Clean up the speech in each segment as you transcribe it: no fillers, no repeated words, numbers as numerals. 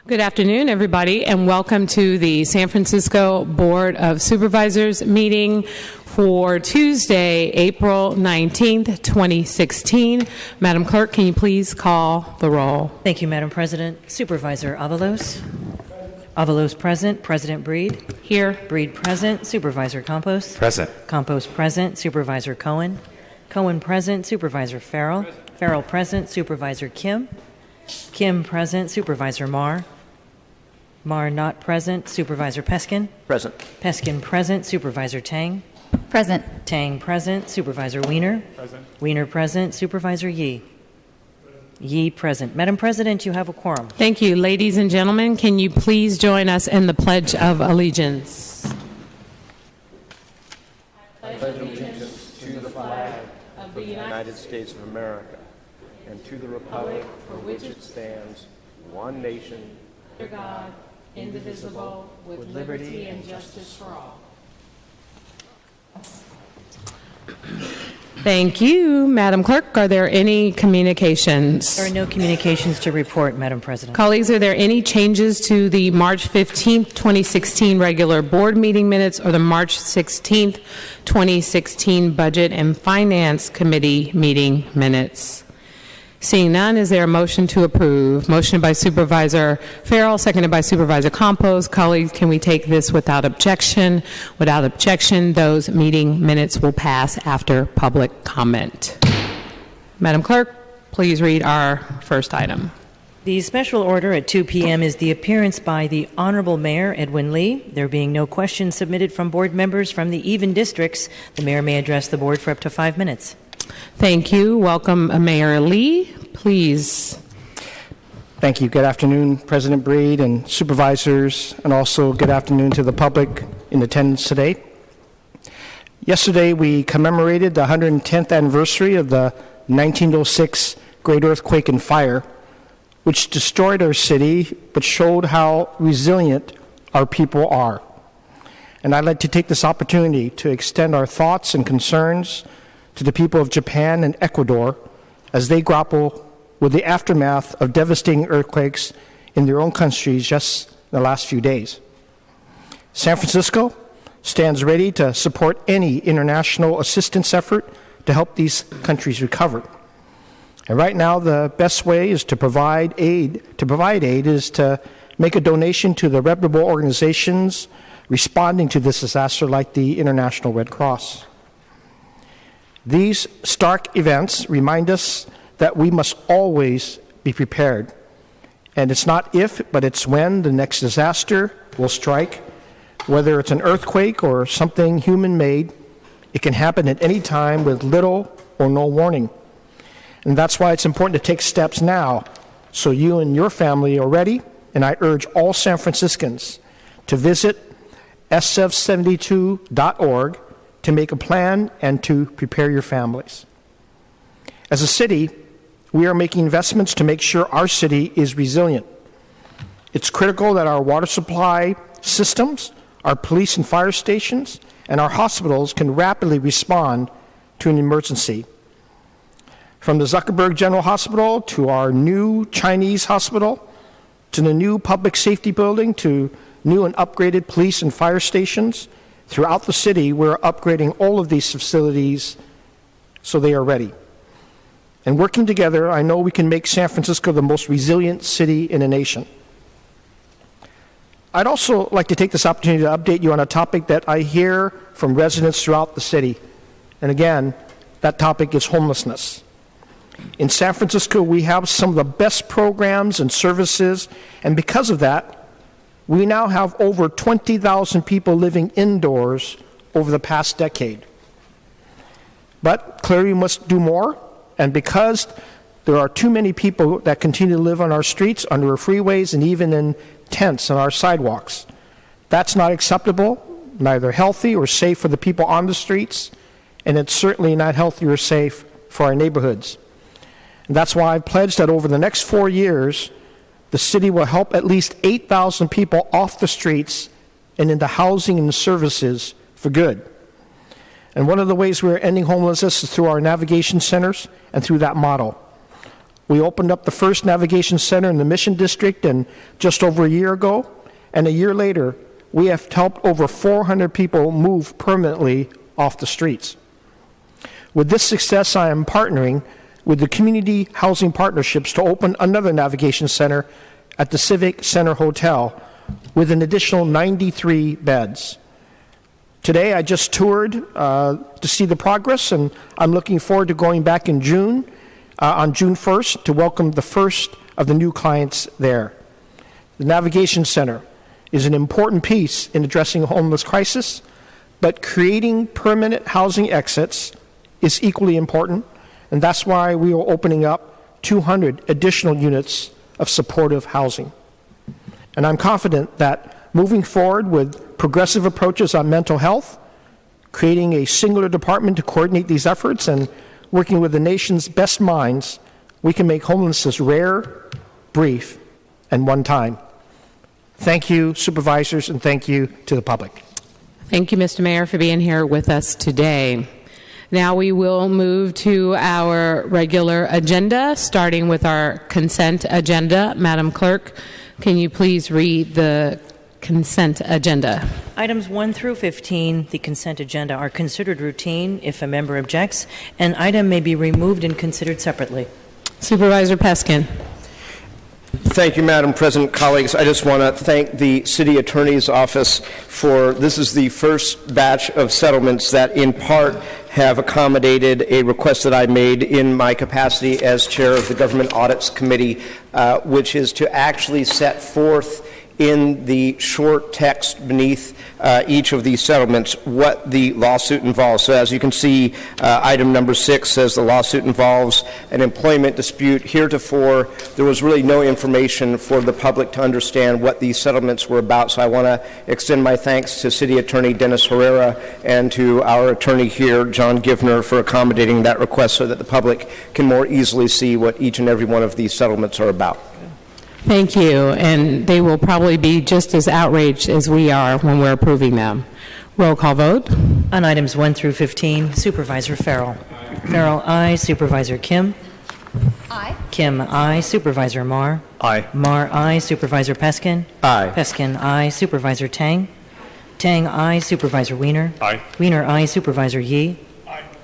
Good afternoon, everybody, and welcome to the San Francisco Board of Supervisors meeting for Tuesday, April 19th, 2016. Madam Clerk, can you please call the roll? Thank you, Madam President. Supervisor Avalos? Avalos present. President Breed? Here. Breed present. Supervisor Campos? Present. Campos present. Supervisor Cohen? Cohen present. Supervisor Farrell? Farrell present. Supervisor Kim? Kim present. Supervisor Marr? Marr not present. Supervisor Peskin? Present. Peskin present. Supervisor Tang? Present. Tang present. Supervisor Wiener? Present. Wiener present. Supervisor Yee? Yee present. Madam President, you have a quorum. Thank you. Ladies and gentlemen, can you please join us in the Pledge of Allegiance? I pledge allegiance to the flag of the United States of America and to the republic for which it stands, one nation, under God, indivisible, with liberty and justice for all. Thank you. Madam Clerk, are there any communications? There are no communications to report, Madam President. Colleagues, are there any changes to the March 15th, 2016 regular board meeting minutes or the March 16th, 2016 Budget and Finance Committee meeting minutes? Seeing none, is there a motion to approve? Motion by Supervisor Farrell, seconded by Supervisor Campos. Colleagues, can we take this without objection? Without objection, those meeting minutes will pass after public comment. Madam Clerk, please read our first item. The special order at 2 p.m. is the appearance by the Honorable Mayor Edwin Lee. There being no questions submitted from board members from the even districts, the mayor may address the board for up to 5 minutes. Thank you. Welcome, Mayor Lee. Please. Thank you. Good afternoon, President Breed and supervisors, and also good afternoon to the public in attendance today. Yesterday, we commemorated the 110th anniversary of the 1906 Great Earthquake and Fire, which destroyed our city, but showed how resilient our people are. And I'd like to take this opportunity to extend our thoughts and concerns to the people of Japan and Ecuador as they grapple with the aftermath of devastating earthquakes in their own countries just in the last few days. San Francisco stands ready to support any international assistance effort to help these countries recover. And right now, the best way is to provide aid. To provide aid is to make a donation to the reputable organizations responding to this disaster, like the International Red Cross. These stark events remind us that we must always be prepared. And it's not if, but it's when the next disaster will strike. Whether it's an earthquake or something human-made, it can happen at any time with little or no warning. And that's why it's important to take steps now so you and your family are ready. And I urge all San Franciscans to visit sf72.org to make a plan and to prepare your families. As a city, we are making investments to make sure our city is resilient. It's critical that our water supply systems, our police and fire stations, and our hospitals can rapidly respond to an emergency. From the Zuckerberg General Hospital to our new Chinese hospital, to the new public safety building, to new and upgraded police and fire stations, throughout the city, we're upgrading all of these facilities so they are ready. And working together, I know we can make San Francisco the most resilient city in the nation. I'd also like to take this opportunity to update you on a topic that I hear from residents throughout the city. And again, that topic is homelessness. In San Francisco, we have some of the best programs and services, and because of that, we now have over 20,000 people living indoors over the past decade. But clearly we must do more, and because there are too many people that continue to live on our streets, under our freeways, and even in tents on our sidewalks, that's not acceptable, neither healthy or safe for the people on the streets, and it's certainly not healthy or safe for our neighborhoods. And that's why I've pledged that over the next 4 years, the city will help at least 8,000 people off the streets and into housing and services for good. And one of the ways we're ending homelessness is through our navigation centers and through that model. We opened up the first navigation center in the Mission District just over a year ago, and a year later, we have helped over 400 people move permanently off the streets. With this success, I am partnering with the Community Housing Partnerships to open another navigation center at the Civic Center Hotel with an additional 93 beds. Today, I just toured to see the progress, and I'm looking forward to going back in June, on June 1st, to welcome the first of the new clients there. The Navigation Center is an important piece in addressing the homeless crisis, but creating permanent housing exits is equally important, and that's why we are opening up 200 additional units of supportive housing. And I'm confident that moving forward with progressive approaches on mental health, creating a singular department to coordinate these efforts, and working with the nation's best minds, we can make homelessness rare, brief, and one time. Thank you, supervisors, and thank you to the public. Thank you, Mr. Mayor, for being here with us today. Now we will move to our regular agenda, starting with our consent agenda. Madam Clerk, can you please read the consent agenda? Items 1 through 15, the consent agenda, are considered routine if a member objects. An item may be removed and considered separately. Supervisor Peskin. Thank you, Madam President. Colleagues, I just want to thank the City Attorney's Office for this is the first batch of settlements that in part have accommodated a request that I made in my capacity as chair of the Government Audits Committee, which is to actually set forth in the short text beneath each of these settlements what the lawsuit involves. So as you can see, item number 6 says the lawsuit involves an employment dispute. Heretofore, there was really no information for the public to understand what these settlements were about. So I want to extend my thanks to City Attorney Dennis Herrera and to our attorney here, John Givner, for accommodating that request so that the public can more easily see what each and every one of these settlements are about. Thank you, and they will probably be just as outraged as we are when we're approving them. Roll call vote. On items 1 through 15, Supervisor Farrell. Farrell, aye. Supervisor Kim. Aye. Kim, aye. Supervisor Marr. Aye. Marr, aye. Supervisor Peskin. Aye. Peskin, aye. Supervisor Tang. Tang, aye. Supervisor Wiener. Aye. Wiener, aye. Supervisor Yee.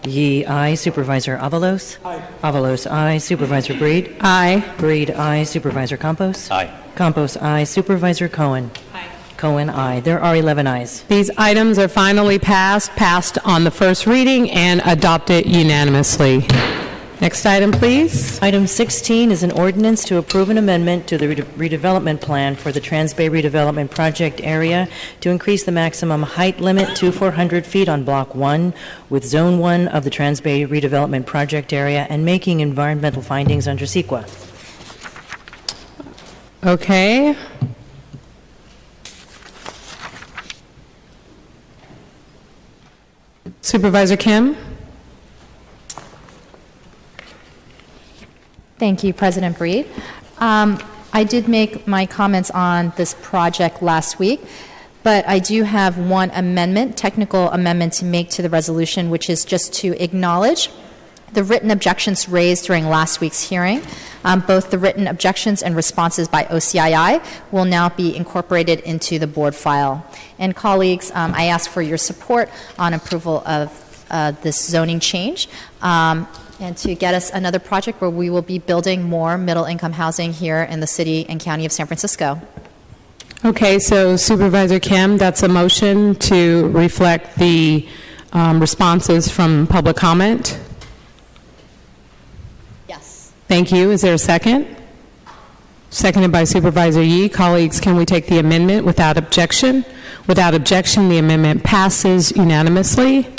Yee, aye. Supervisor Avalos. Aye. Avalos, aye. Supervisor Breed. Aye. Breed, aye. Supervisor Campos. Aye. Campos, aye. Supervisor Cohen. Aye. Cohen, aye. There are 11 ayes. These items are finally passed on the first reading, and adopted unanimously. Next item, please. Item 16 is an ordinance to approve an amendment to the redevelopment plan for the Transbay Redevelopment Project area to increase the maximum height limit to 400 feet on Block 1 with Zone 1 of the Transbay Redevelopment Project area and making environmental findings under CEQA. Okay. Supervisor Kim? Thank you, President Breed. I did make my comments on this project last week, but I do have one amendment, technical amendment to make to the resolution, which is just to acknowledge the written objections raised during last week's hearing. Both the written objections and responses by OCII will now be incorporated into the board file. And colleagues, I ask for your support on approval of this zoning change. And to get us another project where we will be building more middle-income housing here in the city and county of San Francisco. Okay, so Supervisor Kim, that's a motion to reflect the responses from public comment. Yes. Thank you. Is there a second? Seconded by Supervisor Yee. Colleagues, can we take the amendment without objection? Without objection, the amendment passes unanimously.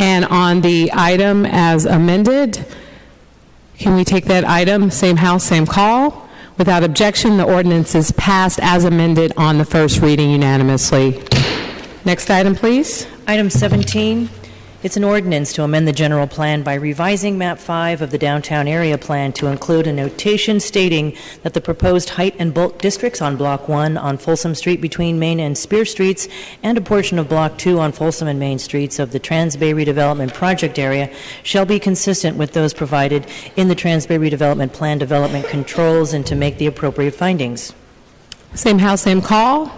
And on the item as amended, can we take that item, same house, same call? Without objection, the ordinance is passed as amended on the first reading unanimously. Next item, please. Item 17 It's an ordinance to amend the general plan by revising Map 5 of the downtown area plan to include a notation stating that the proposed height and bulk districts on Block 1 on Folsom Street between Main and Spear Streets and a portion of Block 2 on Folsom and Main Streets of the Trans-Bay Redevelopment Project area shall be consistent with those provided in the Trans-Bay Redevelopment Plan development controls and to make the appropriate findings. Same house, same call.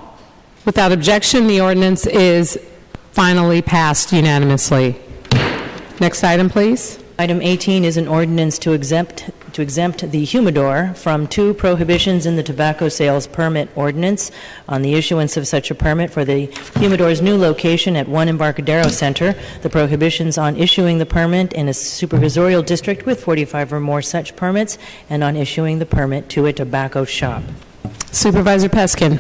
Without objection, the ordinance is finally passed unanimously. Next item, please. Item 18 is an ordinance to exempt the humidor from 2 prohibitions in the tobacco sales permit ordinance on the issuance of such a permit for the humidor's new location at 1 Embarcadero Center, the prohibitions on issuing the permit in a supervisorial district with 45 or more such permits, and on issuing the permit to a tobacco shop. Supervisor Peskin.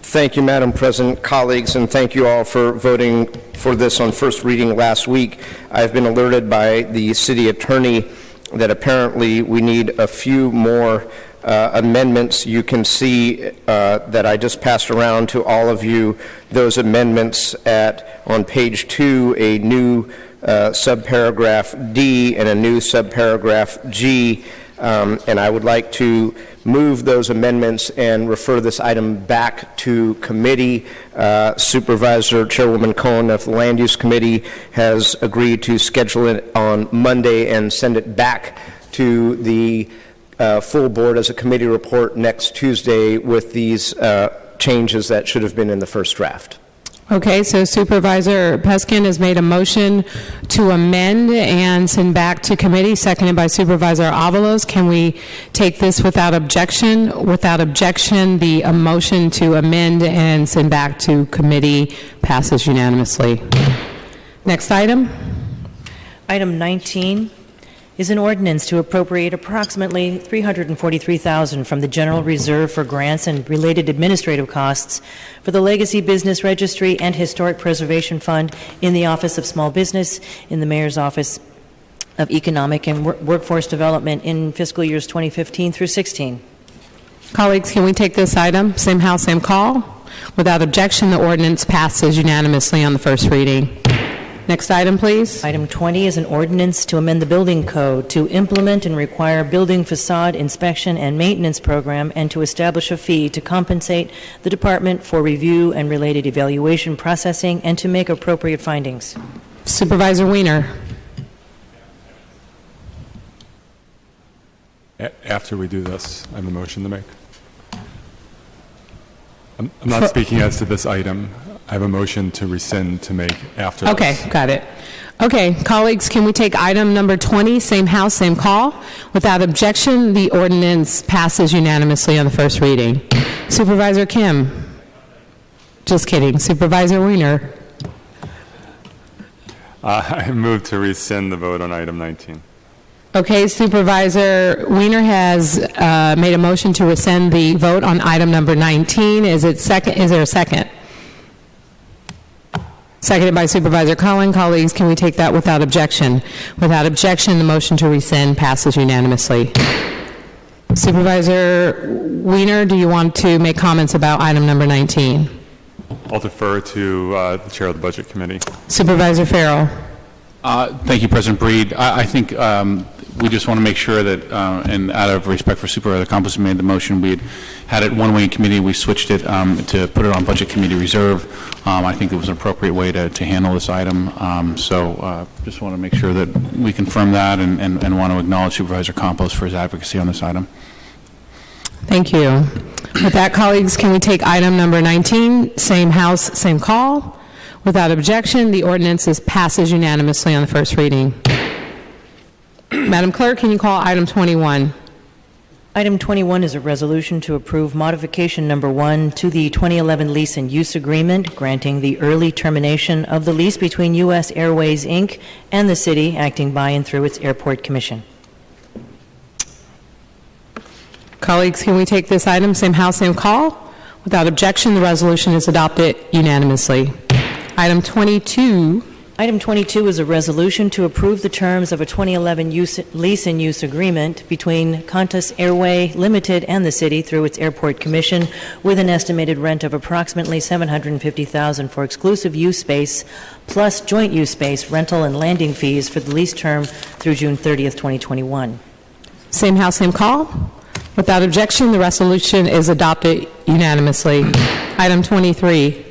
Thank you, Madam President, colleagues, and thank you all for voting for this on first reading last week. I've been alerted by the city attorney that apparently we need a few more amendments. You can see that I just passed around to all of you those amendments on page 2, a new subparagraph D and a new subparagraph G. And I would like to move those amendments and refer this item back to committee. Supervisor Chairwoman Cohen of the Land Use Committee has agreed to schedule it on Monday and send it back to the full board as a committee report next Tuesday with these changes that should have been in the first draft. Okay, so Supervisor Peskin has made a motion to amend and send back to committee, seconded by Supervisor Avalos. Can we take this without objection? Without objection, the motion to amend and send back to committee passes unanimously. Next item. Item 19 is an ordinance to appropriate approximately $343,000 from the General Reserve for grants and related administrative costs for the Legacy Business Registry and Historic Preservation Fund in the Office of Small Business, in the Mayor's Office of Economic and Workforce Development in fiscal years 2015 through 16. Colleagues, can we take this item? Same house, same call. Without objection, the ordinance passes unanimously on the first reading. Next item, please. Item 20 is an ordinance to amend the building code to implement and require building facade inspection and maintenance program and to establish a fee to compensate the department for review and related evaluation processing and to make appropriate findings. Supervisor Wiener. After we do this, I have a motion to make. I'm not speaking as to this item. I have a motion to rescind to make after Okay, this. got it. Okay, colleagues, can we take item number 20, same house, same call? Without objection, the ordinance passes unanimously on the first reading. Supervisor Kim. Just kidding. Supervisor Wiener. I move to rescind the vote on item 19. Okay, Supervisor Wiener has made a motion to rescind the vote on item number 19. Is there a second? Seconded by Supervisor Cohen. Colleagues, can we take that without objection? Without objection, the motion to rescind passes unanimously. Supervisor Wiener, do you want to make comments about item number 19? I'll defer to the chair of the Budget Committee. Supervisor Farrell. Thank you, President Breed. I think we just want to make sure that, and out of respect for Supervisor Campos who made the motion, we had it one way in committee. We switched it to put it on Budget Committee Reserve. I think it was an appropriate way to handle this item. So just want to make sure that we confirm that and want to acknowledge Supervisor Campos for his advocacy on this item. Thank you. With that, colleagues, can we take item number 19, same house, same call? Without objection, the ordinance passes unanimously on the first reading. Madam Clerk, can you call item 21? Item 21 is a resolution to approve modification number 1 to the 2011 lease and use agreement, granting the early termination of the lease between U.S. Airways, Inc. and the city, acting by and through its Airport Commission. Colleagues, can we take this item, same house, same call? Without objection, the resolution is adopted unanimously. Item 22 Item 22 is a resolution to approve the terms of a 2011 lease and use agreement between Qantas Airway Limited and the city through its airport commission, with an estimated rent of approximately $750,000 for exclusive use space plus joint use space, rental, and landing fees for the lease term through June 30th, 2021. Same house, same call. Without objection, the resolution is adopted unanimously. Item 23.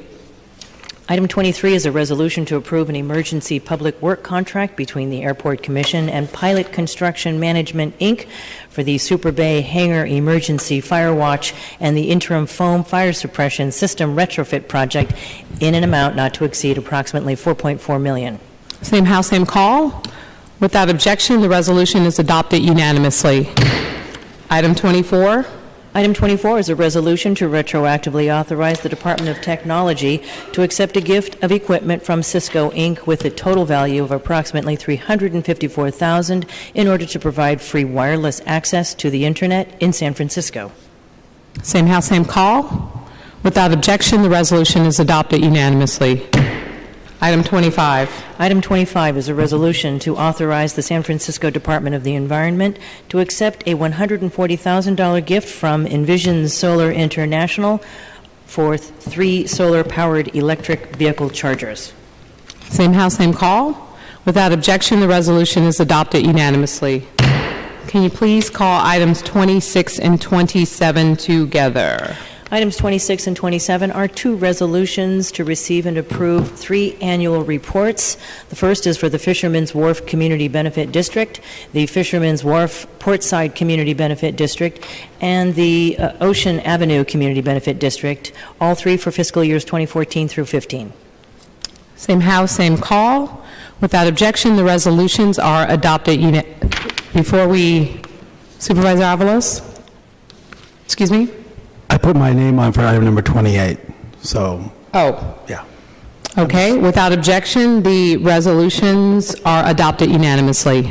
Item 23 is a resolution to approve an emergency public work contract between the Airport Commission and Pilot Construction Management, Inc. for the Super Bay Hangar Emergency Fire Watch and the Interim Foam Fire Suppression System Retrofit Project in an amount not to exceed approximately $4.4 million. Same house, same call. Without objection, the resolution is adopted unanimously. Item 24. Item 24 is a resolution to retroactively authorize the Department of Technology to accept a gift of equipment from Cisco, Inc. with a total value of approximately $354,000 in order to provide free wireless access to the Internet in San Francisco. Same house, same call. Without objection, the resolution is adopted unanimously. Item 25. Item 25 is a resolution to authorize the San Francisco Department of the Environment to accept a $140,000 gift from Envision Solar International for 3 solar-powered electric vehicle chargers. Same house, same call. Without objection, the resolution is adopted unanimously. Can you please call items 26 and 27 together? Items 26 and 27 are 2 resolutions to receive and approve 3 annual reports. The first is for the Fisherman's Wharf Community Benefit District, the Fisherman's Wharf Portside Community Benefit District, and the Ocean Avenue Community Benefit District, all 3 for fiscal years 2014 through 15. Same house, same call. Without objection, the resolutions are adopted. Before we, Supervisor Avalos? Excuse me? I put my name on for item number 28, so, Oh, yeah. okay. Without objection, the resolutions are adopted unanimously.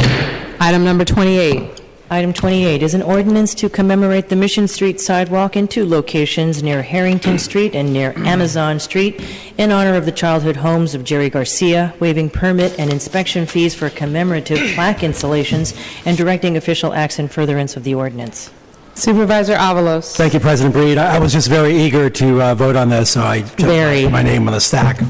Item number 28. Item 28 is an ordinance to commemorate the Mission Street sidewalk in 2 locations near Harrington Street and near Amazon Street in honor of the childhood homes of Jerry Garcia, waiving permit and inspection fees for commemorative plaque installations and directing official acts in furtherance of the ordinance. Supervisor Avalos. Thank you, President Breed. I was just very eager to vote on this, so I put my name on the stack.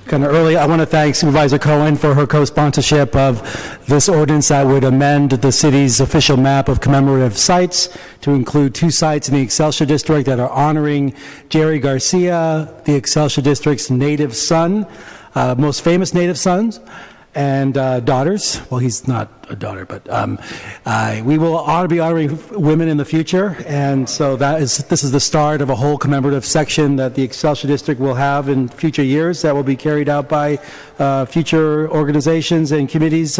Kind of early, I want to thank Supervisor Cohen for her co-sponsorship of this ordinance that would amend the city's official map of commemorative sites to include 2 sites in the Excelsior District that are honoring Jerry Garcia, the Excelsior District's native son, most famous native sons, and daughters. Well, he's not a daughter, but we will be honoring women in the future, and so this is the start of a whole commemorative section that the Excelsior District will have in future years that will be carried out by future organizations and communities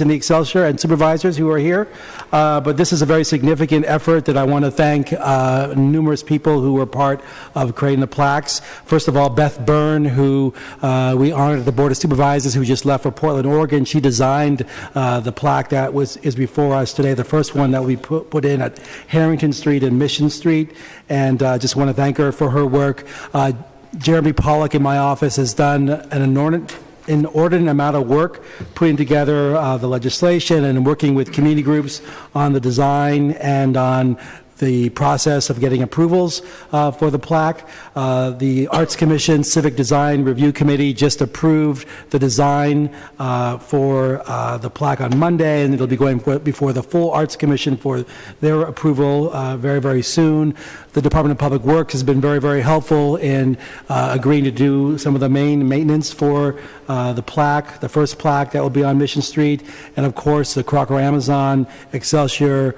in the Excelsior and supervisors who are here. But this is a very significant effort that I want to thank numerous people who were part of creating the plaques. First of all, Beth Byrne, who we honored at the Board of Supervisors, who just left for Portland, Oregon. She designed the plaque that is before us today, the first one that we put in at Harrington Street and Mission Street, and just want to thank her for her work. Jeremy Pollack in my office has done an inordinate amount of work putting together the legislation and working with community groups on the design and on the process of getting approvals for the plaque. The Arts Commission Civic Design Review Committee just approved the design for the plaque on Monday, and it'll be going before the full Arts Commission for their approval very, very soon. The Department of Public Works has been very, very helpful in agreeing to do some of the main maintenance for the plaque, the first plaque that will be on Mission Street, and of course the Crocker Amazon Excelsior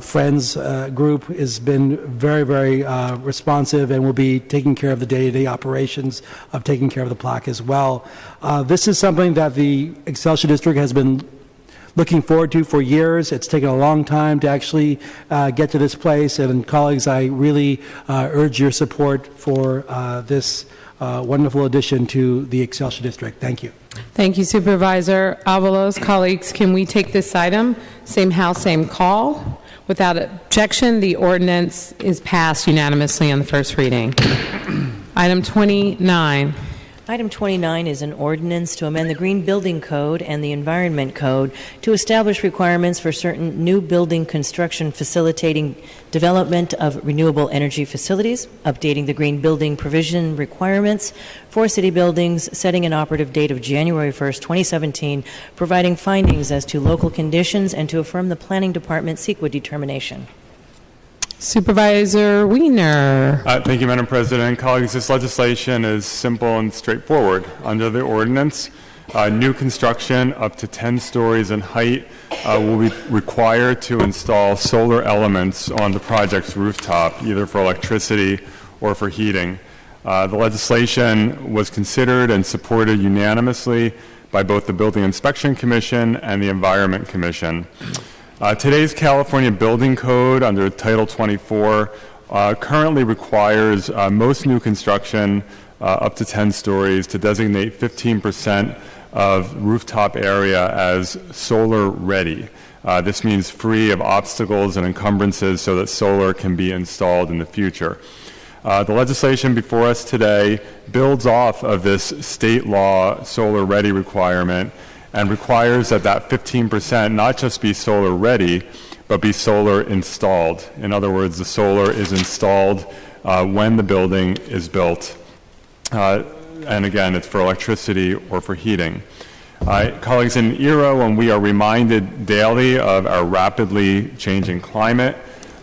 Friends group has been very, very responsive and will be taking care of the day-to-day operations of taking care of the plaque as well. This is something that the Excelsior District has been looking forward to for years. It's taken a long time to actually get to this place, and colleagues, I really urge your support for this wonderful addition to the Excelsior District. Thank you. Thank you, Supervisor Avalos. Colleagues, can we take this item? Same house, same call. Without objection, the ordinance is passed unanimously on the first reading. Item 29. Item 29 is an ordinance to amend the Green Building Code and the Environment Code to establish requirements for certain new building construction facilitating development of renewable energy facilities, updating the green building provision requirements for city buildings, setting an operative date of January 1st, 2017, providing findings as to local conditions, and to affirm the Planning Department CEQA determination. Supervisor Wiener. Thank you, Madam President. Colleagues, this legislation is simple and straightforward. Under the ordinance, new construction up to 10 stories in height will be required to install solar elements on the project's rooftop, either for electricity or for heating. The legislation was considered and supported unanimously by both the Building Inspection Commission and the Environment Commission. Today's California Building Code under Title 24 currently requires most new construction up to 10 stories to designate 15% of rooftop area as solar ready. This means free of obstacles and encumbrances so that solar can be installed in the future. The legislation before us today builds off of this state law solar ready requirement and requires that 15% not just be solar ready, but be solar installed. In other words, the solar is installed when the building is built. And again, it's for electricity or for heating. Colleagues, in an era when we are reminded daily of our rapidly changing climate,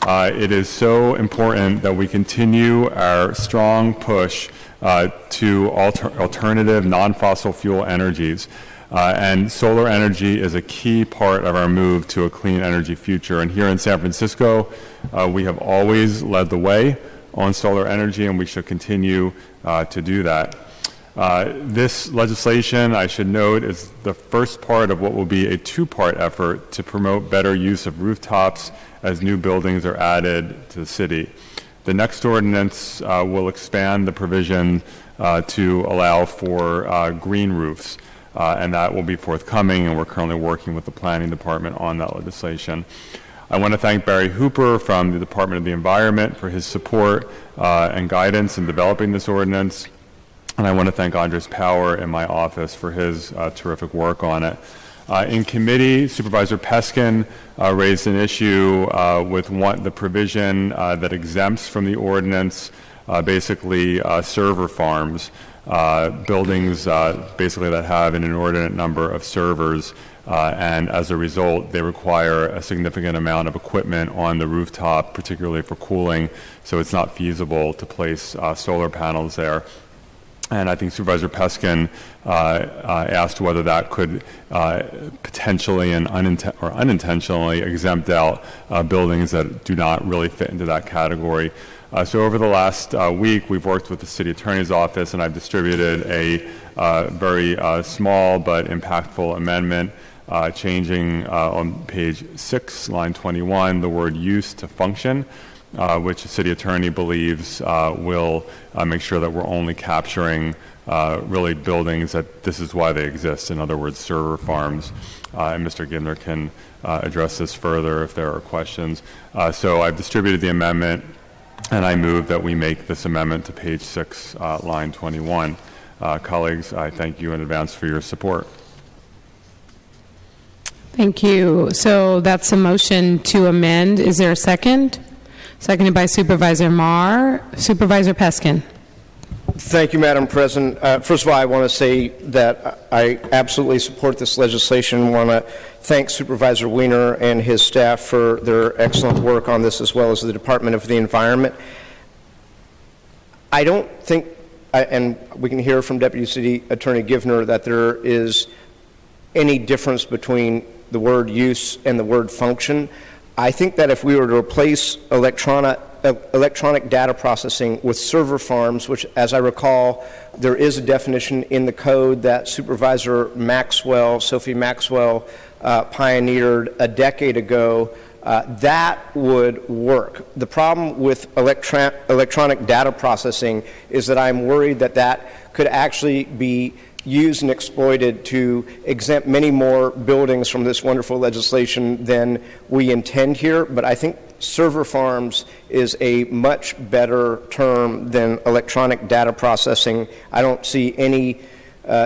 it is so important that we continue our strong push to alternative non-fossil fuel energies. And solar energy is a key part of our move to a clean energy future. And here in San Francisco, we have always led the way on solar energy, and we should continue to do that. This legislation, I should note, is the first part of what will be a two-part effort to promote better use of rooftops as new buildings are added to the city. The next ordinance will expand the provision to allow for green roofs. And that will be forthcoming, and we're currently working with the Planning Department on that legislation. I want to thank Barry Hooper from the Department of the Environment for his support and guidance in developing this ordinance, and I want to thank Andres Power in my office for his terrific work on it. In committee, Supervisor Peskin raised an issue with the provision that exempts from the ordinance basically server farms. Buildings basically that have an inordinate number of servers, and as a result they require a significant amount of equipment on the rooftop, particularly for cooling, so it's not feasible to place solar panels there. And I think Supervisor Peskin asked whether that could potentially and unintentionally exempt out buildings that do not really fit into that category. So over the last week, we've worked with the City Attorney's Office, and I've distributed a very small but impactful amendment changing on page 6, line 21, the word use to function, which the City Attorney believes will make sure that we're only capturing really buildings that this is why they exist, in other words, server farms. And Mr. Gibner can address this further if there are questions. So I've distributed the amendment, and I move that we make this amendment to page 6, line 21. Colleagues, I thank you in advance for your support. Thank you. So that's a motion to amend. Is there a second? Seconded by Supervisor Marr. Supervisor Peskin. Thank you, Madam President. First of all, I want to say that I absolutely support this legislation. I want to thank Supervisor Wiener and his staff for their excellent work on this, as well as the Department of the Environment. I don't think, and we can hear from Deputy City Attorney Givner, that there is any difference between the word use and the word function. I think that if we were to replace electronic data processing with server farms, which, as I recall, there is a definition in the code that Supervisor Maxwell, Sophie Maxwell, pioneered a decade ago, that would work. The problem with electronic data processing is that I'm worried that that could actually be used and exploited to exempt many more buildings from this wonderful legislation than we intend here. But I think server farms is a much better term than electronic data processing. I don't see any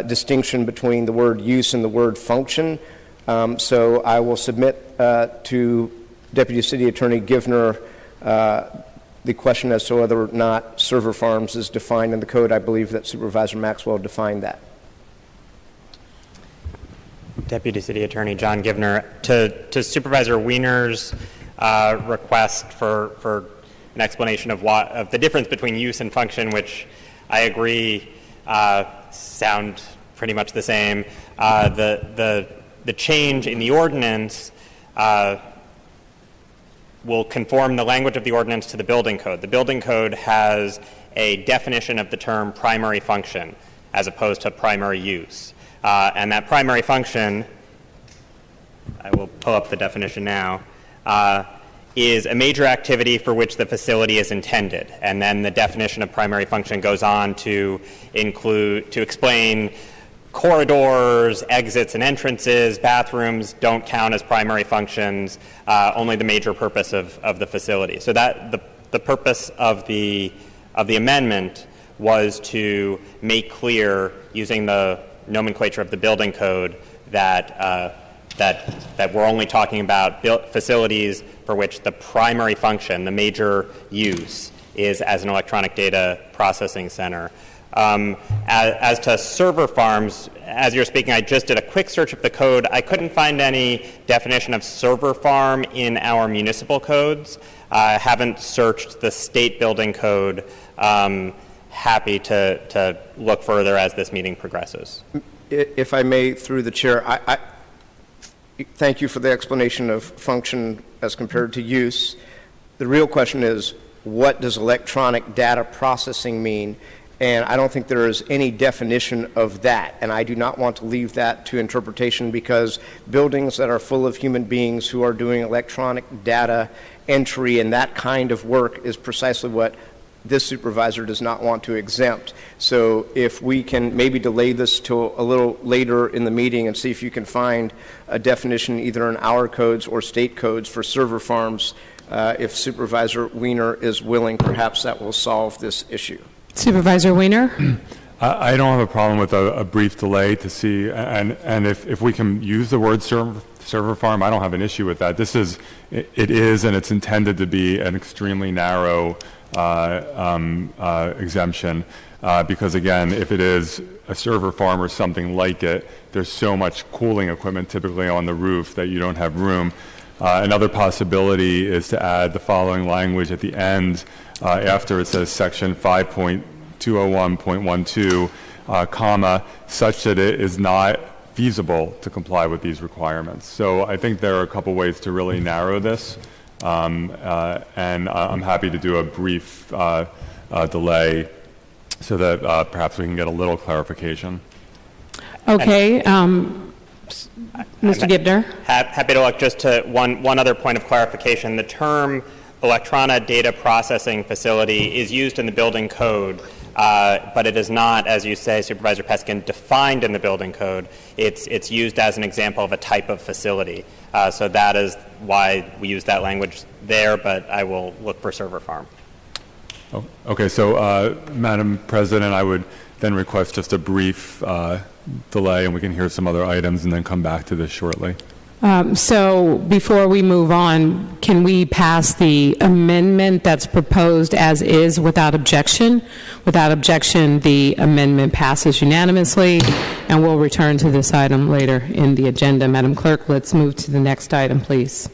distinction between the word use and the word function. So I will submit to Deputy City Attorney Givner the question as to whether or not server farms is defined in the code. I believe that Supervisor Maxwell defined that. Deputy City Attorney John Givner, to Supervisor Wiener's request for an explanation of the difference between use and function, which I agree sound pretty much the same. The change in the ordinance will conform the language of the ordinance to the building code. The building code has a definition of the term primary function as opposed to primary use. And that primary function, I will pull up the definition now, is a major activity for which the facility is intended. And then the definition of primary function goes on to explain corridors, exits and entrances, bathrooms don't count as primary functions, only the major purpose of the facility. So that the purpose of the amendment was to make clear, using the nomenclature of the building code, that we're only talking about facilities for which the primary function, the major use, is as an electronic data processing center. As to server farms, as you're speaking, I just did a quick search of the code. I couldn't find any definition of server farm in our municipal codes. I haven't searched the state building code. Happy to look further as this meeting progresses. If I may, through the chair, I thank you for the explanation of function as compared to use. The real question is, what does electronic data processing mean? And I don't think there is any definition of that. And I do not want to leave that to interpretation, because buildings that are full of human beings who are doing electronic data entry and that kind of work is precisely what this supervisor does not want to exempt. So if we can maybe delay this till a little later in the meeting and see if you can find a definition either in our codes or state codes for server farms, if Supervisor Wiener is willing, perhaps that will solve this issue. Supervisor Wiener? I don't have a problem with a brief delay to see, and if we can use the word server farm, I don't have an issue with that. It is, and it's intended to be an extremely narrow exemption, because again, if it is a server farm or something like it, there's so much cooling equipment typically on the roof that you don't have room. Another possibility is to add the following language at the end after it says section 5.201.12, comma, such that it is not feasible to comply with these requirements. So I think there are a couple ways to really narrow this, and I'm happy to do a brief delay so that perhaps we can get a little clarification. Okay. Mr. Gibner? Happy to look just to one other point of clarification. The term electronic data processing facility is used in the building code, but it is not, as you say, Supervisor Peskin, defined in the building code. It's used as an example of a type of facility. So that is why we use that language there, but I will look for server farm. Oh, okay, so Madam President, I would then request just a brief delay, and we can hear some other items and then come back to this shortly. So before we move on, can we pass the amendment that's proposed as is without objection? Without objection, the amendment passes unanimously, and we'll return to this item later in the agenda. Madam Clerk, let's move to the next item, please.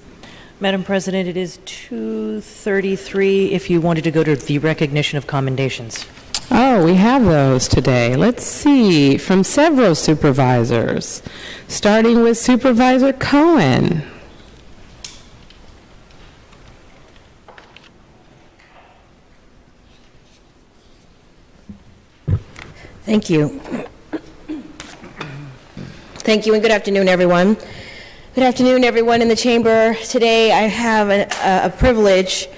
Madam President, it is 2:33 if you wanted to go to the recognition of commendations. Oh, we have those today. Let's see, from several supervisors, starting with Supervisor Cohen. Thank you. Thank you, and good afternoon, everyone. Good afternoon, everyone in the chamber. Today I have a privilege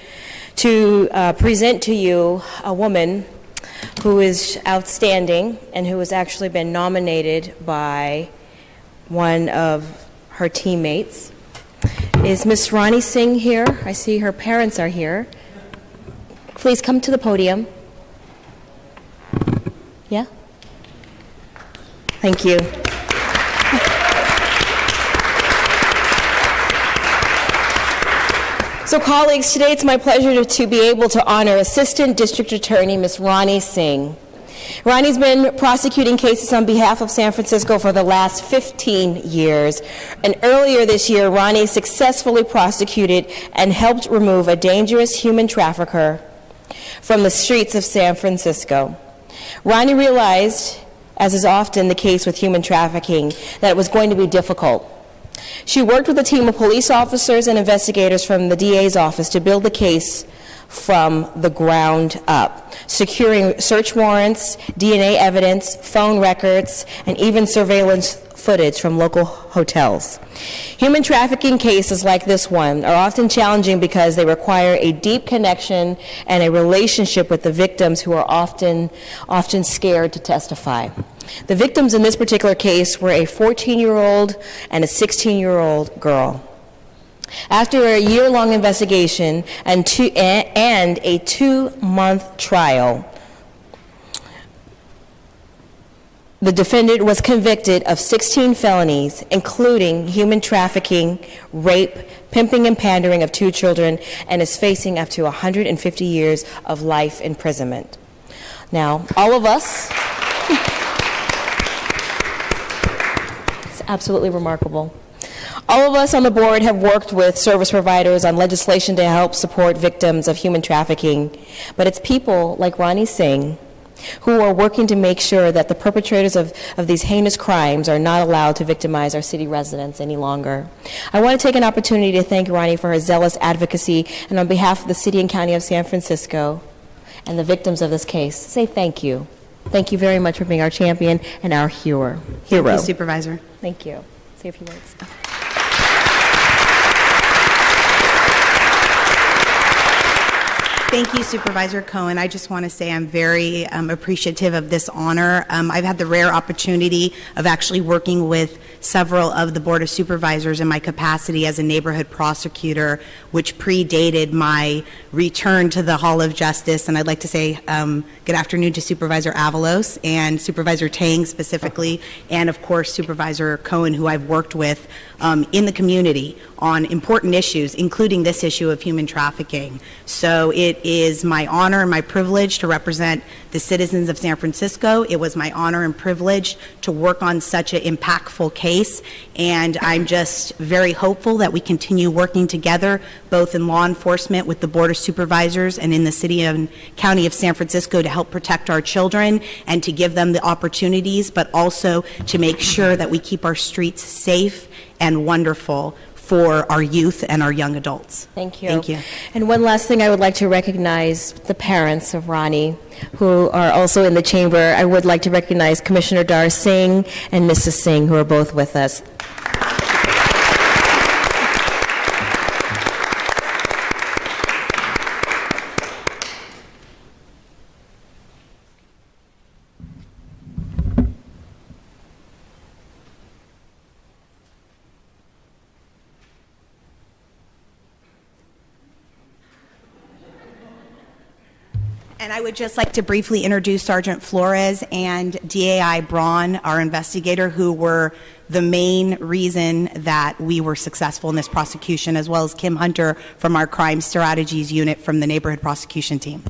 to present to you a woman who is outstanding and who has actually been nominated by one of her teammates. Is Miss Ronnie Singh here? I see her parents are here. Please come to the podium. Yeah? Thank you. So colleagues, today it's my pleasure to be able to honor Assistant District Attorney Miss Ronnie Singh. Ronnie's been prosecuting cases on behalf of San Francisco for the last 15 years. And earlier this year, Ronnie successfully prosecuted and helped remove a dangerous human trafficker from the streets of San Francisco. Ronnie realized, as is often the case with human trafficking, that it was going to be difficult. She worked with a team of police officers and investigators from the DA's office to build the case from the ground up, securing search warrants, DNA evidence, phone records, and even surveillance footage from local hotels. Human trafficking cases like this one are often challenging because they require a deep connection and a relationship with the victims, who are often scared to testify. The victims in this particular case were a 14-year-old and a 16-year-old girl. After a year-long investigation and a 2-month trial, the defendant was convicted of 16 felonies, including human trafficking, rape, pimping and pandering of 2 children, and is facing up to 150 years of life imprisonment. Now, all of us, it's absolutely remarkable. All of us on the board have worked with service providers on legislation to help support victims of human trafficking, but it's people like Ronnie Singh who are working to make sure that the perpetrators of these heinous crimes are not allowed to victimize our city residents any longer. I want to take an opportunity to thank Ronnie for her zealous advocacy, and on behalf of the City and County of San Francisco and the victims of this case, say thank you. Thank you very much for being our champion and our hero. Thank you, Supervisor. Thank you. Say a few words. Thank you, Supervisor Cohen. I just want to say I'm very appreciative of this honor. I've had the rare opportunity of actually working with several of the Board of Supervisors in my capacity as a neighborhood prosecutor, which predated my return to the Hall of Justice. And I'd like to say good afternoon to Supervisor Avalos and Supervisor Tang specifically, and of course Supervisor Cohen, who I've worked with in the community on important issues, including this issue of human trafficking. So it is my honor and my privilege to represent the citizens of San Francisco. It was my honor and privilege to work on such an impactful case, and I'm just very hopeful that we continue working together, both in law enforcement with the Board of Supervisors and in the City and County of San Francisco, to help protect our children and to give them the opportunities, but also to make sure that we keep our streets safe and wonderful for our youth and our young adults. Thank you. Thank you. And one last thing, I would like to recognize the parents of Ronnie, who are also in the chamber. I would like to recognize Commissioner Dar Singh and Mrs. Singh, who are both with us. And I would just like to briefly introduce Sergeant Flores and DAI Braun, our investigator, who were the main reason that we were successful in this prosecution, as well as Kim Hunter from our Crime Strategies Unit from the Neighborhood Prosecution Team.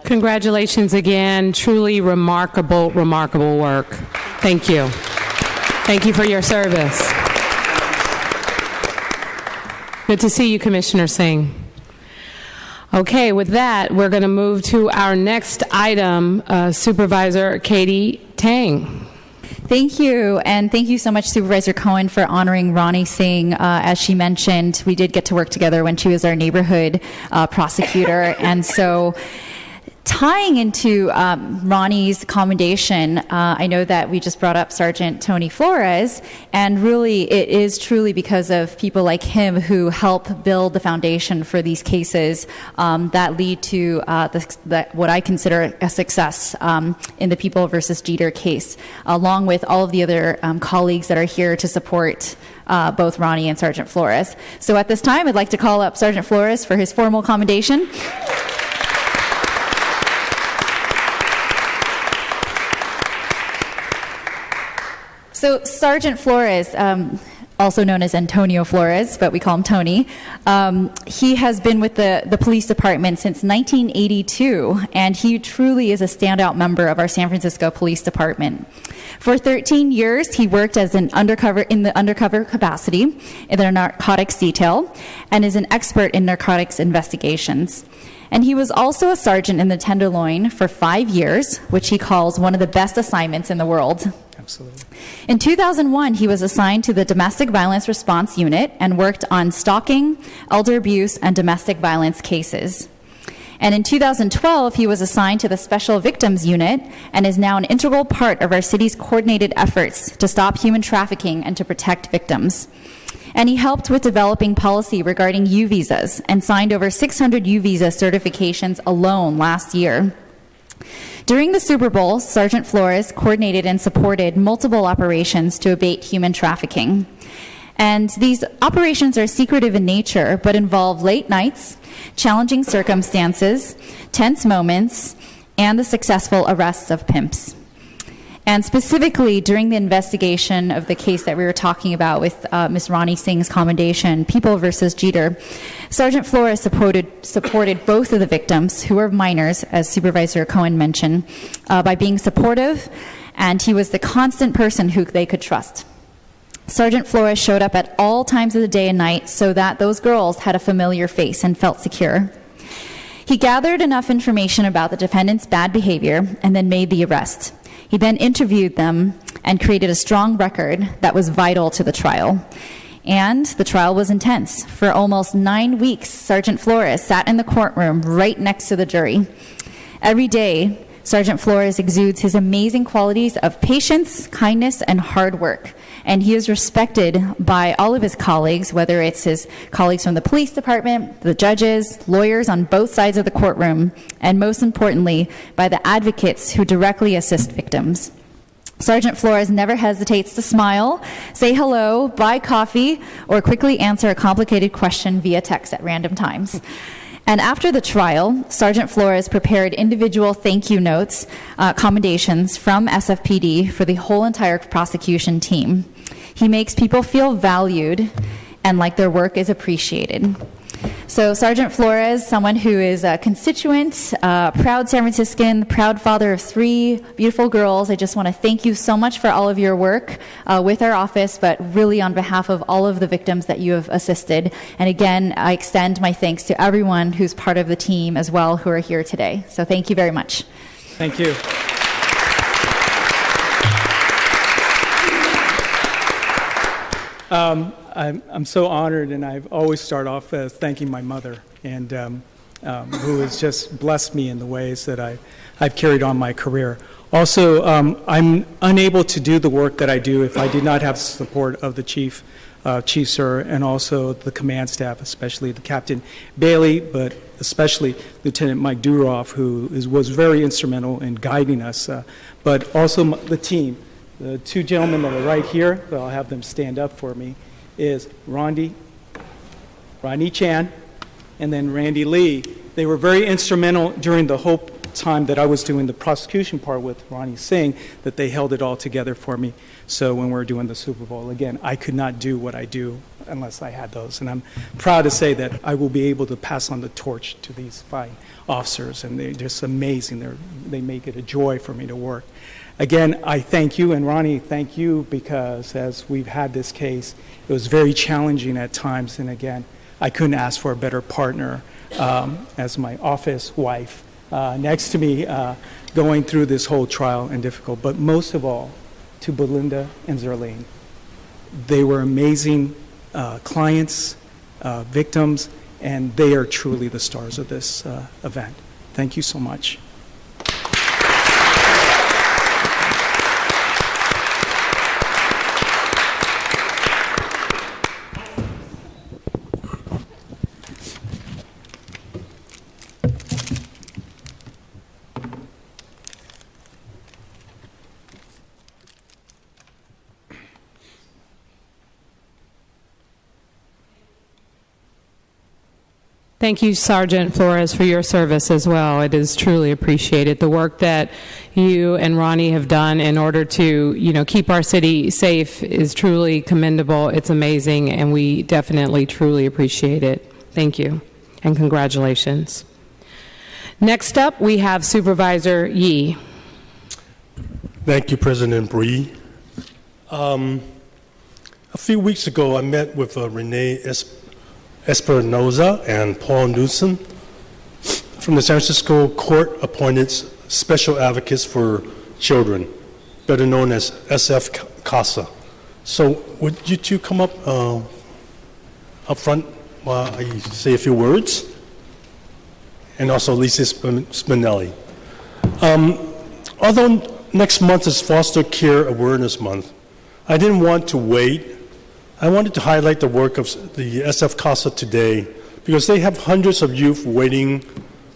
Congratulations again. Truly remarkable, remarkable work. Thank you. Thank you for your service. Good to see you, Commissioner Singh. Okay, with that, we're going to move to our next item, Supervisor Katie Tang. Thank you, and thank you so much, Supervisor Cohen, for honoring Ronnie Singh. As she mentioned, we did get to work together when she was our neighborhood prosecutor, and so tying into Ronnie's commendation, I know that we just brought up Sergeant Tony Flores, and really it is truly because of people like him who help build the foundation for these cases that lead to what I consider a success in the People versus Jeter case, along with all of the other colleagues that are here to support both Ronnie and Sergeant Flores. So at this time, I'd like to call up Sergeant Flores for his formal commendation. So Sergeant Flores, also known as Antonio Flores, but we call him Tony, he has been with the police department since 1982, and he truly is a standout member of our San Francisco Police Department. For 13 years, he worked as in the undercover capacity in the narcotics detail and is an expert in narcotics investigations. And he was also a sergeant in the Tenderloin for 5 years, which he calls one of the best assignments in the world. Absolutely. In 2001, he was assigned to the Domestic Violence Response Unit and worked on stalking, elder abuse, and domestic violence cases. And in 2012, he was assigned to the Special Victims Unit and is now an integral part of our city's coordinated efforts to stop human trafficking and to protect victims. And he helped with developing policy regarding U visas and signed over 600 U visa certifications alone last year. During the Super Bowl, Sergeant Flores coordinated and supported multiple operations to abate human trafficking. And these operations are secretive in nature, but involve late nights, challenging circumstances, tense moments, and the successful arrests of pimps. And specifically, during the investigation of the case that we were talking about with Ms. Ronnie Singh's commendation, People versus Jeter, Sergeant Flores supported both of the victims, who were minors, as Supervisor Cohen mentioned, by being supportive, and he was the constant person who they could trust. Sergeant Flores showed up at all times of the day and night so that those girls had a familiar face and felt secure. He gathered enough information about the defendant's bad behavior and then made the arrest. He then interviewed them and created a strong record that was vital to the trial. And the trial was intense. For almost 9 weeks, Sergeant Flores sat in the courtroom right next to the jury. Every day, Sergeant Flores exudes his amazing qualities of patience, kindness, and hard work. And he is respected by all of his colleagues, whether it's his colleagues from the police department, the judges, lawyers on both sides of the courtroom, and most importantly, by the advocates who directly assist victims. Sergeant Flores never hesitates to smile, say hello, buy coffee, or quickly answer a complicated question via text at random times. And after the trial, Sergeant Flores prepared individual thank you notes, commendations from SFPD for the whole entire prosecution team. He makes people feel valued and like their work is appreciated. So Sergeant Flores, someone who is a constituent, proud San Franciscan, proud father of 3 beautiful girls, I just want to thank you so much for all of your work with our office, but really on behalf of all of the victims that you have assisted. And again, I extend my thanks to everyone who's part of the team as well who are here today. So thank you very much. Thank you. I'm so honored, and I've always start off thanking my mother, and who has just blessed me in the ways that I've carried on my career. Also, I'm unable to do the work that I do if I did not have the support of the Chief Sir, and also the command staff, especially the Captain Bailey, but especially Lieutenant Mike Duroff, who was very instrumental in guiding us, but also the team. The 2 gentlemen that are right here, so I'll have them stand up for me, is Rodney Chan, and then Randy Lee. They were very instrumental during the whole time that I was doing the prosecution part with Ronnie Singh, that they held it all together for me. So when we were doing the Super Bowl, again, I could not do what I do unless I had those. And I'm proud to say that I will be able to pass on the torch to these fine officers, and they're just amazing. They make it a joy for me to work. Again, I thank you, and Ronnie, thank you, because as we've had this case, it was very challenging at times, and again, I couldn't ask for a better partner as my office wife next to me going through this whole trial and difficult. But most of all, to Belinda and Zerlene. They were amazing clients, victims, and they are truly the stars of this event. Thank you so much. Thank you, Sergeant Flores, for your service as well. It is truly appreciated. The work that you and Ronnie have done in order to, keep our city safe is truly commendable. It's amazing, and we definitely truly appreciate it. Thank you, and congratulations. Next up, we have Supervisor Yee. Thank you, President Bree. A few weeks ago, I met with Renee Espinoza and Paul Newsom from the San Francisco Court-appointed Special Advocates for Children, better known as SF CASA. So would you two come up front while I say a few words? And also Lisa Spinelli. Although next month is Foster Care Awareness Month, I didn't want to wait. I wanted to highlight the work of the SF CASA today because they have hundreds of youth waiting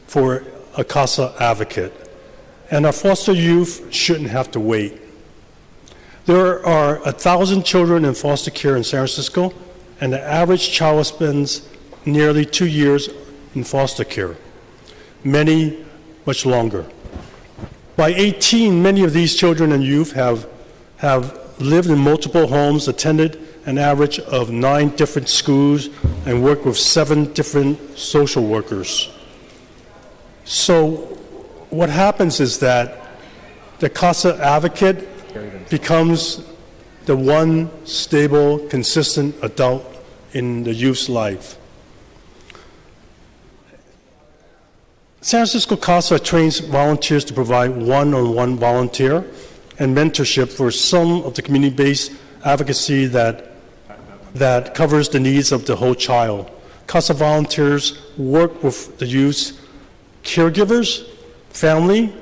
for a CASA advocate. And our foster youth shouldn't have to wait. There are 1,000 children in foster care in San Francisco, and the average child spends nearly 2 years in foster care, many much longer. By 18, many of these children and youth have lived in multiple homes, attended an average of 9 different schools, and worked with 7 different social workers. So what happens is that the CASA advocate becomes the one stable, consistent adult in the youth's life. San Francisco CASA trains volunteers to provide one-on-one volunteer and mentorship for some of the community-based advocacy that covers the needs of the whole child. CASA volunteers work with the youth's caregivers, family,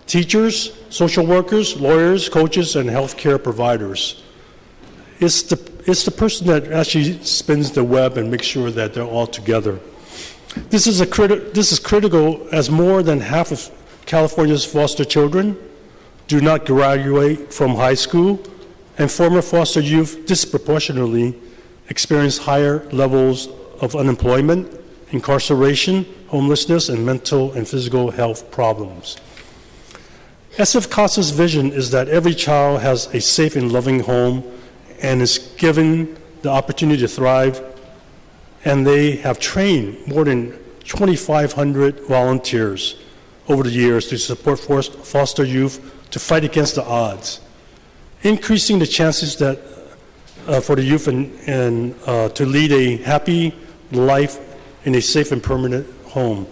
teachers, social workers, lawyers, coaches, and healthcare providers. It's the person that actually spins the web and makes sure that they're all together. This is critical as more than half of California's foster children do not graduate from high school, and former foster youth disproportionately experience higher levels of unemployment, incarceration, homelessness, and mental and physical health problems. SF CASA's vision is that every child has a safe and loving home and is given the opportunity to thrive, and they have trained more than 2,500 volunteers over the years to support foster youth to fight against the odds, increasing the chances that for the youth and to lead a happy life in a safe and permanent home.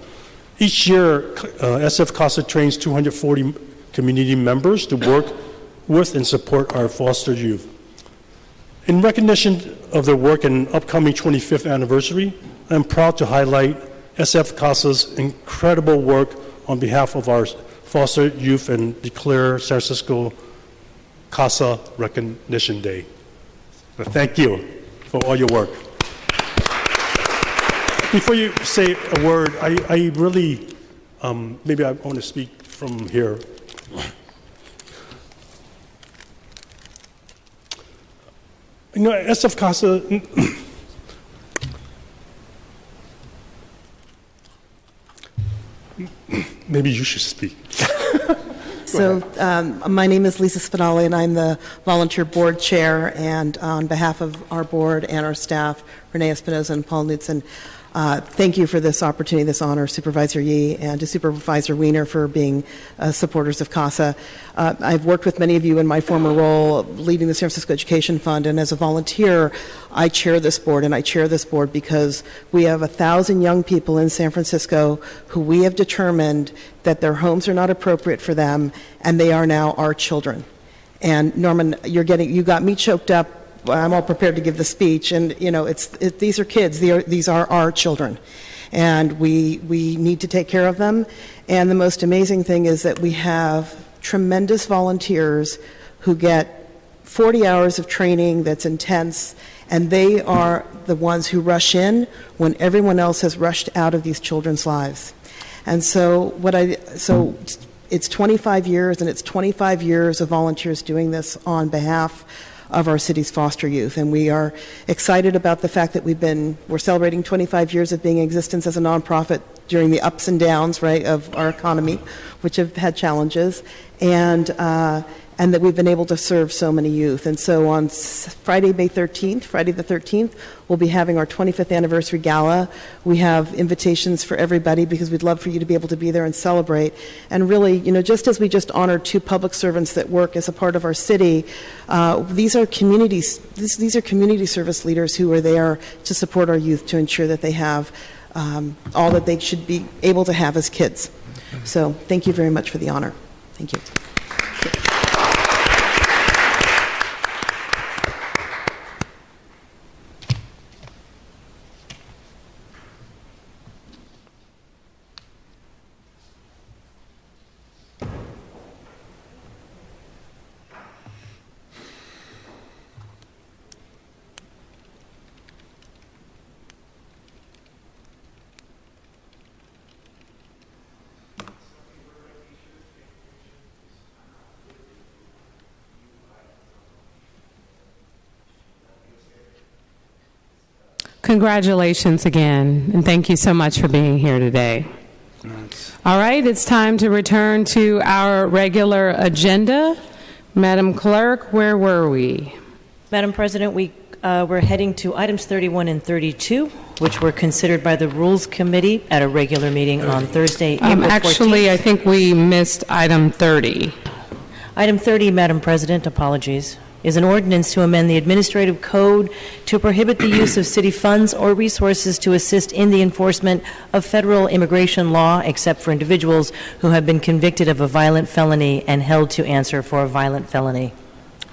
Each year, SF CASA trains 240 community members to work with and support our foster youth. In recognition of their work and upcoming 25th anniversary, I'm proud to highlight SF CASA's incredible work on behalf of our foster youth and declare San Francisco CASA Recognition Day. Thank you for all your work. Before you say a word, I really, maybe I want to speak from here. SF CASA, maybe you should speak. So my name is Lisa Spinelli, and I'm the volunteer board chair, and on behalf of our board and our staff, Renee Espinoza and Paul Knudsen. Thank you for this opportunity, this honor, Supervisor Yee, and to Supervisor Wiener for being supporters of CASA. I've worked with many of you in my former role leading the San Francisco Education Fund, and as a volunteer, I chair this board, and I chair this board because we have 1,000 young people in San Francisco who we have determined that their homes are not appropriate for them, and they are now our children. And Norman, you got me choked up. I'm all prepared to give the speech, and these are kids. These are our children, and we need to take care of them. And the most amazing thing is that we have tremendous volunteers who get 40 hours of training that's intense, and they are the ones who rush in when everyone else has rushed out of these children's lives. And so it's 25 years, and it's 25 years of volunteers doing this on behalf of our city's foster youth, and we are excited about the fact that we're celebrating 25 years of being in existence as a nonprofit during the ups and downs, right, of our economy, which have had challenges, and that we've been able to serve so many youth. And so on Friday the 13th, we'll be having our 25th anniversary gala. We have invitations for everybody because we'd love for you to be able to be there and celebrate. And really, just as we just honored 2 public servants that work as a part of our city, these are community service leaders who are there to support our youth to ensure that they have all that they should be able to have as kids. So thank you very much for the honor. Thank you. Congratulations again, and thank you so much for being here today. All right, it's time to return to our regular agenda. Madam Clerk, where were we? Madam President, we're heading to items 31 and 32, which were considered by the Rules Committee at a regular meeting on Thursday, April 14th. Actually, I think we missed item 30. Item 30, Madam President, apologies, is an ordinance to amend the administrative code to prohibit the use of city funds or resources to assist in the enforcement of federal immigration law, except for individuals who have been convicted of a violent felony and held to answer for a violent felony.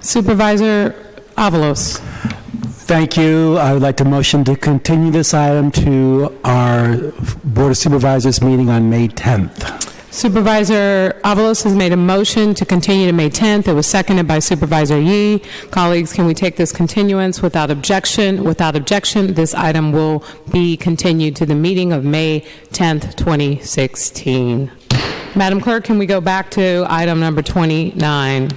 Supervisor Avalos. Thank you. I would like to motion to continue this item to our Board of Supervisors meeting on May 10th. Supervisor Avalos has made a motion to continue to May 10th. It was seconded by Supervisor Yee. Colleagues, can we take this continuance without objection? Without objection, this item will be continued to the meeting of May 10th, 2016. Madam Clerk, can we go back to item number 29?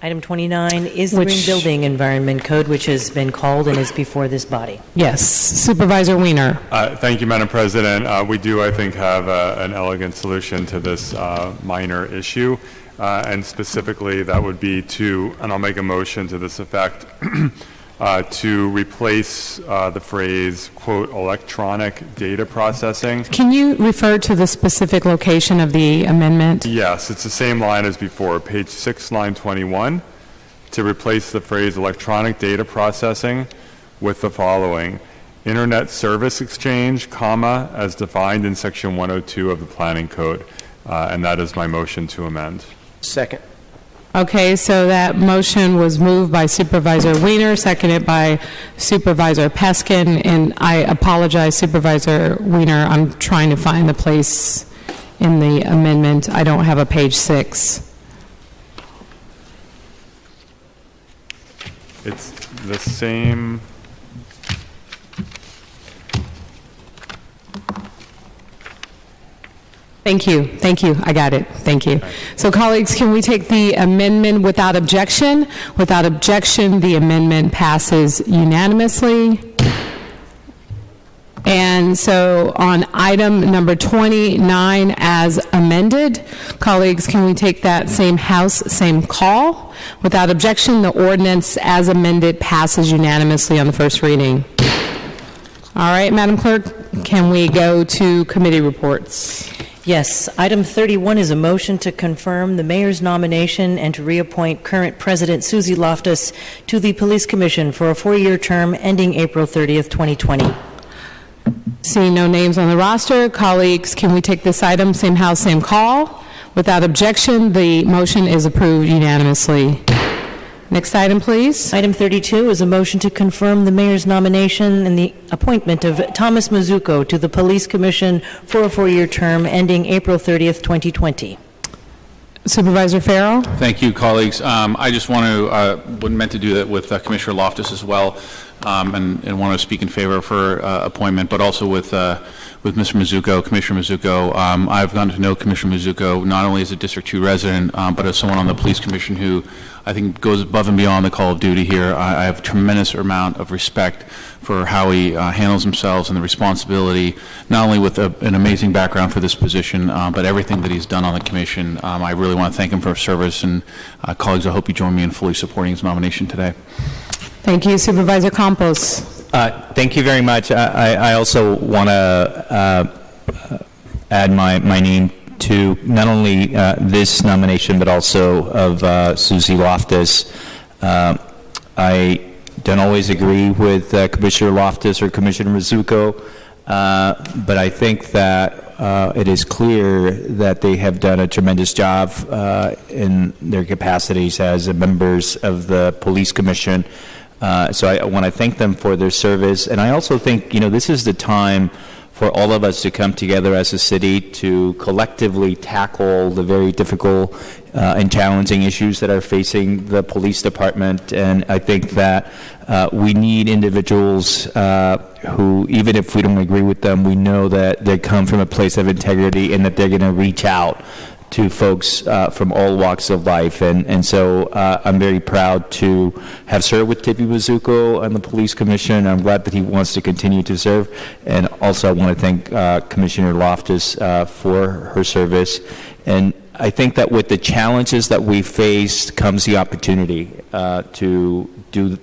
Item 29 is the Green Building Environment Code, which has been called and is before this body. Yes. Supervisor Wiener. Thank you, Madam President. We do, I think, have an elegant solution to this minor issue, and specifically that would be and I'll make a motion to this effect, to replace the phrase, quote, electronic data processing. Can you refer to the specific location of the amendment? Yes, it's the same line as before, page 6, line 21, to replace the phrase electronic data processing with the following: Internet Service Exchange, comma, as defined in section 102 of the Planning Code. And that is my motion to amend. Second. Okay, so that motion was moved by Supervisor Wiener, seconded by Supervisor Peskin, and I apologize, Supervisor Wiener, I'm trying to find the place in the amendment. I don't have a page 6. It's the same. Thank you. Thank you. I got it. Thank you. So, colleagues, can we take the amendment without objection? Without objection, the amendment passes unanimously. And And so on item number 29 as amended, colleagues, can we take that same House, same call? Without objection, the ordinance as amended passes unanimously on the first reading. All right, Madam Clerk, can we go to committee reports? Yes. Item 31 is a motion to confirm the mayor's nomination and to reappoint current President Susie Loftus to the Police Commission for a 4-year term ending April 30th, 2020. Seeing no names on the roster, colleagues, can we take this item, same House, same call? Without objection, the motion is approved unanimously. Next item, please. Item 32 is a motion to confirm the mayor's nomination and the appointment of Thomas Mizuko to the Police Commission for a 4-year term ending April 30th, 2020. Supervisor Farrell? Thank you, colleagues. I just want to, meant to do that with Commissioner Loftus as well, and want to speak in favor of her appointment, but also with Mr. Mizuko, Commissioner Mizuko. I've gotten to know Commissioner Mizuko not only as a District 2 resident, but as someone on the Police Commission who I think goes above and beyond the call of duty here. I have a tremendous amount of respect for how he handles himself and the responsibility, not only with an amazing background for this position, but everything that he's done on the Commission. I really want to thank him for his service, and colleagues, I hope you join me in fully supporting his nomination today. Thank you. Supervisor Campos. Thank you very much. I also want to add my name to not only this nomination, but also of Susie Loftus. I don't always agree with Commissioner Loftus or Commissioner Mizuko, but I think that it is clear that they have done a tremendous job in their capacities as members of the Police Commission. So I want to thank them for their service. And I also think, this is the time for all of us to come together as a city to collectively tackle the very difficult and challenging issues that are facing the police department. And I think that we need individuals who, even if we don't agree with them, we know that they come from a place of integrity and that they're going to reach out to folks from all walks of life. And so I'm very proud to have served with Tippy Mizuko on the Police Commission. I'm glad that he wants to continue to serve. And also I want to thank Commissioner Loftus for her service. And I think that with the challenges that we faced comes the opportunity to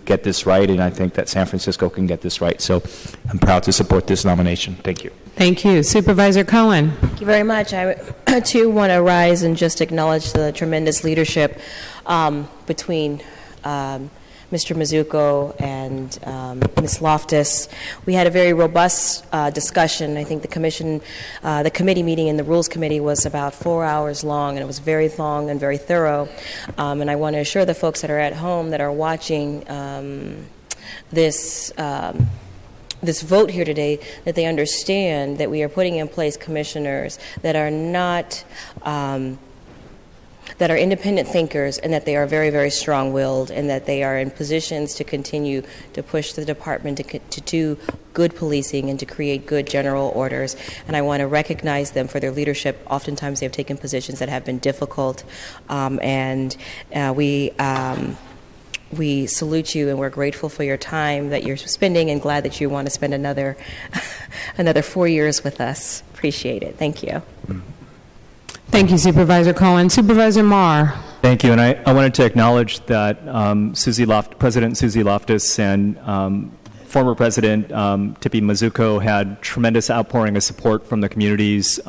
get this right, and I think that San Francisco can get this right. So I'm proud to support this nomination. Thank you. Thank you. Supervisor Cohen. Thank you very much. I too want to rise and just acknowledge the tremendous leadership between Mr. Mizuko and Ms. Loftus. We had a very robust discussion. I think the committee meeting in the Rules Committee was about 4 hours long, and it was very long and very thorough. And I want to assure the folks that are at home that are watching this vote here today that they understand that we are putting in place commissioners that are not that are independent thinkers, and that they are very, very strong-willed, and that they are in positions to continue to push the department to do good policing and to create good general orders. And I want to recognize them for their leadership. Oftentimes they have taken positions that have been difficult, and we salute you, and we're grateful for your time that you're spending, and glad that you want to spend another 4 years with us. Appreciate it. Thank you. Thank you, Supervisor Cohen. Supervisor Marr. Thank you, and I wanted to acknowledge that President Susie Loftus and former President Tippy Mizuko had tremendous outpouring of support from the communities.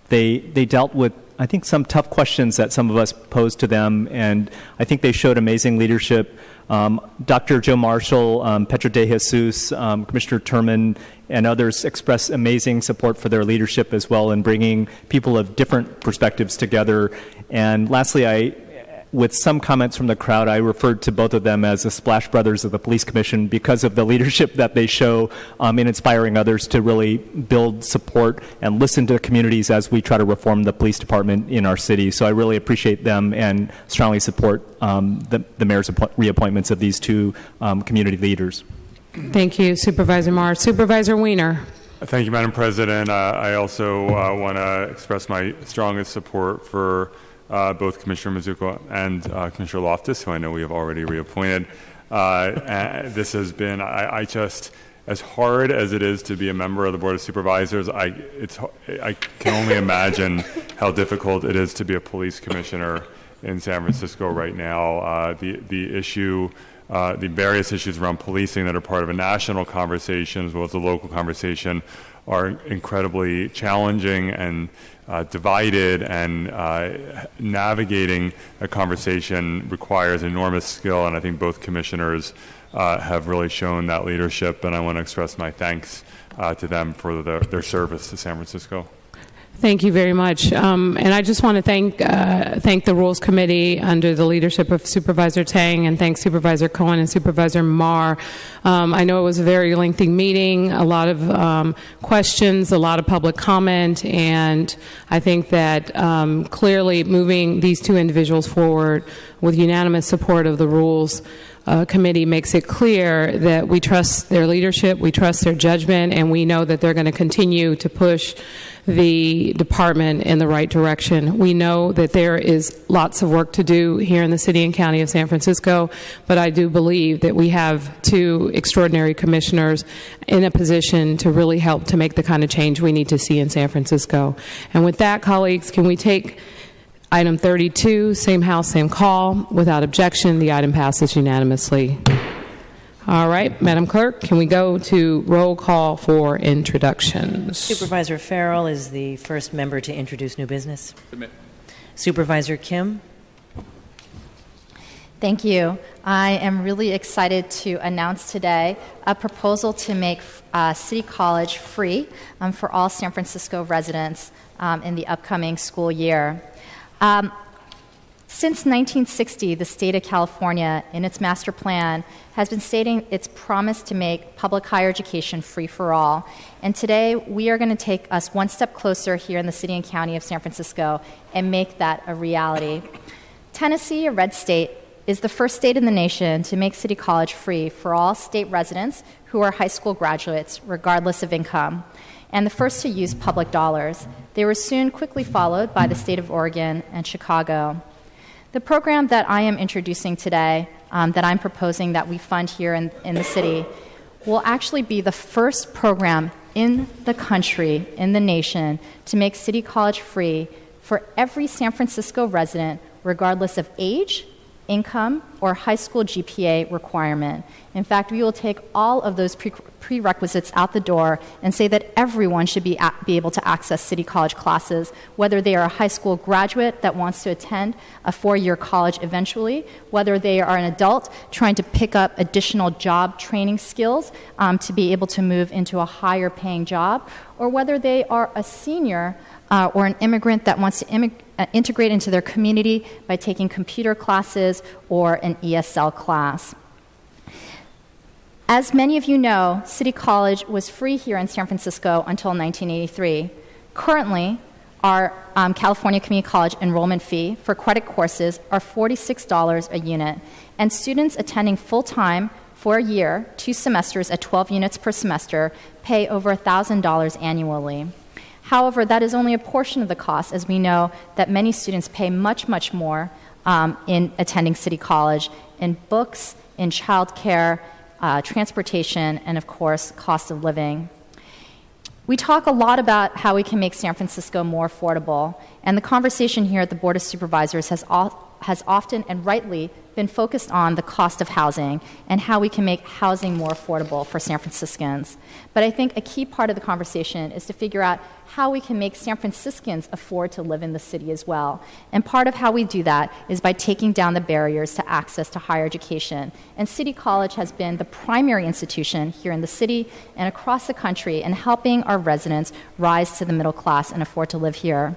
They dealt with, I think, some tough questions that some of us posed to them, and I think they showed amazing leadership. Dr. Joe Marshall, Petra De Jesus, Commissioner Turman, and others expressed amazing support for their leadership as well in bringing people of different perspectives together. And lastly, with some comments from the crowd, I referred to both of them as the Splash Brothers of the Police Commission because of the leadership that they show in inspiring others to really build support and listen to communities as we try to reform the police department in our city. So I really appreciate them and strongly support the mayor's reappointments of these two community leaders. Thank you, Supervisor Marr. Supervisor Wiener. Thank you, Madam President. I also want to express my strongest support for both Commissioner Mizuko and Commissioner Loftus, who I know we have already reappointed. This has been, I just as hard as it is to be a member of the Board of Supervisors, I can only imagine how difficult it is to be a police commissioner in San Francisco right now. The issue, the various issues around policing that are part of a national conversation as well as a local conversation are incredibly challenging and divided, and navigating a conversation requires enormous skill, and I think both commissioners have really shown that leadership, and I want to express my thanks to them for their service to San Francisco. Thank you very much. And I just want to thank the Rules Committee under the leadership of Supervisor Tang, and thank Supervisor Cohen and Supervisor Marr. I know it was a very lengthy meeting, a lot of questions, a lot of public comment, and I think that clearly moving these two individuals forward with unanimous support of the Rules Committee makes it clear that we trust their leadership, we trust their judgment, and we know that they're going to continue to push the department in the right direction. We know that there is lots of work to do here in the city and county of San Francisco, but I do believe that we have two extraordinary commissioners in a position to really help to make the kind of change we need to see in San Francisco. And with that, colleagues, can we take item 32, same house, same call? Without objection, the item passes unanimously. All right, Madam Clerk, can we go to roll call for introductions? Supervisor Farrell is the first member to introduce new business. Supervisor Kim. Thank you. I am really excited to announce today a proposal to make City College free for all San Francisco residents in the upcoming school year. Since 1960, the state of California, in its master plan, has been stating its promise to make public higher education free for all. And today, we are going to take us one step closer here in the city and county of San Francisco and make that a reality. Tennessee, a red state, is the first state in the nation to make City College free for all state residents who are high school graduates, regardless of income, and the first to use public dollars. They were soon quickly followed by the state of Oregon and Chicago. The program that I am introducing today, that I'm proposing that we fund here in the city, will actually be the first program in the country, in the nation, to make City College free for every San Francisco resident, regardless of age, income, or high school GPA requirement. In fact, we will take all of those prerequisites out the door and say that everyone should be able to access City College classes, whether they are a high school graduate that wants to attend a 4-year college eventually, whether they are an adult trying to pick up additional job training skills to be able to move into a higher paying job, or whether they are a senior or an immigrant that wants to integrate into their community by taking computer classes or an ESL class. As many of you know, City College was free here in San Francisco until 1983. Currently, our California Community College enrollment fee for credit courses are $46 a unit, and students attending full-time for a year, 2 semesters at 12 units per semester, pay over $1,000 annually. However, that is only a portion of the cost, as we know that many students pay much, much more in attending City College in books, in childcare, transportation, and of course, cost of living. We talk a lot about how we can make San Francisco more affordable, and the conversation here at the Board of Supervisors has often and rightly been focused on the cost of housing and how we can make housing more affordable for San Franciscans. But I think a key part of the conversation is to figure out how we can make San Franciscans afford to live in the city as well. And part of how we do that is by taking down the barriers to access to higher education. And City College has been the primary institution here in the city and across the country in helping our residents rise to the middle class and afford to live here.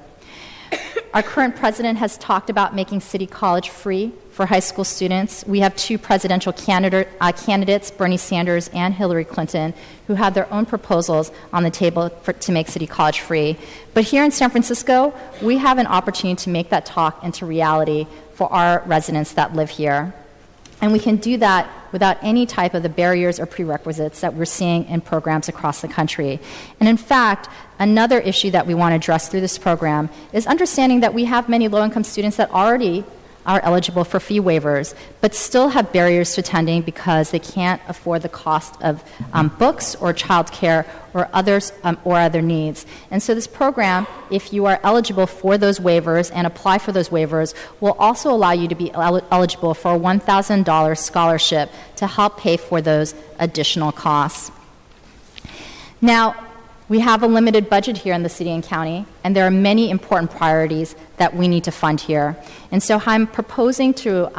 Our current president has talked about making City College free for high school students. We have 2 presidential candidates, Bernie Sanders and Hillary Clinton, who have their own proposals on the table to make City College free. But here in San Francisco, we have an opportunity to make that talk into reality for our residents that live here. And we can do that without any type of the barriers or prerequisites that we're seeing in programs across the country. And in fact, another issue that we want to address through this program is understanding that we have many low-income students that already are eligible for fee waivers, but still have barriers to attending because they can't afford the cost of books or childcare or other needs. And so this program, if you are eligible for those waivers and apply for those waivers, will also allow you to be eligible for a $1,000 scholarship to help pay for those additional costs. Now, we have a limited budget here in the city and county, and there are many important priorities that we need to fund here. And so how I'm proposing to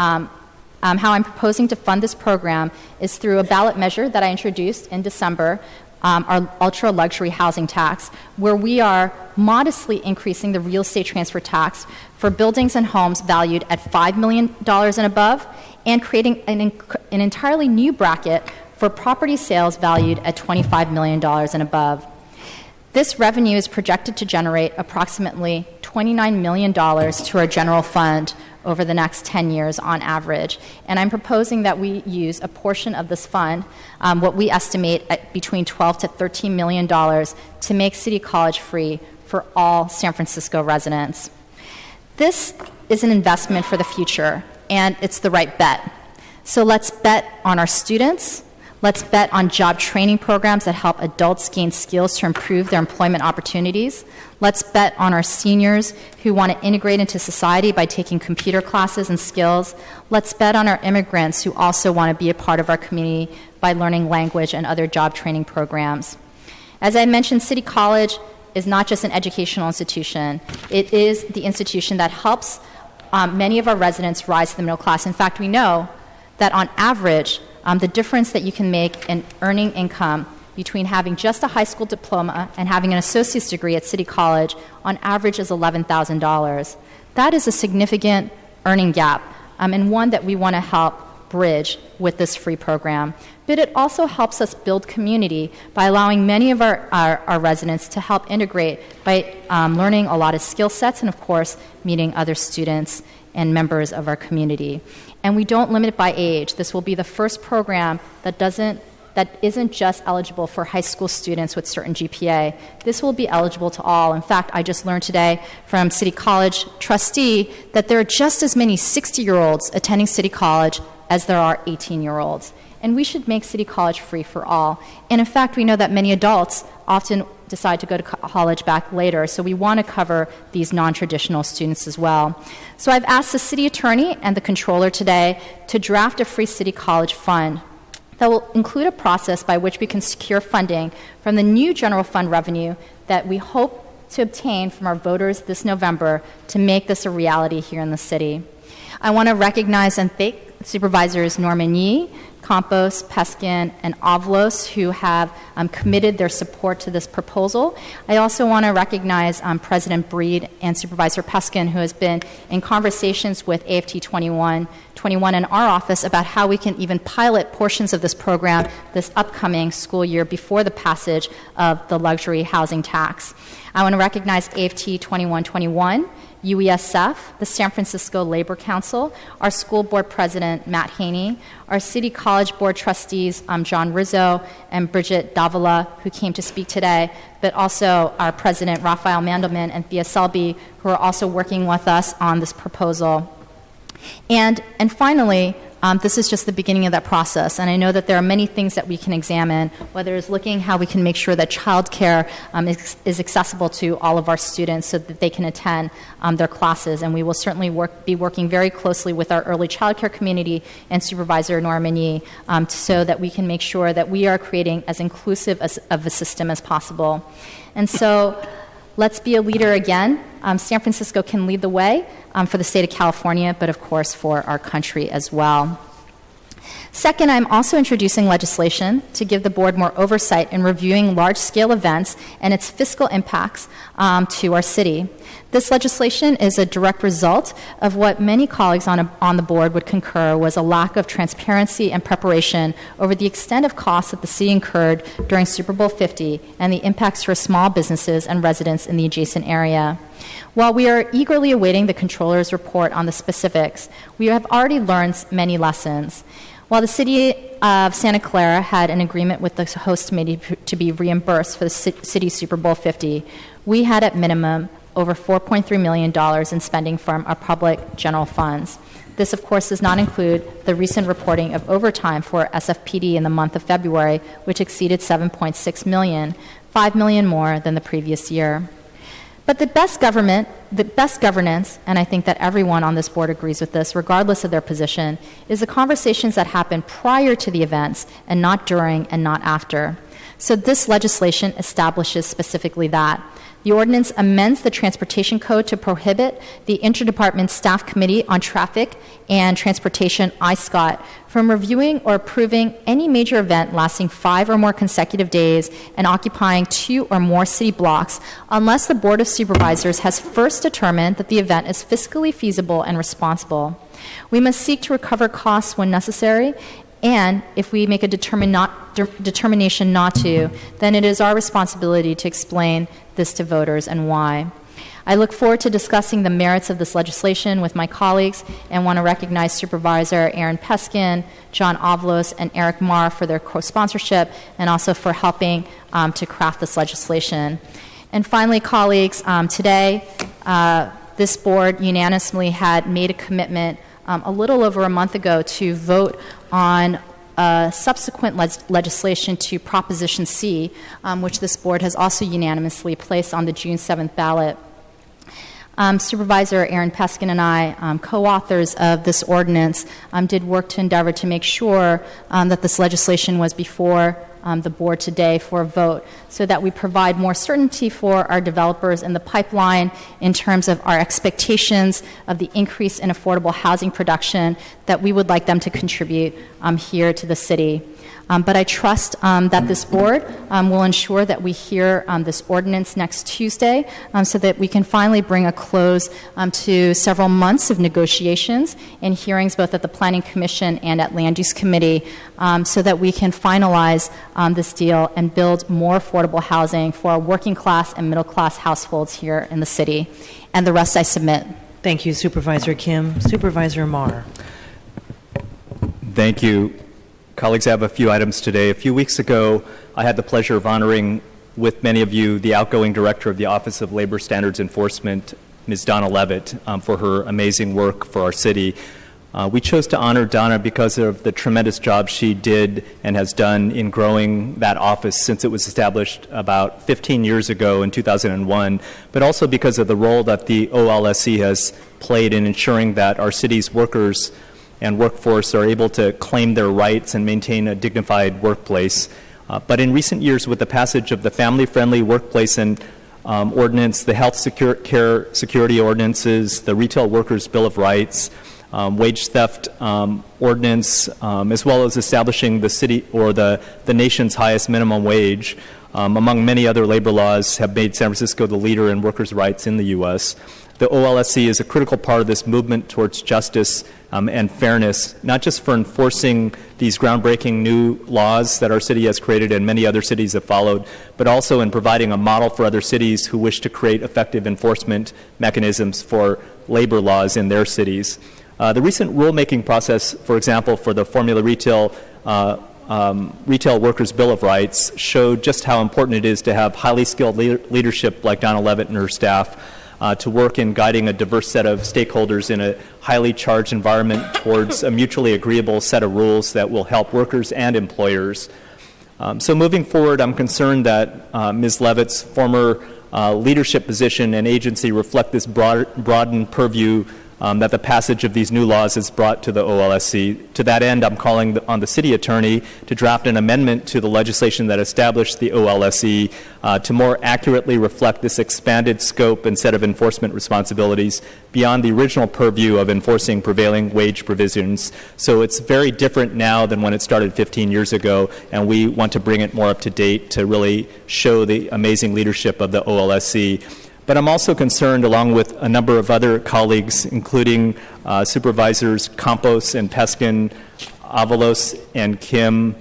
fund this program is through a ballot measure that I introduced in December, our ultra-luxury housing tax, where we are modestly increasing the real estate transfer tax for buildings and homes valued at $5 million and above, and creating an entirely new bracket for property sales valued at $25 million and above. This revenue is projected to generate approximately $29 million to our general fund over the next 10 years on average. And I'm proposing that we use a portion of this fund, what we estimate at between $12 to $13 million, to make City College free for all San Francisco residents. This is an investment for the future, and it's the right bet. So let's bet on our students. Let's bet on job training programs that help adults gain skills to improve their employment opportunities. Let's bet on our seniors who want to integrate into society by taking computer classes and skills. Let's bet on our immigrants who also want to be a part of our community by learning language and other job training programs. As I mentioned, City College is not just an educational institution. It is the institution that helps many of our residents rise to the middle class. In fact, we know that on average, the difference that you can make in earning income between having just a high school diploma and having an associate's degree at City College on average is $11,000. That is a significant earning gap, and one that we want to help bridge with this free program. But it also helps us build community by allowing many of our residents to help integrate by learning a lot of skill sets and, of course, meeting other students and members of our community. And we don't limit it by age. This will be the first program that isn't just eligible for high school students with certain GPA. This will be eligible to all. In fact, I just learned today from City College trustee that there are just as many 60-year-olds attending City College as there are 18-year-olds. And we should make City College free for all. And in fact, we know that many adults often decide to go to college back later, so we want to cover these non-traditional students as well. So I've asked the city attorney and the controller today to draft a free City College fund that will include a process by which we can secure funding from the new general fund revenue that we hope to obtain from our voters this November to make this a reality here in the city. I want to recognize and thank Supervisors Norman Yee, Campos, Peskin, and Avalos, who have committed their support to this proposal. I also want to recognize President Breed and Supervisor Peskin, who has been in conversations with AFT 21 in our office about how we can even pilot portions of this program this upcoming school year before the passage of the luxury housing tax. I want to recognize AFT 2121, UESF, the San Francisco Labor Council, our school board president, Matt Haney, our City College Board trustees, John Rizzo and Bridget Davila, who came to speak today, but also our president, Raphael Mandelman, and Thea Selby, who are also working with us on this proposal. And finally, this is just the beginning of that process, and I know that there are many things that we can examine, whether it's looking how we can make sure that childcare is accessible to all of our students so that they can attend their classes, and we will certainly be working very closely with our early childcare community and Supervisor Norman Yee so that we can make sure that we are creating as inclusive of a system as possible. And so let's be a leader again. San Francisco can lead the way for the state of California, but of course for our country as well. Second, I'm also introducing legislation to give the board more oversight in reviewing large-scale events and its fiscal impacts to our city. This legislation is a direct result of what many colleagues on the board would concur was a lack of transparency and preparation over the extent of costs that the city incurred during Super Bowl 50 and the impacts for small businesses and residents in the adjacent area. While we are eagerly awaiting the controller's report on the specifics, we have already learned many lessons. While the city of Santa Clara had an agreement with the host committee to be reimbursed for the city's Super Bowl 50, we had at minimum over $4.3 million in spending from our public general funds. This, of course, does not include the recent reporting of overtime for SFPD in the month of February, which exceeded $7.6 million, $5 million more than the previous year. But the best governance, and I think that everyone on this board agrees with this, regardless of their position, is the conversations that happen prior to the events and not during and not after. So this legislation establishes specifically that. The ordinance amends the Transportation Code to prohibit the Interdepartment Staff Committee on Traffic and Transportation, ISCOT, from reviewing or approving any major event lasting 5 or more consecutive days and occupying 2 or more city blocks unless the Board of Supervisors has first determined that the event is fiscally feasible and responsible. We must seek to recover costs when necessary, and if we make a determination not to, then it is our responsibility to explain this to voters and why. I look forward to discussing the merits of this legislation with my colleagues and want to recognize Supervisor Aaron Peskin, John Avalos, and Eric Marr for their co-sponsorship and also for helping to craft this legislation. And finally, colleagues, today this board unanimously had made a commitment a little over a month ago to vote on subsequent legislation to Proposition C, which this board has also unanimously placed on the June 7th ballot. Supervisor Aaron Peskin and I, co-authors of this ordinance, did work to endeavor to make sure that this legislation was before the board today for a vote so that we provide more certainty for our developers in the pipeline in terms of our expectations of the increase in affordable housing production that we would like them to contribute here to the city. But I trust that this board will ensure that we hear this ordinance next Tuesday so that we can finally bring a close to several months of negotiations and hearings both at the Planning Commission and at Land Use Committee so that we can finalize this deal and build more affordable housing for our working class and middle class households here in the city. And the rest I submit. Thank you, Supervisor Kim. Supervisor Marr. Thank you. Colleagues, I have a few items today. A few weeks ago, I had the pleasure of honoring with many of you the outgoing director of the Office of Labor Standards Enforcement, Ms. Donna Levitt, for her amazing work for our city. We chose to honor Donna because of the tremendous job she did and has done in growing that office since it was established about 15 years ago in 2001, but also because of the role that the OLSC has played in ensuring that our city's workers and workforce are able to claim their rights and maintain a dignified workplace. But in recent years, with the passage of the Family-Friendly Workplace and Ordinance, the Health Care Security Ordinances, the Retail Workers Bill of Rights, Wage Theft Ordinance, as well as establishing the city or the nation's highest minimum wage, among many other labor laws, have made San Francisco the leader in workers' rights in the U.S. The OLSC is a critical part of this movement towards justice and fairness, not just for enforcing these groundbreaking new laws that our city has created and many other cities have followed, but also in providing a model for other cities who wish to create effective enforcement mechanisms for labor laws in their cities. The recent rulemaking process, for example, for the Formula Retail Workers Bill of Rights showed just how important it is to have highly skilled leadership like Donna Levitt and her staff to work in guiding a diverse set of stakeholders in a highly charged environment towards a mutually agreeable set of rules that will help workers and employers. So moving forward, I'm concerned that Ms. Levitt's former leadership position and agency reflect this broadened purview that the passage of these new laws has brought to the OLSC. To that end, I'm calling on the city attorney to draft an amendment to the legislation that established the OLSC to more accurately reflect this expanded scope and set of enforcement responsibilities beyond the original purview of enforcing prevailing wage provisions. So it's very different now than when it started 15 years ago, and we want to bring it more up to date to really show the amazing leadership of the OLSC. But I'm also concerned, along with a number of other colleagues, including Supervisors Campos and Peskin, Avalos and Kim,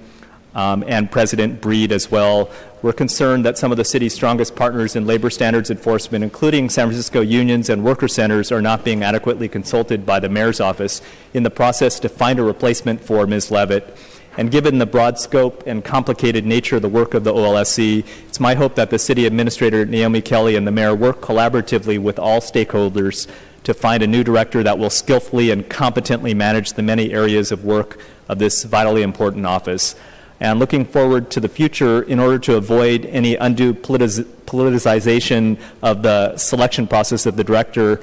and President Breed as well. We're concerned that some of the city's strongest partners in labor standards enforcement, including San Francisco unions and worker centers, are not being adequately consulted by the mayor's office in the process to find a replacement for Ms. Levitt. And given the broad scope and complicated nature of the work of the OLSC, it's my hope that the City Administrator, Naomi Kelly, and the Mayor work collaboratively with all stakeholders to find a new director that will skillfully and competently manage the many areas of work of this vitally important office. And looking forward to the future, in order to avoid any undue politicization of the selection process of the director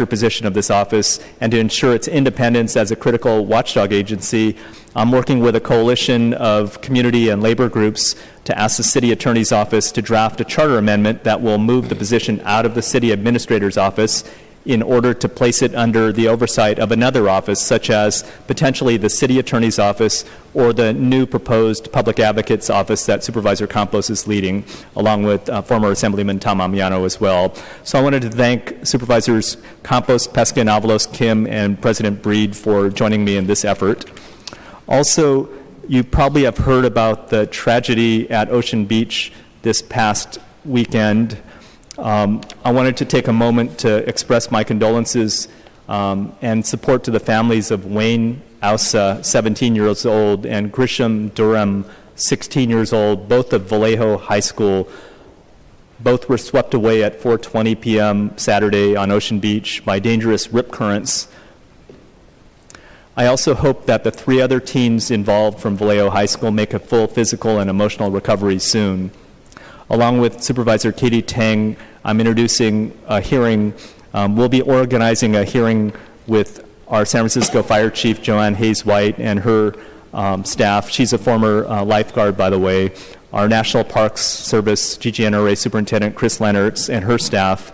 position of this office, and to ensure its independence as a critical watchdog agency, I'm working with a coalition of community and labor groups to ask the City Attorney's Office to draft a charter amendment that will move the position out of the City Administrator's Office in order to place it under the oversight of another office, such as potentially the City Attorney's Office or the new proposed Public Advocate's Office that Supervisor Campos is leading, along with former Assemblyman Tom Amiano as well. So I wanted to thank Supervisors Campos, Peskin, Avalos, Kim, and President Breed for joining me in this effort. Also, you probably have heard about the tragedy at Ocean Beach this past weekend. I wanted to take a moment to express my condolences and support to the families of Wayne Ausa, 17 years old, and Grisham Durham, 16 years old, both of Vallejo High School. Both were swept away at 4:20 p.m. Saturday on Ocean Beach by dangerous rip currents. I also hope that the 3 other teens involved from Vallejo High School make a full physical and emotional recovery soon. Along with Supervisor Katie Tang, I'm introducing a hearing. We'll be organizing a hearing with our San Francisco Fire Chief, Joanne Hayes-White, and her staff. She's a former lifeguard, by the way. Our National Parks Service GGNRA Superintendent, Chris Lennertz, and her staff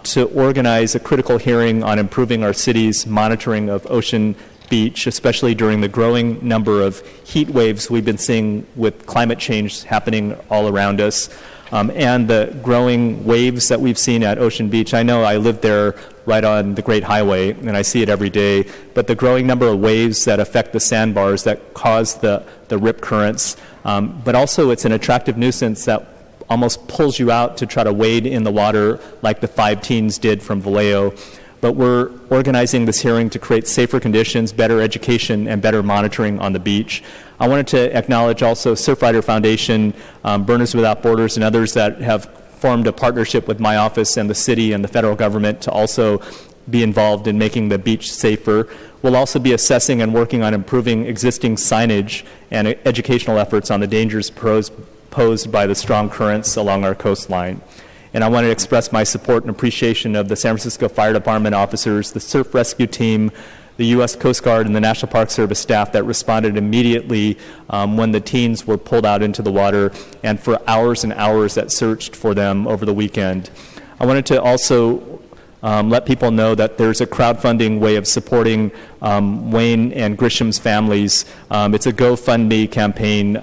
to organize a critical hearing on improving our city's monitoring of Ocean Beach, especially during the growing number of heat waves we've been seeing with climate change happening all around us, and the growing waves that we've seen at Ocean Beach. I know I live there right on the Great Highway, and I see it every day, but the growing number of waves that affect the sandbars that cause the rip currents, but also it's an attractive nuisance that almost pulls you out to try to wade in the water like the 5 teens did from Vallejo. But we're organizing this hearing to create safer conditions, better education, and better monitoring on the beach. I wanted to acknowledge also Surfrider Foundation, Burners Without Borders, and others that have formed a partnership with my office and the city and the federal government to also be involved in making the beach safer. We'll also be assessing and working on improving existing signage and educational efforts on the dangers posed by the strong currents along our coastline. And I want to express my support and appreciation of the San Francisco Fire Department officers, the surf rescue team, the U.S. Coast Guard, and the National Park Service staff that responded immediately when the teens were pulled out into the water, and for hours and hours that searched for them over the weekend. I wanted to also let people know that there's a crowdfunding way of supporting Wayne and Grisham's families. It's a GoFundMe campaign.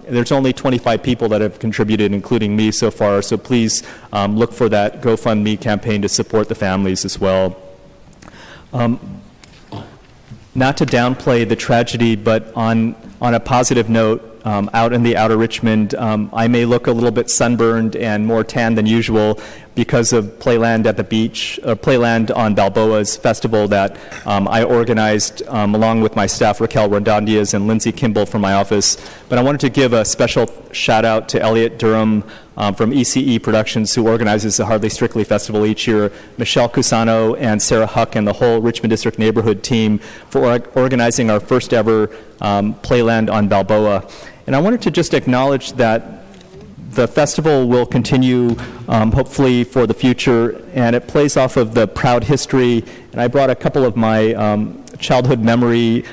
There's only 25 people that have contributed, including me so far, so please look for that GoFundMe campaign to support the families as well. Not to downplay the tragedy, but on a positive note, out in the outer Richmond, I may look a little bit sunburned and more tan than usual because of Playland at the beach, Playland on Balboa's festival that I organized along with my staff, Raquel Rondondias and Lindsay Kimball from my office. But I wanted to give a special shout out to Elliot Durham from ECE Productions, who organizes the Hardly Strictly Festival each year, Michelle Cusano and Sarah Huck and the whole Richmond District neighborhood team for organizing our first ever Playland on Balboa. And I wanted to just acknowledge that the festival will continue, hopefully, for the future, and it plays off of the proud history. And I brought a couple of my childhood memory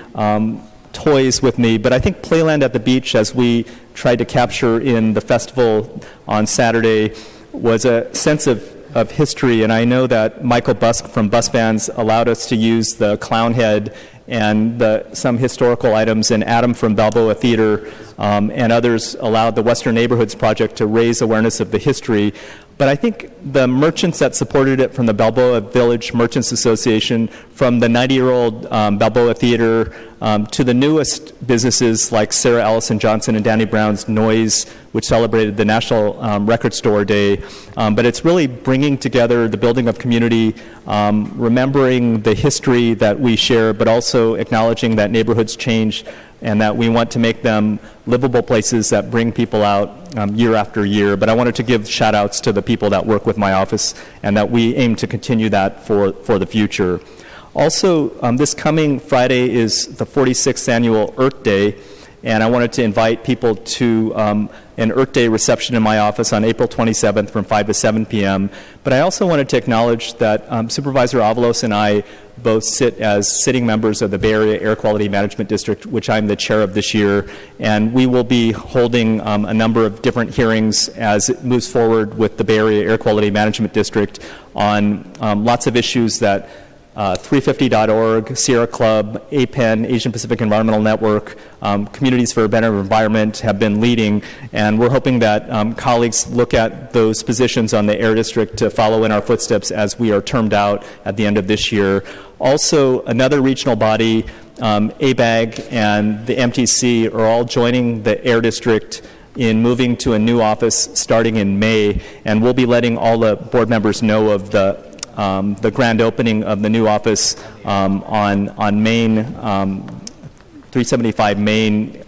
toys with me, but I think Playland at the Beach, as we tried to capture in the festival on Saturday, was a sense of history. And I know that Michael Busk from Bus Bands allowed us to use the clown head and some historical items, and Adam from Balboa Theater and others allowed the Western Neighborhoods Project to raise awareness of the history. But I think the merchants that supported it, from the Balboa Village Merchants Association, from the 90-year-old Balboa Theater, to the newest businesses like Sarah Allison Johnson and Danny Brown's Noise, which celebrated the National Record Store Day. But it's really bringing together the building of community, remembering the history that we share, but also acknowledging that neighborhoods change and that we want to make them livable places that bring people out year after year. But I wanted to give shout outs to the people that work with my office, and that we aim to continue that for the future. Also, this coming Friday is the 46th annual Earth Day, and I wanted to invite people to an Earth Day reception in my office on April 27th from 5 to 7 p.m. But I also wanted to acknowledge that Supervisor Avalos and I both sit as sitting members of the Bay Area Air Quality Management District, which I'm the chair of this year, and we will be holding a number of different hearings as it moves forward with the Bay Area Air Quality Management District on lots of issues that 350.org, Sierra Club, APEN, Asian Pacific Environmental Network, Communities for a Better Environment have been leading, and we're hoping that colleagues look at those positions on the Air District to follow in our footsteps as we are termed out at the end of this year. Also, another regional body, ABAG and the MTC, are all joining the Air District in moving to a new office starting in May, and we'll be letting all the board members know of the grand opening of the new office on Main, 375 Main,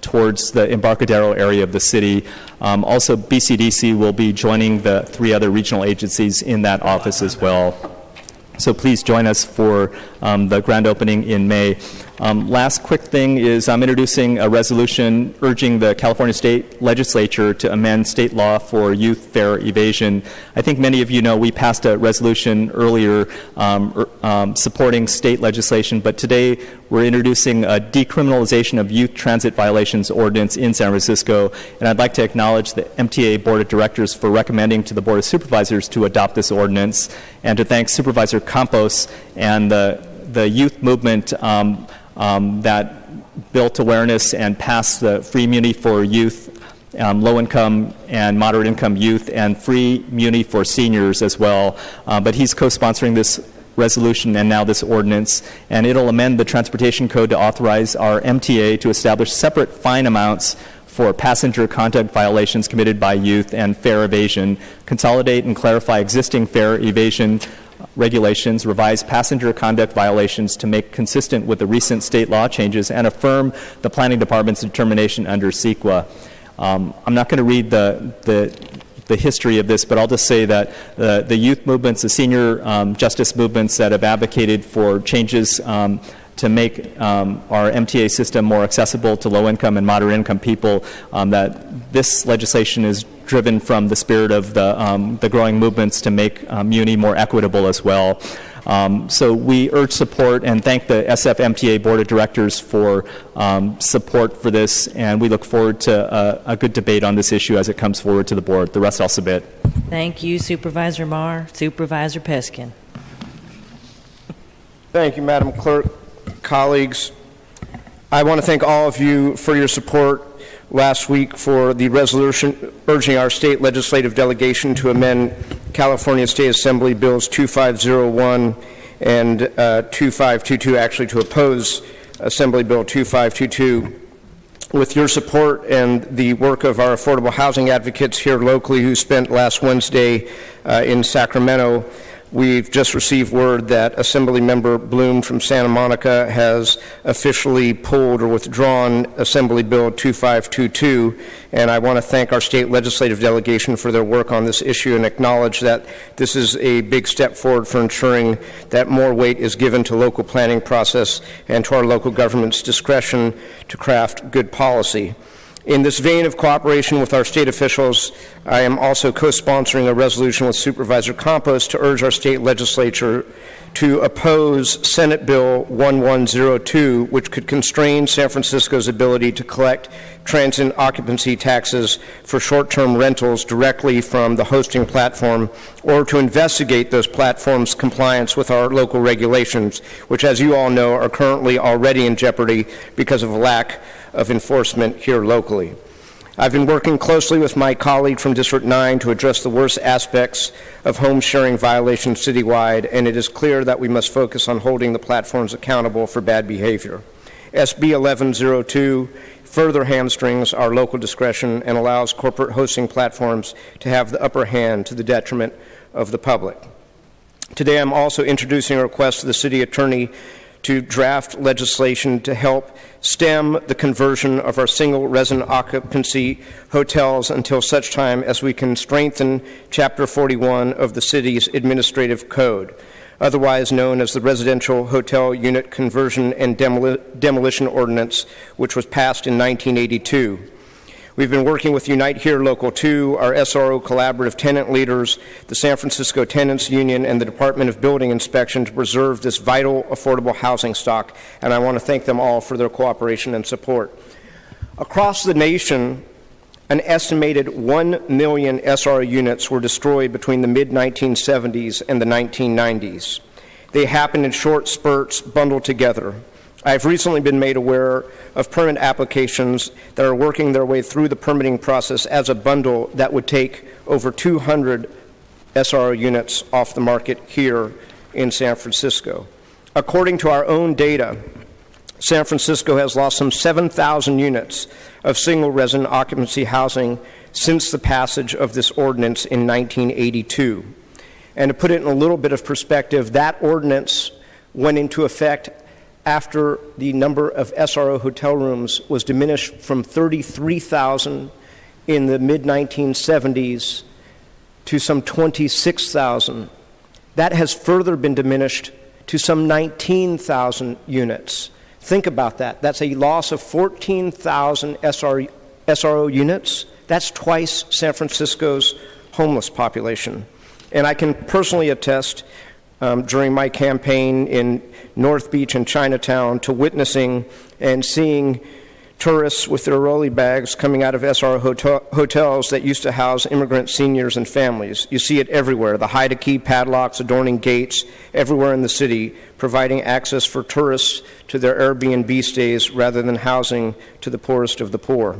towards the Embarcadero area of the city. Also, BCDC will be joining the 3 other regional agencies in that office as well. So please join us for the grand opening in May. Last quick thing is I'm introducing a resolution urging the California State Legislature to amend state law for youth fare evasion. I think many of you know we passed a resolution earlier supporting state legislation, but today we're introducing a decriminalization of youth transit violations ordinance in San Francisco, and I'd like to acknowledge the MTA Board of Directors for recommending to the Board of Supervisors to adopt this ordinance, and to thank Supervisor Campos and the youth movement that built awareness and passed the free muni for youth, low-income and moderate-income youth, and free muni for seniors as well. But he's co-sponsoring this resolution and now this ordinance, and it'll amend the Transportation Code to authorize our MTA to establish separate fine amounts for passenger conduct violations committed by youth and fare evasion, consolidate and clarify existing fare evasion regulations, revise passenger conduct violations to make consistent with the recent state law changes, and affirm the Planning Department's determination under CEQA. I'm not going to read the history of this, but I'll just say that the youth movements, the senior justice movements that have advocated for changes to make our MTA system more accessible to low-income and moderate-income people, that this legislation is driven from the spirit of the growing movements to make muni more equitable as well. So we urge support and thank the SF-MTA Board of Directors for support for this, and we look forward to a good debate on this issue as it comes forward to the board. The rest I'll submit. Thank you, Supervisor Marr. Supervisor Peskin. Thank you, Madam Clerk. Colleagues, I want to thank all of you for your support last week for the resolution urging our state legislative delegation to amend California State Assembly Bills 2501 and 2522, actually to oppose Assembly Bill 2522. With your support and the work of our affordable housing advocates here locally who spent last Wednesday in Sacramento, we've just received word that Assembly Member Bloom from Santa Monica has officially pulled or withdrawn Assembly Bill 2522, and I want to thank our state legislative delegation for their work on this issue and acknowledge that this is a big step forward for ensuring that more weight is given to local planning process and to our local government's discretion to craft good policy. In this vein of cooperation with our state officials, I am also co-sponsoring a resolution with Supervisor Campos to urge our state legislature to oppose Senate Bill 1102, which could constrain San Francisco's ability to collect transient occupancy taxes for short-term rentals directly from the hosting platform, or to investigate those platforms' compliance with our local regulations, which, as you all know, are currently already in jeopardy because of a lack of enforcement here locally. I've been working closely with my colleague from District 9 to address the worst aspects of home sharing violations citywide, and it is clear that we must focus on holding the platforms accountable for bad behavior. SB 1102 further hamstrings our local discretion and allows corporate hosting platforms to have the upper hand to the detriment of the public. Today I'm also introducing a request to the City Attorney to draft legislation to help stem the conversion of our single resident occupancy hotels until such time as we can strengthen Chapter 41 of the city's administrative code, otherwise known as the Residential Hotel Unit Conversion and Demolition Ordinance, which was passed in 1982. We've been working with Unite Here Local 2, our SRO collaborative tenant leaders, the San Francisco Tenants Union, and the Department of Building Inspection to preserve this vital, affordable housing stock, and I want to thank them all for their cooperation and support. Across the nation, an estimated 1 million SRO units were destroyed between the mid-1970s and the 1990s. They happened in short spurts bundled together. I've recently been made aware of permit applications that are working their way through the permitting process as a bundle that would take over 200 SRO units off the market here in San Francisco. According to our own data, San Francisco has lost some 7,000 units of single resident occupancy housing since the passage of this ordinance in 1982. And to put it in a little bit of perspective, that ordinance went into effect after the number of SRO hotel rooms was diminished from 33,000 in the mid-1970s to some 26,000. That has further been diminished to some 19,000 units. Think about that. That's a loss of 14,000 SRO units. That's twice San Francisco's homeless population. And I can personally attest during my campaign in North Beach and Chinatown to witnessing and seeing tourists with their rolly bags coming out of SRO hotels that used to house immigrant seniors and families. You see it everywhere, the hide-a-key padlocks adorning gates everywhere in the city, providing access for tourists to their Airbnb stays rather than housing to the poorest of the poor.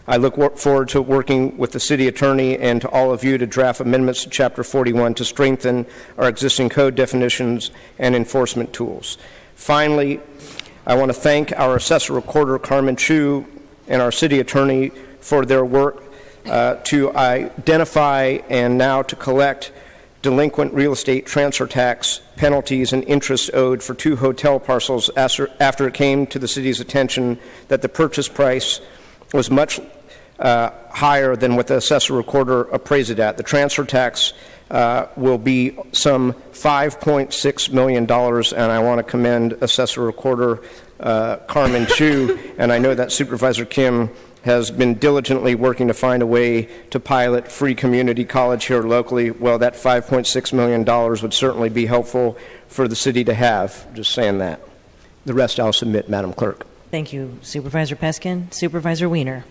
I look forward to working with the city attorney and to all of you to draft amendments to Chapter 41 to strengthen our existing code definitions and enforcement tools. Finally, I want to thank our Assessor Recorder, Carmen Chu, and our city attorney for their work to identify and now to collect delinquent real estate transfer tax penalties and interest owed for 2 hotel parcels after it came to the city's attention that the purchase price was much higher than what the Assessor Recorder appraised it at. The transfer tax will be some $5.6 million, and I want to commend Assessor Recorder Carmen Chu, and I know that Supervisor Kim has been diligently working to find a way to pilot free community college here locally. Well, that $5.6 million would certainly be helpful for the city to have. Just saying that. The rest I'll submit, Madam Clerk. Thank you, Supervisor Peskin. Supervisor Wiener.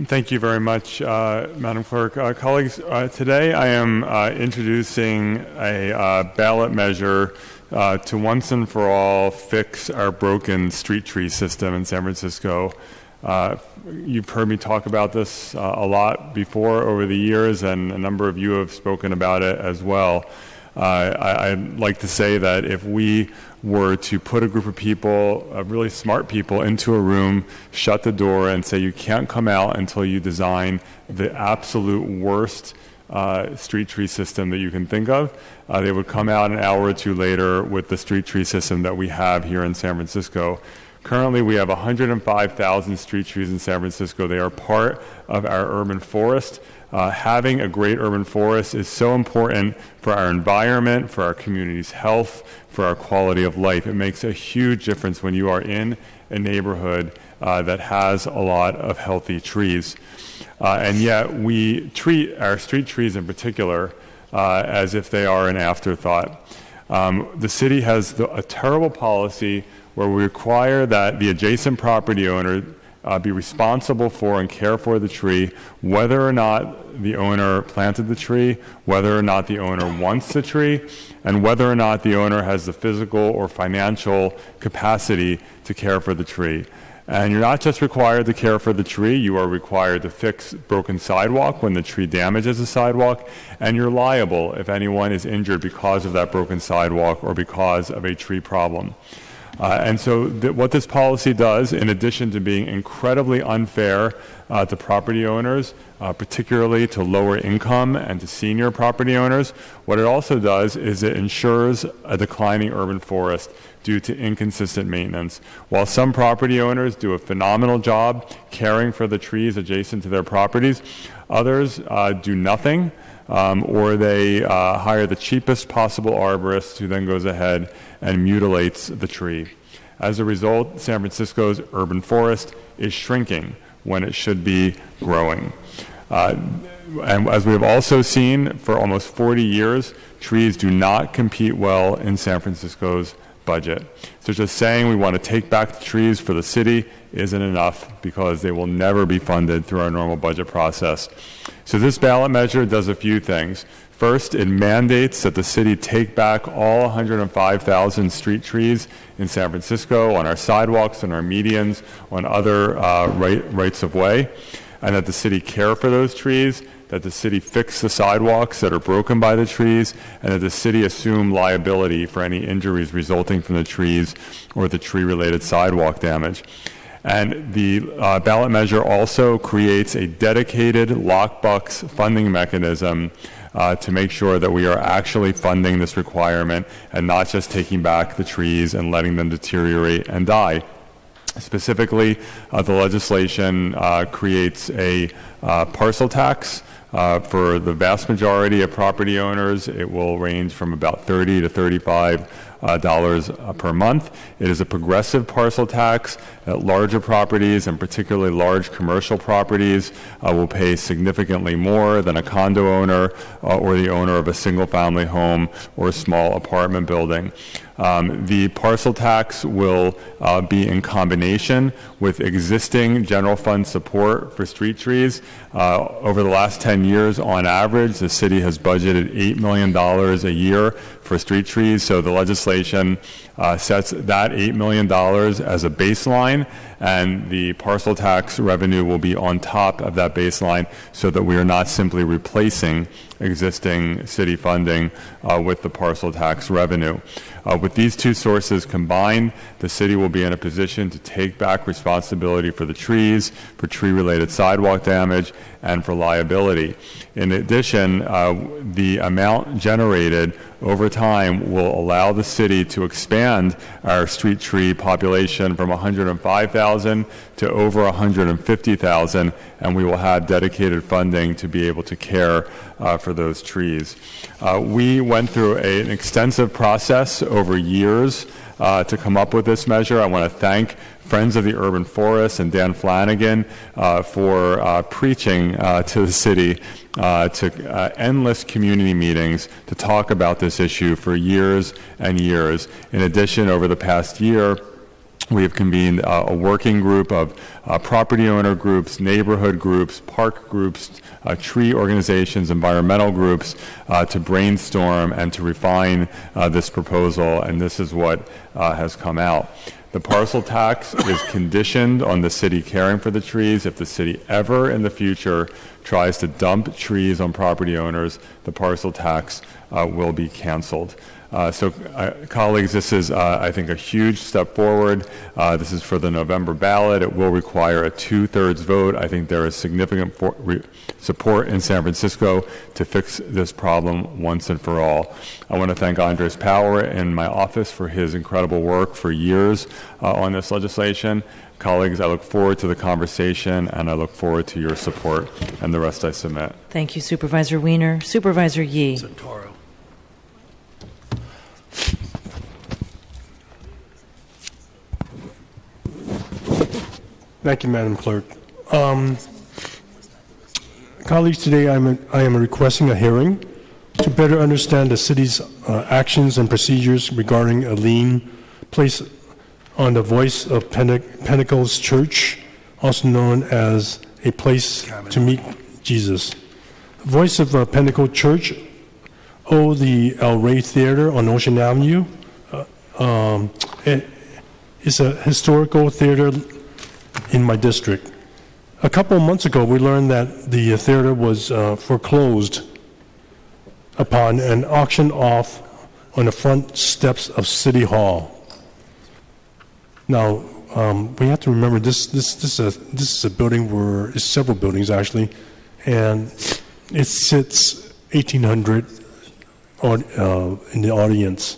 Thank you very much, Madam Clerk. Colleagues, today I am introducing a ballot measure to once and for all fix our broken street tree system in San Francisco. You've heard me talk about this a lot before over the years, and a number of you have spoken about it as well. I'd like to say that if we were to put a group of people, really smart people, into a room, shut the door, and say you can't come out until you design the absolute worst street tree system that you can think of, they would come out an hour or two later with the street tree system that we have here in San Francisco. Currently, we have 105,000 street trees in San Francisco. They are part of our urban forest. Having a great urban forest is so important for our environment, for our community's health, for our quality of life. It makes a huge difference when you are in a neighborhood that has a lot of healthy trees. And yet we treat our street trees in particular as if they are an afterthought. The city has a terrible policy where we require that the adjacent property owner be responsible for and care for the tree, whether or not the owner planted the tree, whether or not the owner wants the tree, and whether or not the owner has the physical or financial capacity to care for the tree. And you're not just required to care for the tree, you are required to fix broken sidewalk when the tree damages the sidewalk, and you're liable if anyone is injured because of that broken sidewalk or because of a tree problem. And so what this policy does, in addition to being incredibly unfair to property owners, particularly to lower income and to senior property owners, what it also does is it ensures a declining urban forest due to inconsistent maintenance. While some property owners do a phenomenal job caring for the trees adjacent to their properties, others do nothing, or they hire the cheapest possible arborist who then goes ahead and mutilates the tree. As a result, San Francisco's urban forest is shrinking when it should be growing. And as we have also seen for almost 40 years, trees do not compete well in San Francisco's budget. So just saying we want to take back the trees for the city isn't enough because they will never be funded through our normal budget process. So this ballot measure does a few things. First, it mandates that the city take back all 105,000 street trees in San Francisco, on our sidewalks, on our medians, on other rights of way, and that the city care for those trees, that the city fix the sidewalks that are broken by the trees, and that the city assume liability for any injuries resulting from the trees or the tree-related sidewalk damage. And the ballot measure also creates a dedicated lockbox funding mechanism to make sure that we are actually funding this requirement and not just taking back the trees and letting them deteriorate and die. Specifically, the legislation creates a parcel tax for the vast majority of property owners. It will range from about $30 to $35 per month. It is a progressive parcel tax. Larger properties, and particularly large commercial properties, will pay significantly more than a condo owner or the owner of a single-family home or a small apartment building. The parcel tax will be in combination with existing general fund support for street trees. Over the last 10 years, on average, the city has budgeted $8 million a year for street trees, so the legislation sets that $8 million as a baseline, and the parcel tax revenue will be on top of that baseline so that we are not simply replacing existing city funding with the parcel tax revenue. With these two sources combined, the city will be in a position to take back responsibility for the trees, for tree-related sidewalk damage, and for liability. In addition, the amount generated over time will allow the city to expand our street tree population from 105,000 to over 150,000, and we will have dedicated funding to be able to care for those trees. We went through an extensive process over years to come up with this measure. I want to thank Friends of the Urban Forest and Dan Flanagan for preaching to the city to endless community meetings to talk about this issue for years and years. In addition, over the past year, we have convened a working group of property owner groups, neighborhood groups, park groups, tree organizations, environmental groups to brainstorm and to refine this proposal, and this is what has come out. The parcel tax is conditioned on the city caring for the trees. If the city ever in the future tries to dump trees on property owners, the parcel tax will be canceled. Colleagues, this is, I think, a huge step forward. This is for the November ballot. It will require a 2/3 vote. I think there is significant support in San Francisco to fix this problem once and for all. I want to thank Andres Power in my office for his incredible work for years on this legislation. Colleagues, I look forward to the conversation, and I look forward to your support, and the rest I submit. Thank you, Supervisor Wiener. Supervisor Yee. Thank you, Madam Clerk. Colleagues, today I am requesting a hearing to better understand the city's actions and procedures regarding a lien placed on the Voice of Pentacles Church, also known as a place to meet Jesus. Voice of Pentacle Church owed the El Rey Theater on Ocean Avenue. It is a historical theater in my district. A couple of months ago, we learned that the theater was foreclosed upon and auctioned off on the front steps of City Hall. Now, we have to remember this is a building where it's several buildings actually, and it sits 1,800 in the audience,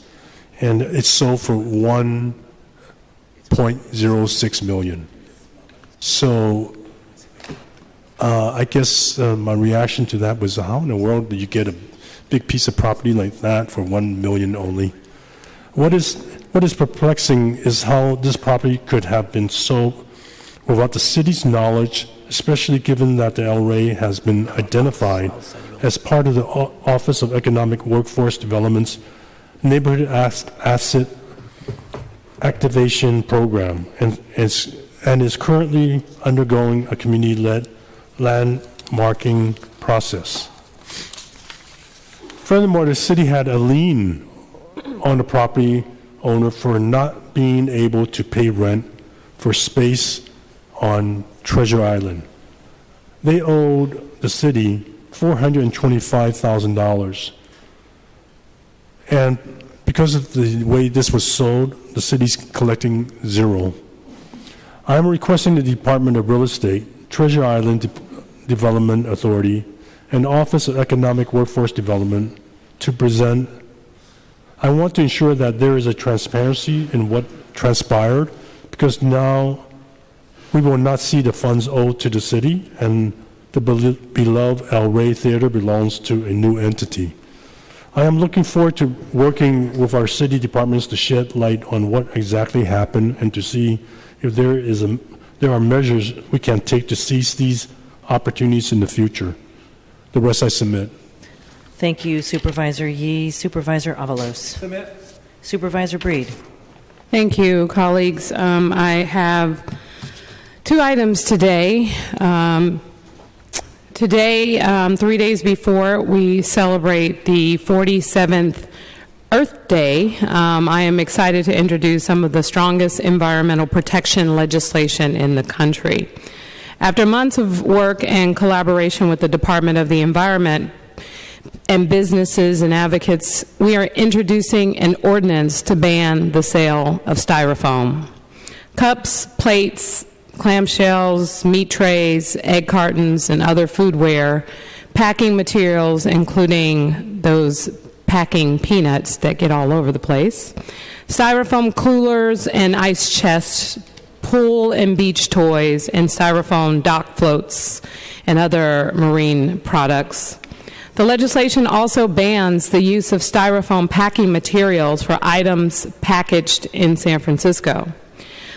and it's sold for $1.06 million. So I guess my reaction to that was, how in the world do you get a big piece of property like that for $1 million only? What is perplexing is how this property could have been sold without the city's knowledge, especially given that the El Rey has been identified as part of the Office of Economic Workforce Development's Neighborhood Asset Activation Program and is currently undergoing a community-led landmarking process. Furthermore, the city had a lien on the property owner for not being able to pay rent for space on Treasure Island. They owed the city $425,000. And because of the way this was sold, the city's collecting zero. I'm requesting the Department of Real Estate, Treasure Island Development Authority, and Office of Economic Workforce Development to present. I want to ensure that there is a transparency in what transpired, because now we will not see the funds owed to the city, and the beloved El Rey Theater belongs to a new entity. I am looking forward to working with our city departments to shed light on what exactly happened and to see if there are measures we can take to seize these opportunities in the future. The rest I submit. Thank you, Supervisor Yee. Supervisor Avalos. Supervisor Breed. Thank you, colleagues. I have two items today. Today, 3 days before we celebrate the 47th Earth Day, I am excited to introduce some of the strongest environmental protection legislation in the country. After months of work and collaboration with the Department of the Environment and businesses and advocates, we are introducing an ordinance to ban the sale of styrofoam. Cups, plates, clamshells, meat trays, egg cartons, and other foodware, packing materials, including those packing peanuts that get all over the place, styrofoam coolers and ice chests, pool and beach toys, and styrofoam dock floats and other marine products. The legislation also bans the use of styrofoam packing materials for items packaged in San Francisco.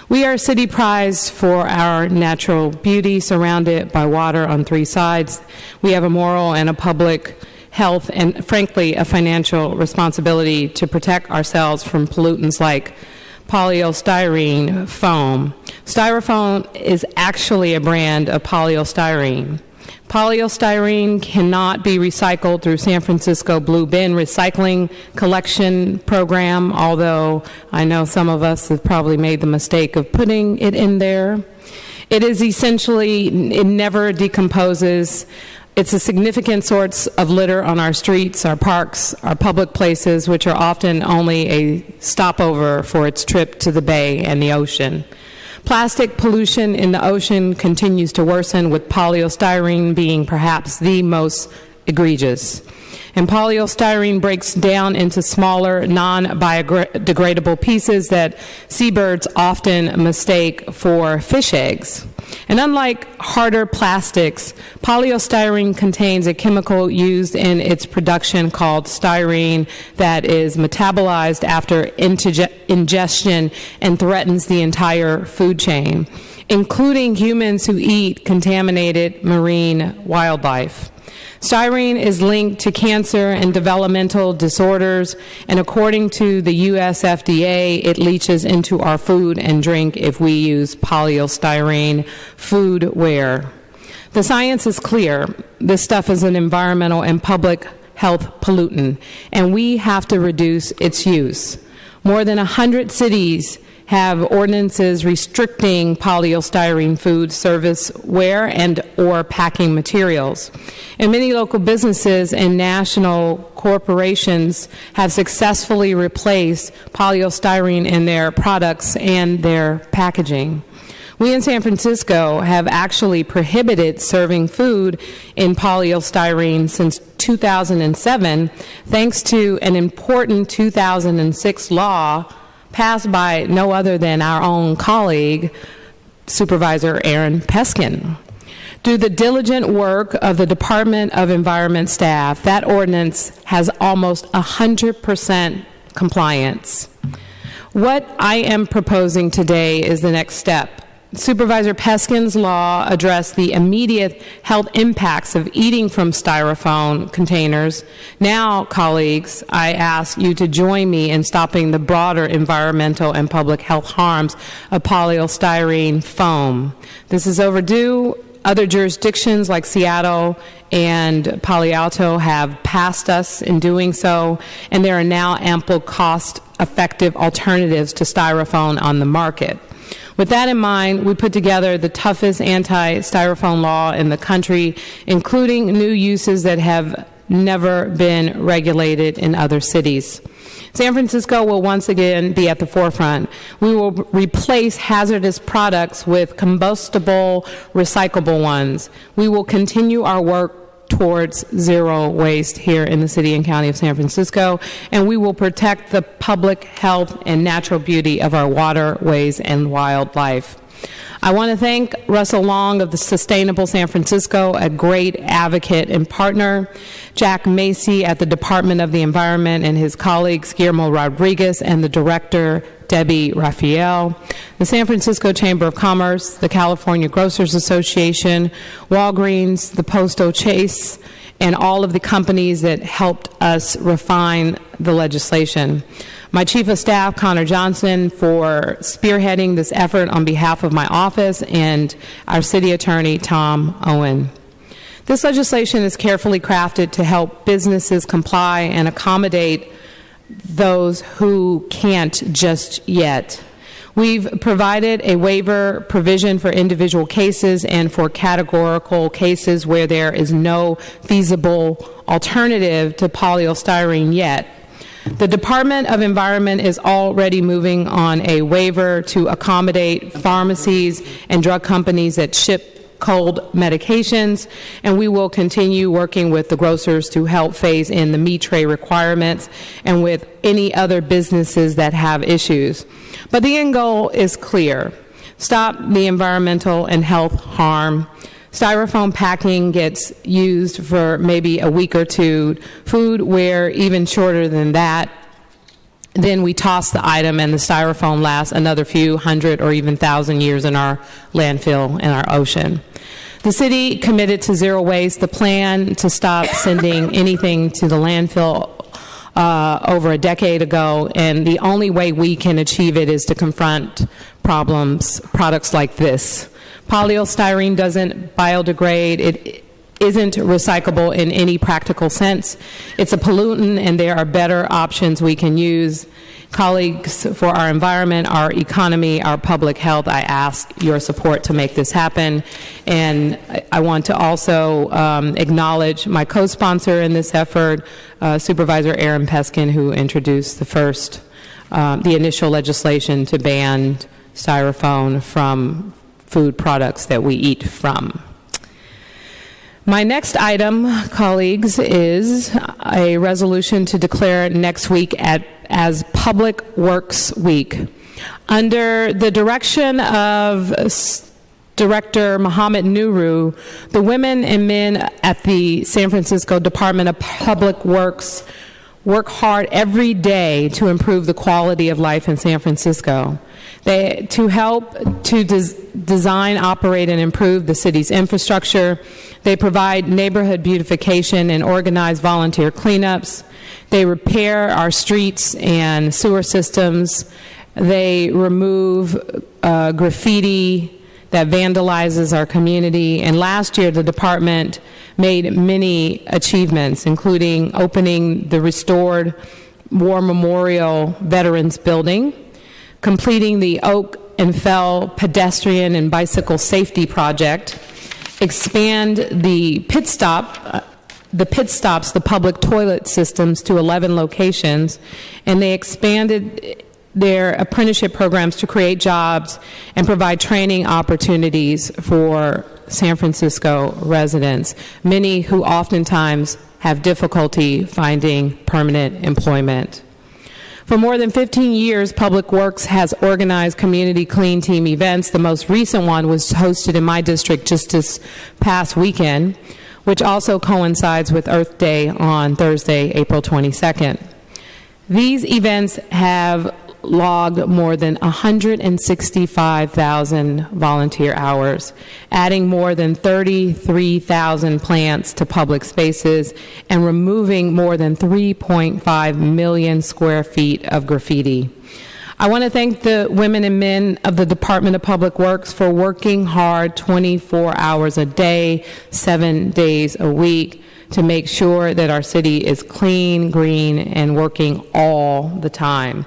We are city prized for our natural beauty, surrounded by water on three sides. We have a moral and a public health and, frankly, a financial responsibility to protect ourselves from pollutants like polystyrene foam. Styrofoam is actually a brand of polystyrene. Polystyrene cannot be recycled through San Francisco Blue Bin Recycling Collection Program, although I know some of us have probably made the mistake of putting it in there. It is essentially, it never decomposes. It's a significant source of litter on our streets, our parks, our public places, which are often only a stopover for its trip to the bay and the ocean. Plastic pollution in the ocean continues to worsen, with polystyrene being perhaps the most egregious. And polystyrene breaks down into smaller, non-biodegradable pieces that seabirds often mistake for fish eggs. And unlike harder plastics, polystyrene contains a chemical used in its production called styrene that is metabolized after ingestion and threatens the entire food chain, including humans who eat contaminated marine wildlife. Styrene is linked to cancer and developmental disorders, and according to the U.S. FDA, it leaches into our food and drink if we use polystyrene foodware. The science is clear. This stuff is an environmental and public health pollutant, and we have to reduce its use. More than 100 cities have ordinances restricting polystyrene food serviceware and or packing materials. And many local businesses and national corporations have successfully replaced polystyrene in their products and their packaging. We in San Francisco have actually prohibited serving food in polystyrene since 2007, thanks to an important 2006 law passed by no other than our own colleague, Supervisor Aaron Peskin. Through the diligent work of the Department of Environment staff, that ordinance has almost 100% compliance. What I am proposing today is the next step. Supervisor Peskin's law addressed the immediate health impacts of eating from styrofoam containers. Now, colleagues, I ask you to join me in stopping the broader environmental and public health harms of polystyrene foam. This is overdue. Other jurisdictions like Seattle and Palo Alto have passed us in doing so, and there are now ample cost-effective alternatives to styrofoam on the market. With that in mind, we put together the toughest anti-styrofoam law in the country, including new uses that have never been regulated in other cities. San Francisco will once again be at the forefront. We will replace hazardous products with combustible, recyclable ones. We will continue our work towards zero waste here in the city and county of San Francisco, and we will protect the public health and natural beauty of our waterways and wildlife. I want to thank Russell Long of the Sustainable San Francisco, a great advocate and partner, Jack Macy at the Department of the Environment and his colleagues Guillermo Rodriguez and the Director Debbie Raphael, the San Francisco Chamber of Commerce, the California Grocers Association, Walgreens, the Postal Chase, and all of the companies that helped us refine the legislation. My Chief of Staff, Connor Johnson, for spearheading this effort on behalf of my office, and our City Attorney, Tom Owen. This legislation is carefully crafted to help businesses comply and accommodate those who can't just yet. We've provided a waiver provision for individual cases and for categorical cases where there is no feasible alternative to polystyrene yet. The Department of Environment is already moving on a waiver to accommodate pharmacies and drug companies that ship cold medications, and we will continue working with the grocers to help phase in the meat tray requirements and with any other businesses that have issues. But the end goal is clear. Stop the environmental and health harm. Styrofoam packing gets used for maybe a week or two. Food where even shorter than that. Then we toss the item and the styrofoam lasts another few hundred or even 1,000 years in our landfill and our ocean. The city committed to zero waste. The plan to stop sending anything to the landfill over a decade ago, and the only way we can achieve it is to confront products like this. Polystyrene doesn't biodegrade. It isn't recyclable in any practical sense. It's a pollutant, and there are better options we can use. Colleagues, for our environment, our economy, our public health, I ask your support to make this happen. And I want to also acknowledge my co-sponsor in this effort, Supervisor Aaron Peskin, who introduced the initial legislation to ban styrofoam from food products that we eat from. My next item, colleagues, is a resolution to declare next week as Public Works Week. Under the direction of Director Mohammed Nuru, the women and men at the San Francisco Department of Public Works work hard every day to improve the quality of life in San Francisco. To help to design, operate, and improve the city's infrastructure. They provide neighborhood beautification and organize volunteer cleanups. They repair our streets and sewer systems. They remove graffiti that vandalizes our community. And last year, the department made many achievements, including opening the restored War Memorial Veterans Building, completing the Oak and Fell pedestrian and bicycle safety project, expand the pit stops, the public toilet systems, to 11 locations, and they expanded their apprenticeship programs to create jobs and provide training opportunities for San Francisco residents, many who oftentimes have difficulty finding permanent employment. For more than 15 years, Public Works has organized community clean team events. The most recent one was hosted in my district just this past weekend, which also coincides with Earth Day on Thursday, April 22nd. These events have logged more than 165,000 volunteer hours, adding more than 33,000 plants to public spaces and removing more than 3.5 million square feet of graffiti. I want to thank the women and men of the Department of Public Works for working hard 24 hours a day, 7 days a week, to make sure that our city is clean, green, and working all the time.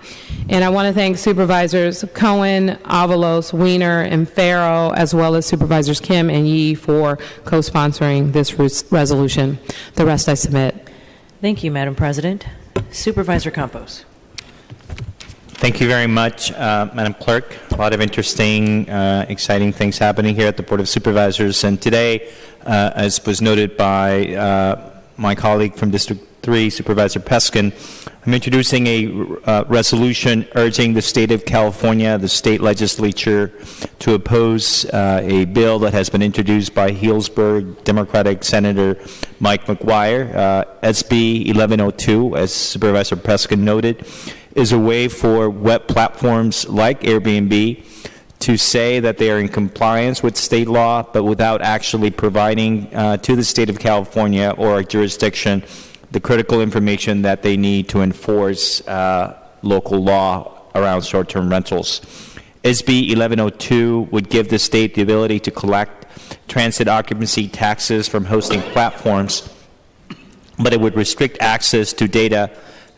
And I want to thank Supervisors Cohen, Avalos, Weiner, and Farrow, as well as Supervisors Kim and Yee for co-sponsoring this resolution. The rest I submit. Thank you, Madam President. Supervisor Campos. Thank you very much, Madam Clerk. A lot of interesting, exciting things happening here at the Board of Supervisors. And today, as was noted by my colleague from District 3, Supervisor Peskin, I'm introducing a resolution urging the state of California, the state legislature, to oppose a bill that has been introduced by Healdsburg Democratic Senator Mike McGuire. SB 1102, as Supervisor Peskin noted, is a way for web platforms like Airbnb to say that they are in compliance with state law, but without actually providing to the state of California or a jurisdiction the critical information that they need to enforce local law around short-term rentals. SB 1102 would give the state the ability to collect transit occupancy taxes from hosting platforms, but it would restrict access to data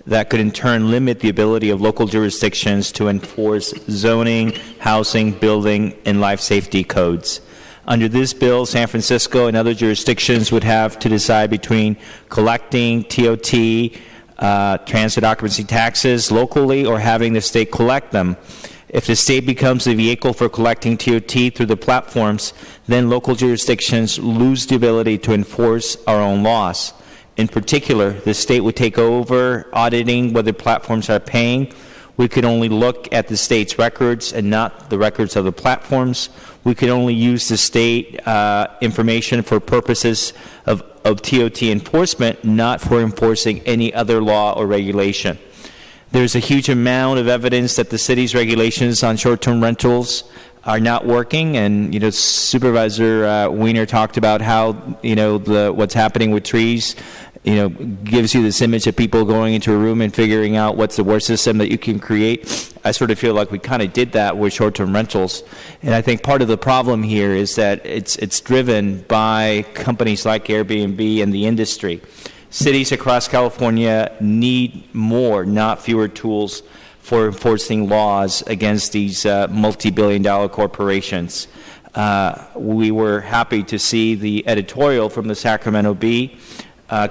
that could in turn limit the ability of local jurisdictions to enforce zoning, housing, building, and life safety codes. Under this bill, San Francisco and other jurisdictions would have to decide between collecting TOT, transit occupancy taxes locally, or having the state collect them. If the state becomes the vehicle for collecting TOT through the platforms, then local jurisdictions lose the ability to enforce our own laws. In particular, the state would take over auditing whether platforms are paying. We could only look at the state's records and not the records of the platforms. We could only use the state information for purposes of TOT enforcement, not for enforcing any other law or regulation. There's a huge amount of evidence that the city's regulations on short-term rentals are not working, and Supervisor Weiner talked about how what's happening with trees gives you this image of people going into a room and figuring out what's the worst system that you can create. I sort of feel like we kind of did that with short-term rentals, and I think part of the problem here is that it's driven by companies like Airbnb and the industry. Cities across California need more, not fewer, tools for enforcing laws against these multi-billion-dollar corporations. We were happy to see the editorial from the Sacramento Bee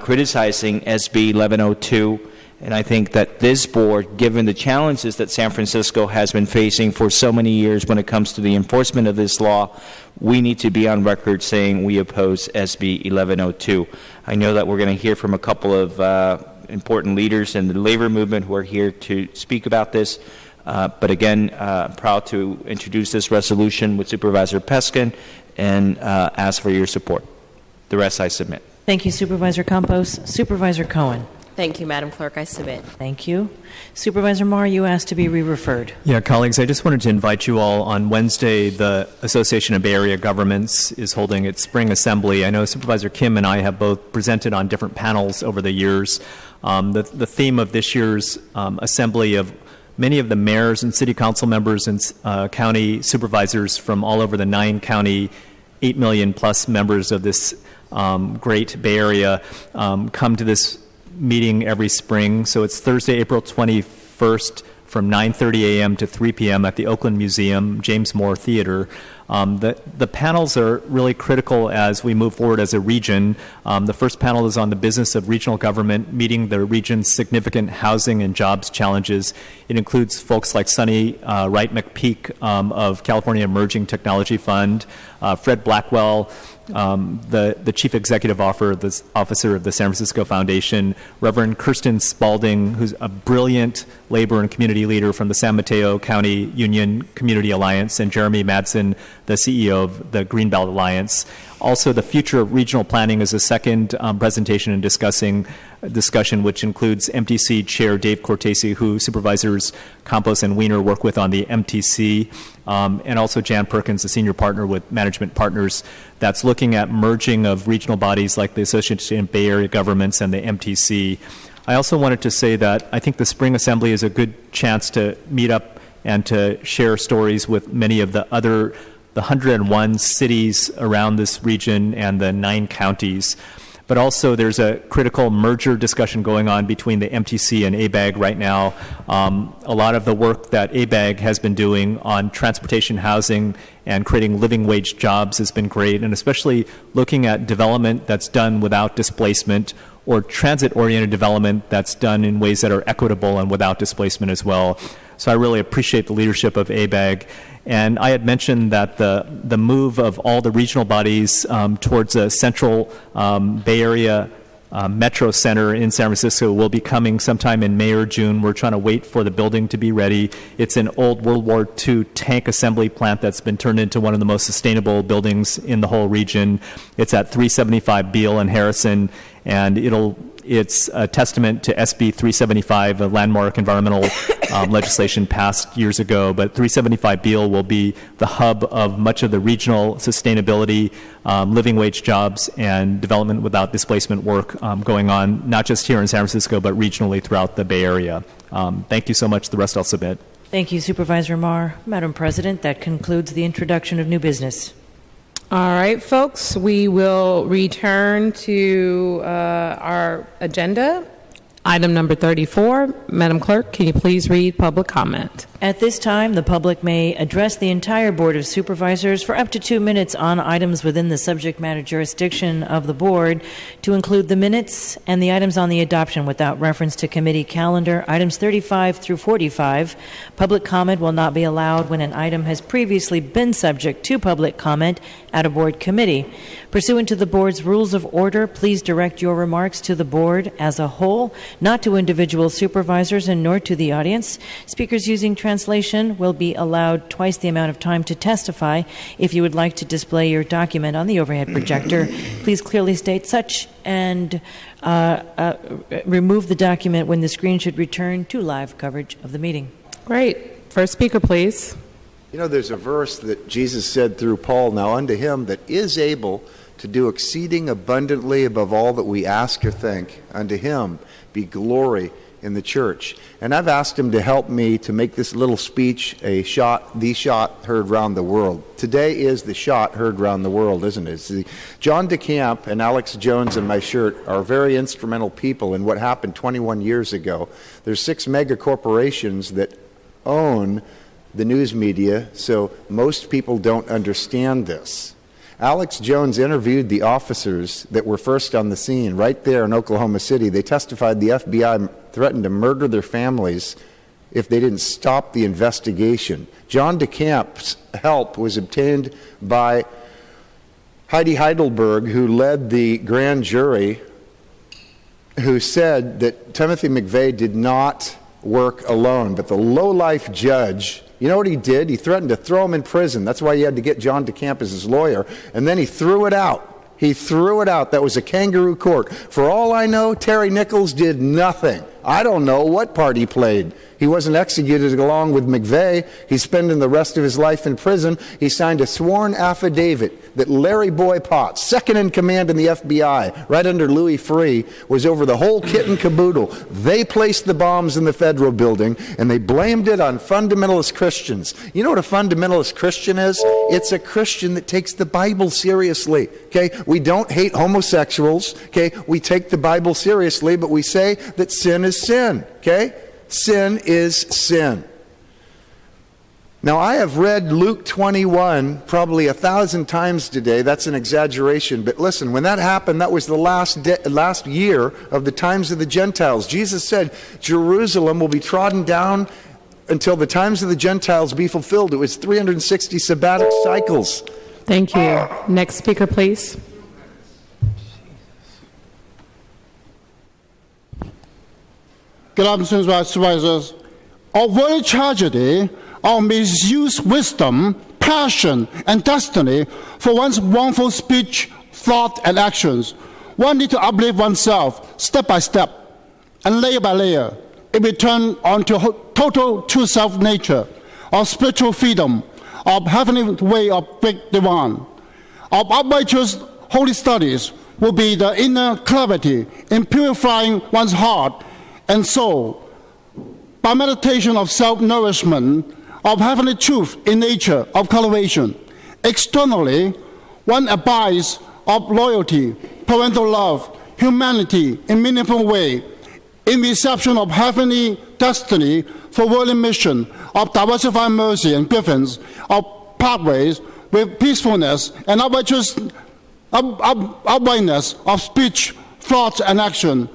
criticizing SB 1102, and I think that this board, given the challenges that San Francisco has been facing for so many years when it comes to the enforcement of this law, we need to be on record saying we oppose SB 1102. I know that we're going to hear from a couple of important leaders in the labor movement who are here to speak about this, but again, proud to introduce this resolution with Supervisor Peskin and ask for your support. The rest I submit. Thank you, Supervisor Campos. Supervisor Cohen. Thank you, Madam Clerk. I submit. Thank you. Supervisor Marr, you asked to be re-referred. Yeah, colleagues, I just wanted to invite you all. On Wednesday, the Association of Bay Area Governments is holding its spring assembly. I know Supervisor Kim and I have both presented on different panels over the years. The theme of this year's assembly of many of the mayors and city council members and county supervisors from all over the 9-county, 8 million plus members of this great Bay Area come to this meeting every spring. So it's Thursday, April 21st from 9:30 a.m. to 3 p.m. at the Oakland Museum, James Moore Theater. The panels are really critical as we move forward as a region. The first panel is on the business of regional government, meeting the region's significant housing and jobs challenges. It includes folks like Sonny Wright McPeak of California Emerging Technology Fund, Fred Blackwell, the Chief Executive Officer of the San Francisco Foundation, Reverend Kirsten Spalding, who's a brilliant labor and community leader from the San Mateo County Union Community Alliance, and Jeremy Madsen, the CEO of the Greenbelt Alliance. Also, the future of regional planning is a second presentation and discussion, which includes MTC Chair Dave Cortese, who Supervisors Campos and Wiener work with on the MTC, and also Jan Perkins, a senior partner with Management Partners, that's looking at merging of regional bodies like the Association of Bay Area Governments and the MTC. I also wanted to say that I think the Spring Assembly is a good chance to meet up and to share stories with many of the 101 cities around this region and the 9 counties. But also there's a critical merger discussion going on between the MTC and ABAG right now. A lot of the work that ABAG has been doing on transportation, housing, and creating living wage jobs has been great, and especially looking at development that's done without displacement, or transit-oriented development that's done in ways that are equitable and without displacement as well. So I really appreciate the leadership of ABAG. And I had mentioned that the move of all the regional bodies towards a central Bay Area Metro Center in San Francisco will be coming sometime in May or June. We're trying to wait for the building to be ready. It's an old World War II tank assembly plant that's been turned into one of the most sustainable buildings in the whole region. It's at 375 Beale and Harrison, and it's a testament to SB 375, a landmark environmental legislation passed years ago. But 375 Beale will be the hub of much of the regional sustainability, living wage jobs, and development without displacement work going on, not just here in San Francisco, but regionally throughout the Bay Area. Thank you so much. The rest I'll submit. Thank you, Supervisor Marr. Madam President, that concludes the introduction of new business. All right, folks, we will return to our agenda. Item number 34. Madam Clerk, can you please read public comment? At this time, the public may address the entire Board of Supervisors for up to 2 minutes on items within the subject matter jurisdiction of the Board, to include the minutes and the items on the adoption without reference to committee calendar, items 35 through 45. Public comment will not be allowed when an item has previously been subject to public comment at a Board committee. Pursuant to the Board's rules of order, please direct your remarks to the Board as a whole, not to individual supervisors and nor to the audience. Speakers using translation will be allowed twice the amount of time to testify. If you would like to display your document on the overhead projector, please clearly state such and remove the document when the screen should return to live coverage of the meeting. Great. First speaker, please. You know, there's a verse that Jesus said through Paul, "Now unto him that is able to do exceeding abundantly above all that we ask or think, unto him be glory in the church." And I've asked him to help me to make this little speech the shot heard round the world. Today is the shot heard round the world, isn't it? John DeCamp and Alex Jones in my shirt are very instrumental people in what happened 21 years ago. There's 6 mega corporations that own the news media, so most people don't understand this. Alex Jones interviewed the officers that were first on the scene right there in Oklahoma City. They testified the FBI threatened to murder their families if they didn't stop the investigation. John DeCamp's help was obtained by Heidi Heidelberg, who led the grand jury, who said that Timothy McVeigh did not work alone, but the low-life judge, you know what he did? He threatened to throw him in prison. That's why he had to get John DeCamp as his lawyer. And then he threw it out. He threw it out. That was a kangaroo court. For all I know, Terry Nichols did nothing. I don't know what part he played. He wasn't executed along with McVeigh. He's spending the rest of his life in prison. He signed a sworn affidavit that Larry Boy Potts, second in command in the FBI, right under Louis Freeh, was over the whole kit and caboodle. They placed the bombs in the federal building, and they blamed it on fundamentalist Christians. You know what a fundamentalist Christian is? It's a Christian that takes the Bible seriously. Okay? We don't hate homosexuals. Okay? We take the Bible seriously, but we say that sin is sin. Okay? Sin is sin. Now, I have read Luke 21 probably 1,000 times today. That's an exaggeration. But listen, when that happened, that was the last year of the times of the Gentiles. Jesus said Jerusalem will be trodden down until the times of the Gentiles be fulfilled. It was 360 sabbatic cycles. Thank you. Next speaker, please. Good afternoon, Supervisors. Our very tragedy, our misused wisdom, passion, and destiny for one's wrongful speech, thought, and actions. One needs to uplift oneself step by step and layer by layer in return onto total true self-nature, of spiritual freedom, of heavenly way of great divine. Our righteous holy studies will be the inner clarity in purifying one's heart and soul by meditation of self-nourishment, of heavenly truth in nature, of cultivation. Externally, one abides of loyalty, parental love, humanity in meaningful way, in reception of heavenly destiny for worldly mission, of diversified mercy and grievance, of pathways with peacefulness and uprightness of speech, thoughts, and action,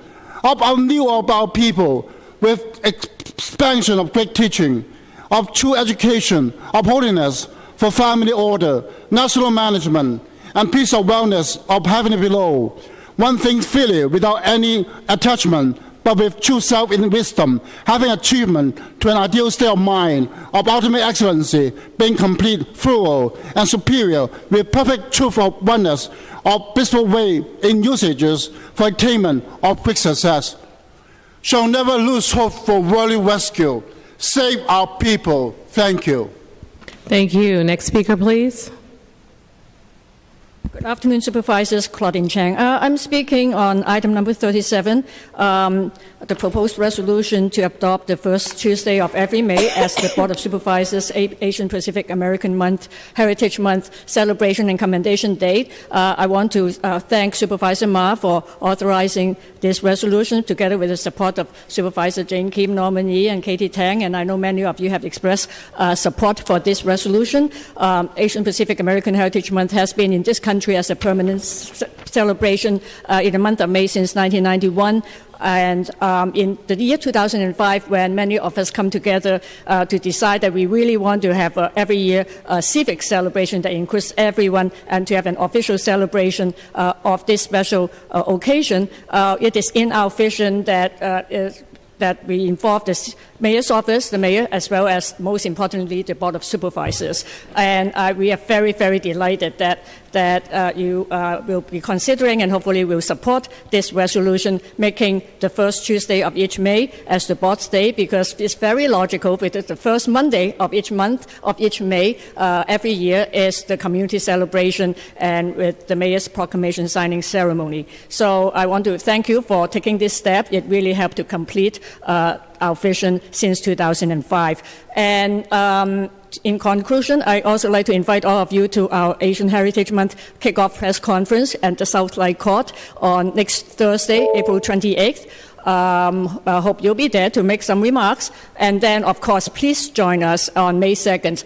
of our new of our people with expansion of great teaching, of true education, of holiness for family order, national management, and peace of wellness of heaven below. One thing freely without any attachment, but with true self in wisdom, having achievement to an ideal state of mind, of ultimate excellency, being complete, thorough, and superior, with perfect truth of oneness, of blissful way in usages for attainment of quick success. Shall never lose hope for worldly rescue. Save our people. Thank you. Thank you. Next speaker, please. Good afternoon, Supervisors. Claudine Chang. I'm speaking on item number 37, the proposed resolution to adopt the first Tuesday of every May as the Board of Supervisors Asian Pacific American Month, Heritage Month celebration and commendation date. I want to thank Supervisor Ma for authorizing this resolution together with the support of Supervisor Jane Kim, Norman Yee, and Katie Tang, and I know many of you have expressed support for this resolution. Asian Pacific American Heritage Month has been in this country as a permanent celebration in the month of May since 1991. And in the year 2005, when many of us come together to decide that we really want to have every year a civic celebration that includes everyone and to have an official celebration of this special occasion, it is in our vision that we involve the Mayor's office, the Mayor, as well as, most importantly, the Board of Supervisors. And we are very, very delighted that you will be considering and hopefully will support this resolution, making the first Tuesday of each May as the Board's Day, because it's very logical because the first Monday of each month of each May every year is the community celebration and with the Mayor's proclamation signing ceremony. So I want to thank you for taking this step. It really helped to complete our vision since 2005. And in conclusion, I also like to invite all of you to our Asian Heritage Month kickoff press conference at the South Light Court on next Thursday, April 28th. I hope you'll be there to make some remarks. And then, of course, please join us on May 2nd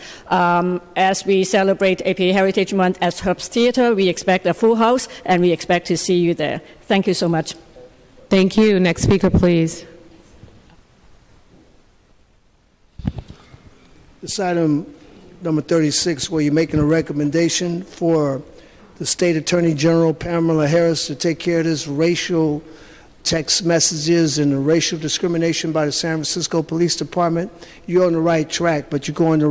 as we celebrate APA Heritage Month at Herbst Theatre. We expect a full house, and we expect to see you there. Thank you so much. Thank you. Next speaker, please. This item number 36, where you're making a recommendation for the State Attorney General Pamela Harris to take care of this racial text messages and the racial discrimination by the San Francisco Police Department. You're on the right track, but you're going the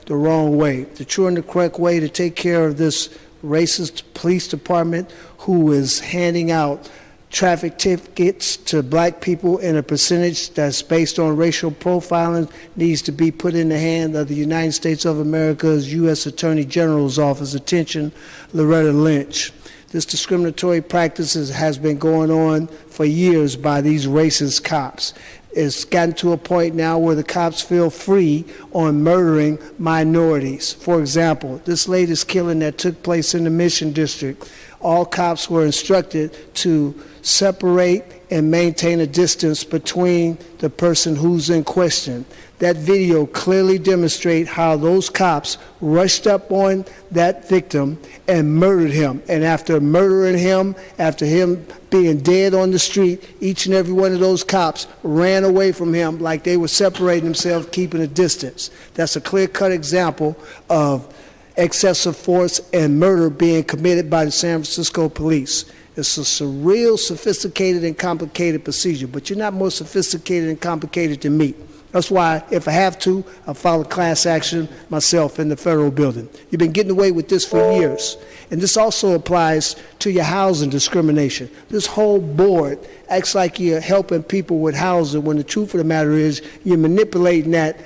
wrong way. The true and the correct way to take care of this racist police department who is handing out traffic tickets to black people in a percentage that's based on racial profiling needs to be put in the hand of the United States of America's U.S. Attorney General's office. Attention, Loretta Lynch. This discriminatory practice has been going on for years by these racist cops. It's gotten to a point now where the cops feel free on murdering minorities. For example, this latest killing that took place in the Mission District All cops were instructed to separate and maintain a distance between the person who's in question. That video clearly demonstrates how those cops rushed up on that victim and murdered him. And after murdering him, after him being dead on the street, each and every one of those cops ran away from him like they were separating themselves, keeping a distance. That's a clear-cut example of excessive force and murder being committed by the San Francisco police. It's a surreal, sophisticated, and complicated procedure, but you're not more sophisticated and complicated than me. That's why, if I have to, I'll file a class action myself in the federal building. You've been getting away with this for years. And this also applies to your housing discrimination. This whole board acts like you're helping people with housing when the truth of the matter is you're manipulating that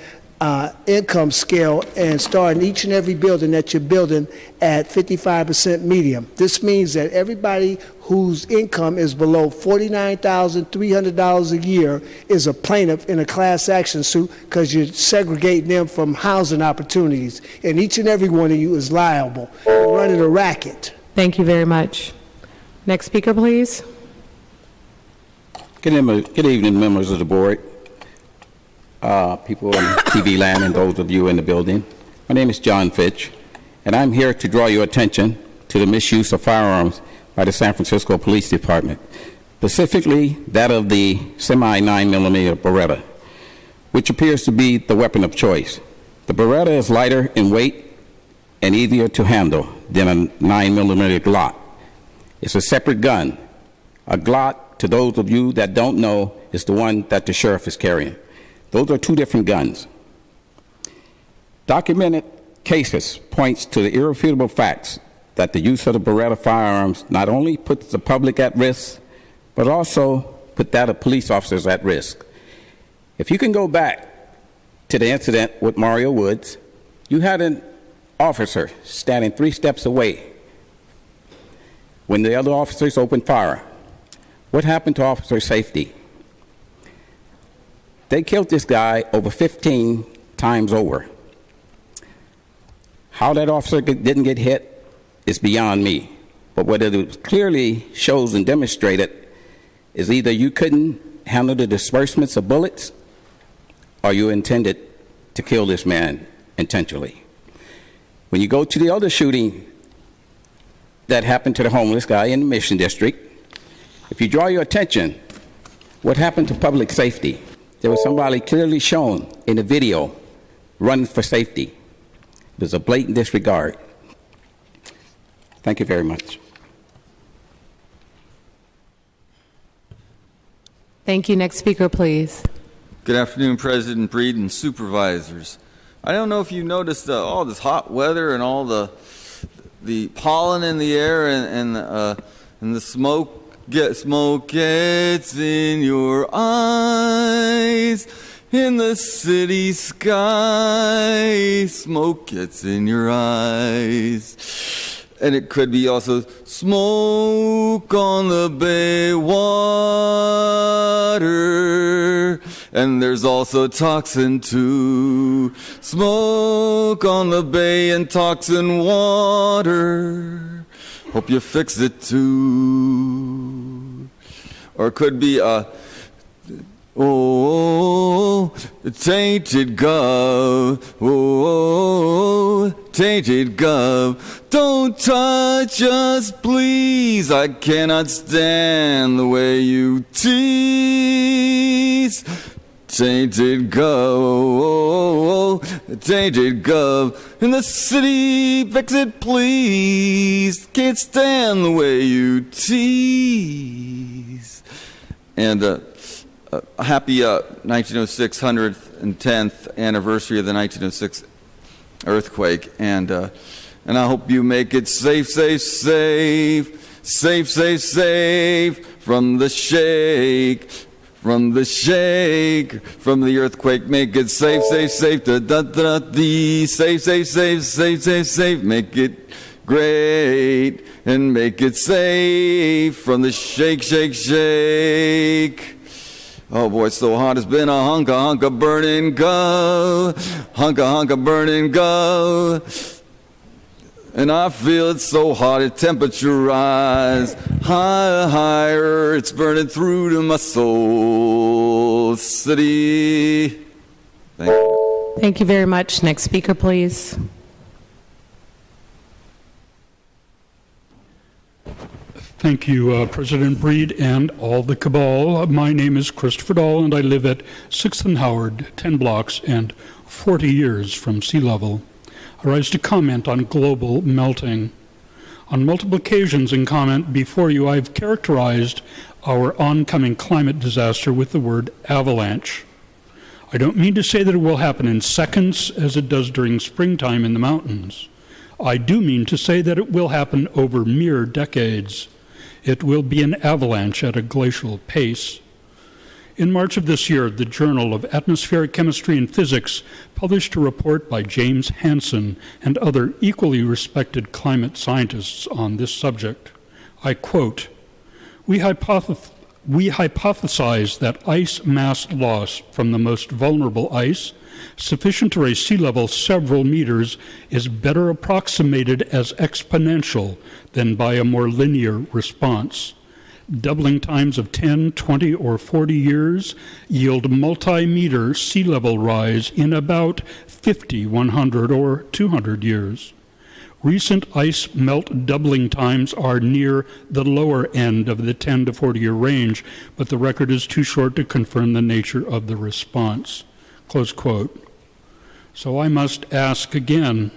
income scale and starting each and every building that you're building at 55% medium. This means that everybody whose income is below $49,300 a year is a plaintiff in a class action suit because you're segregating them from housing opportunities. And each and every one of you is liable. You're running a racket. Thank you very much. Next speaker, please. Good evening, members of the board. People in TV land and those of you in the building. My name is John Fitch, and I'm here to draw your attention to the misuse of firearms by the San Francisco Police Department, specifically that of the semi-9mm Beretta, which appears to be the weapon of choice. The Beretta is lighter in weight and easier to handle than a 9mm Glock. It's a separate gun. A Glock, to those of you that don't know, is the one that the sheriff is carrying. Those are two different guns. Documented cases points to the irrefutable facts that the use of the Beretta firearms not only puts the public at risk, but also put that of police officers at risk. If you can go back to the incident with Mario Woods, you had an officer standing 3 steps away when the other officers opened fire. What happened to officer safety? They killed this guy over 15 times over. How that officer didn't get hit is beyond me. But what it clearly shows and demonstrated is either you couldn't handle the disbursements of bullets or you intended to kill this man intentionally. When you go to the other shooting that happened to the homeless guy in the Mission District, if you draw your attention, what happened to public safety? There was somebody clearly shown in the video running for safety. There's a blatant disregard. Thank you very much. Thank you. Next speaker, please. Good afternoon, President Breed and supervisors. I don't know if you noticed all this hot weather and all the pollen in the air and the smoke. Smoke gets in your eyes, in the city sky, smoke gets in your eyes. And it could be also smoke on the bay water, and there's also toxin too. Smoke on the bay and toxin water. Hope you fix it too. Or it could be tainted gov. Tainted gov. Don't touch us, please. I cannot stand the way you tease. Tainted gov, tainted gov, in the city, fix it please. Can't stand the way you tease. And happy 1906 110th anniversary of the 1906 earthquake. And I hope you make it safe, safe, safe, safe, safe, safe from the shake. From the shake, from the earthquake, make it safe, safe, safe, da da da dee, safe, safe, safe, safe, safe, safe, make it great, and make it safe from the shake, shake, shake. Oh boy, it's so hot, it's been a hunka, hunka, burn and go, hunka, hunka, burn and go. And I feel it so hot, the temperature rise higher, higher. It's burning through to my soul. City. Thank you. Thank you very much. Next speaker, please. Thank you, President Breed and all the cabal. My name is Christopher Dahl, and I live at 6th and Howard, 10 blocks and 40 years from sea level. I rise to comment on global melting. On multiple occasions in comment before you, I've characterized our oncoming climate disaster with the word avalanche. I don't mean to say that it will happen in seconds as it does during springtime in the mountains. I do mean to say that it will happen over mere decades. It will be an avalanche at a glacial pace. In March of this year, the Journal of Atmospheric Chemistry and Physics published a report by James Hansen and other equally respected climate scientists on this subject. I quote, we hypothesize that ice mass loss from the most vulnerable ice, sufficient to raise sea level several meters, is better approximated as exponential than by a more linear response. Doubling times of 10, 20, or 40 years yield multi-meter sea level rise in about 50, 100, or 200 years. Recent ice melt doubling times are near the lower end of the 10 to 40-year range, but the record is too short to confirm the nature of the response. Close quote. So I must ask again,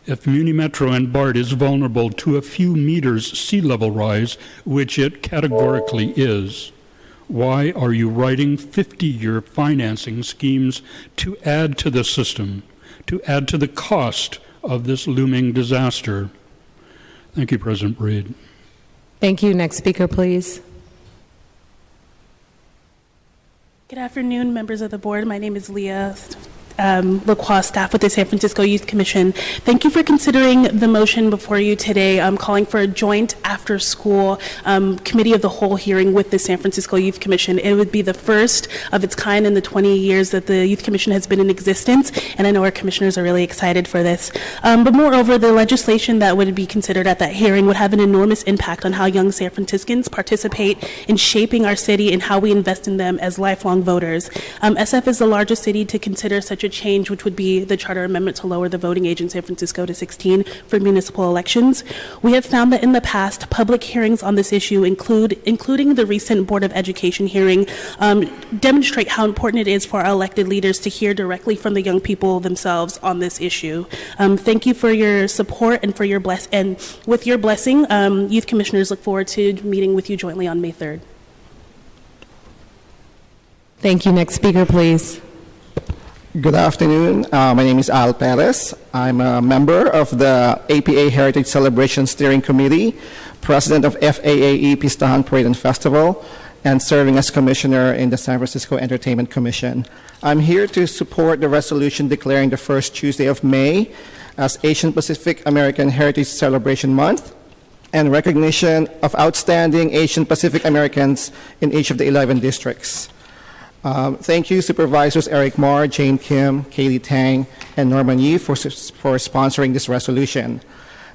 if Muni Metro and BART is vulnerable to a few meters sea level rise, which it categorically is, why are you writing 50-year financing schemes to add to the system, to add to the cost of this looming disaster? Thank you, President Breed. Thank you. Next speaker, please. Good afternoon, members of the board. My name is Leah LaCroix, staff with the San Francisco Youth Commission. Thank you for considering the motion before you today, calling for a joint after-school committee of the whole hearing with the San Francisco Youth Commission. It would be the first of its kind in the 20 years that the Youth Commission has been in existence, and I know our commissioners are really excited for this. But moreover, the legislation that would be considered at that hearing would have an enormous impact on how young San Franciscans participate in shaping our city and how we invest in them as lifelong voters. SF is the largest city to consider such a change, which would be the charter amendment to lower the voting age in San Francisco to 16 for municipal elections. We have found that in the past, public hearings on this issue, including the recent Board of Education hearing, demonstrate how important it is for our elected leaders to hear directly from the young people themselves on this issue. Thank you for your support and for your and with your blessing, youth commissioners look forward to meeting with you jointly on May 3rd. Thank you. Next speaker, please. Good afternoon. My name is Al Perez. I'm a member of the APA Heritage Celebration Steering Committee, president of FAAE Pistahan Parade and Festival, and serving as commissioner in the San Francisco Entertainment Commission. I'm here to support the resolution declaring the first Tuesday of May as Asian Pacific American Heritage Celebration Month and recognition of outstanding Asian Pacific Americans in each of the 11 districts. Thank you, Supervisors Eric Marr, Jane Kim, Kaylee Tang, and Norman Yee for sponsoring this resolution.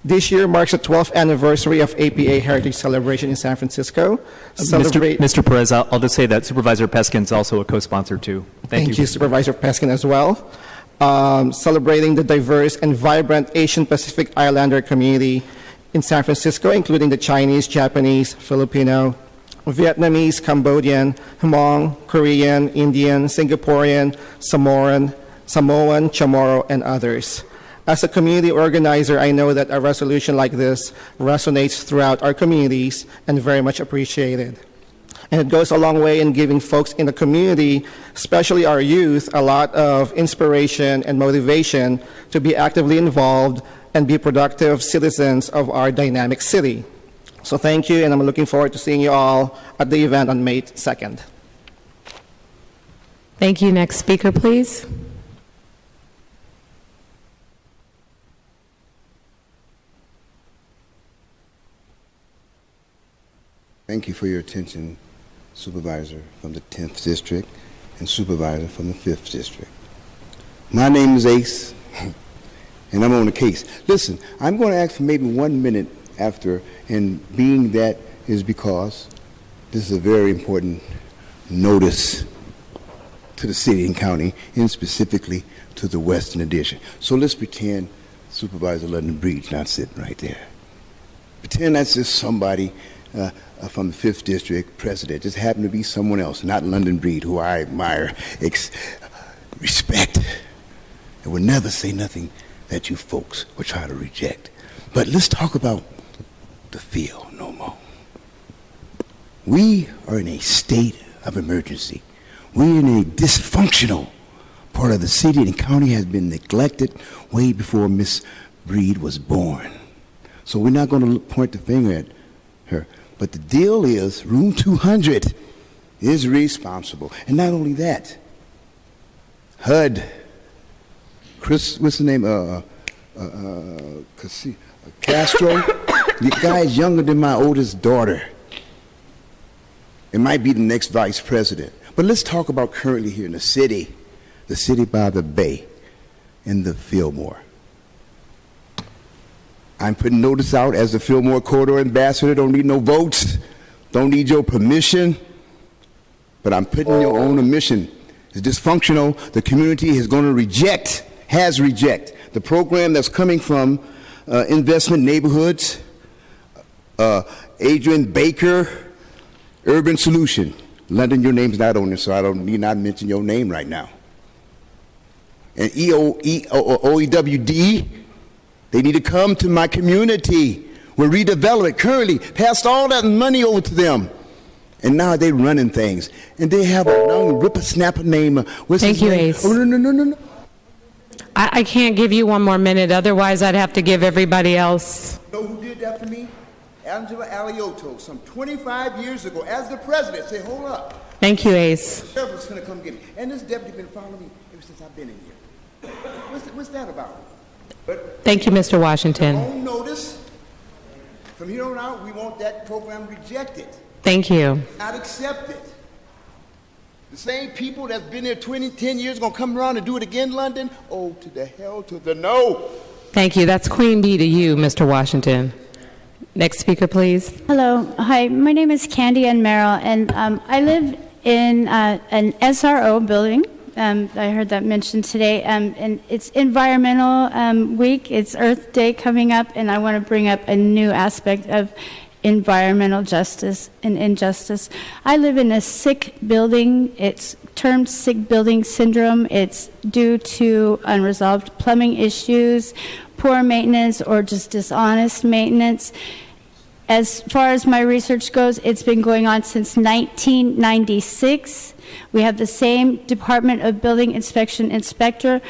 This year marks the 12th anniversary of APA Heritage Celebration in San Francisco. Mr. Perez, I'll just say that Supervisor Peskin's also a co-sponsor too. Thank you, Supervisor Peskin, as well. Celebrating the diverse and vibrant Asian Pacific Islander community in San Francisco, including the Chinese, Japanese, Filipino, Vietnamese, Cambodian, Hmong, Korean, Indian, Singaporean, Samoan, Chamorro, and others. As a community organizer, I know that a resolution like this resonates throughout our communities and very much appreciated. And it goes a long way in giving folks in the community, especially our youth, a lot of inspiration and motivation to be actively involved and be productive citizens of our dynamic city. So thank you, and I'm looking forward to seeing you all at the event on May 2nd. Thank you. Next speaker, please. Thank you for your attention, Supervisor from the 10th District and Supervisor from the 5th District. My name is Ace, and I'm on the case. Listen, I'm going to ask for maybe 1 minute after, and being that is because this is a very important notice to the city and county, and specifically to the Western Addition. So let's pretend Supervisor London Breed's not sitting right there. Pretend that's just somebody from the 5th District president. Just happened to be someone else, not London Breed, who I admire, respect, and would never say nothing that you folks would try to reject. But let's talk about the field no more. We are in a state of emergency. We're in a dysfunctional part of the city and county has been neglected way before Miss Breed was born. So we're not going to point the finger at her. But the deal is room 200 is responsible. And not only that, HUD, Chris, what's the name? Castro, the guy is younger than my oldest daughter. It might be the next vice president. But let's talk about currently here in the city by the bay, in the Fillmore. I'm putting notice out as the Fillmore Corridor Ambassador. Don't need no votes, don't need your permission, but I'm putting your own admission. It's dysfunctional. The community is going to has rejected the program that's coming from Investment Neighborhoods, Adrian Baker, Urban Solution. London, your name's not on this, so I don't need not mention your name right now. And OEWD, they need to come to my community. We're redeveloping currently, passed all that money over to them. And now they're running things. And they have a young whippersnapper named, Thank you, Ace. Oh, no. I can't give you one more minute, otherwise I'd have to give everybody else. You know who did that for me? Angela Alioto, some 25 years ago, as the president, say, hold up. Thank you, Ace. The sheriff was going to come get me. And this deputy been following me ever since I've been in here. What's that about? But thank you, Mr. Washington. Don't notice. From here on out, we want that program rejected. Thank you. Not accepted. The same people that's been there 10 years going to come around and do it again, London? Oh, to the hell, to the no. Thank you. That's Queen Bee to you, Mr. Washington. Next speaker, please. Hello. Hi, my name is Candy Ann Merrill, and I live in an SRO building. I heard that mentioned today, and it's Environmental Week. It's Earth Day coming up, and I want to bring up a new aspect of environmental justice and injustice. I live in a sick building. It's termed sick building syndrome. It's due to unresolved plumbing issues, poor maintenance, or just dishonest maintenance. As far as my research goes, it's been going on since 1996. We have the same Department of Building Inspection inspector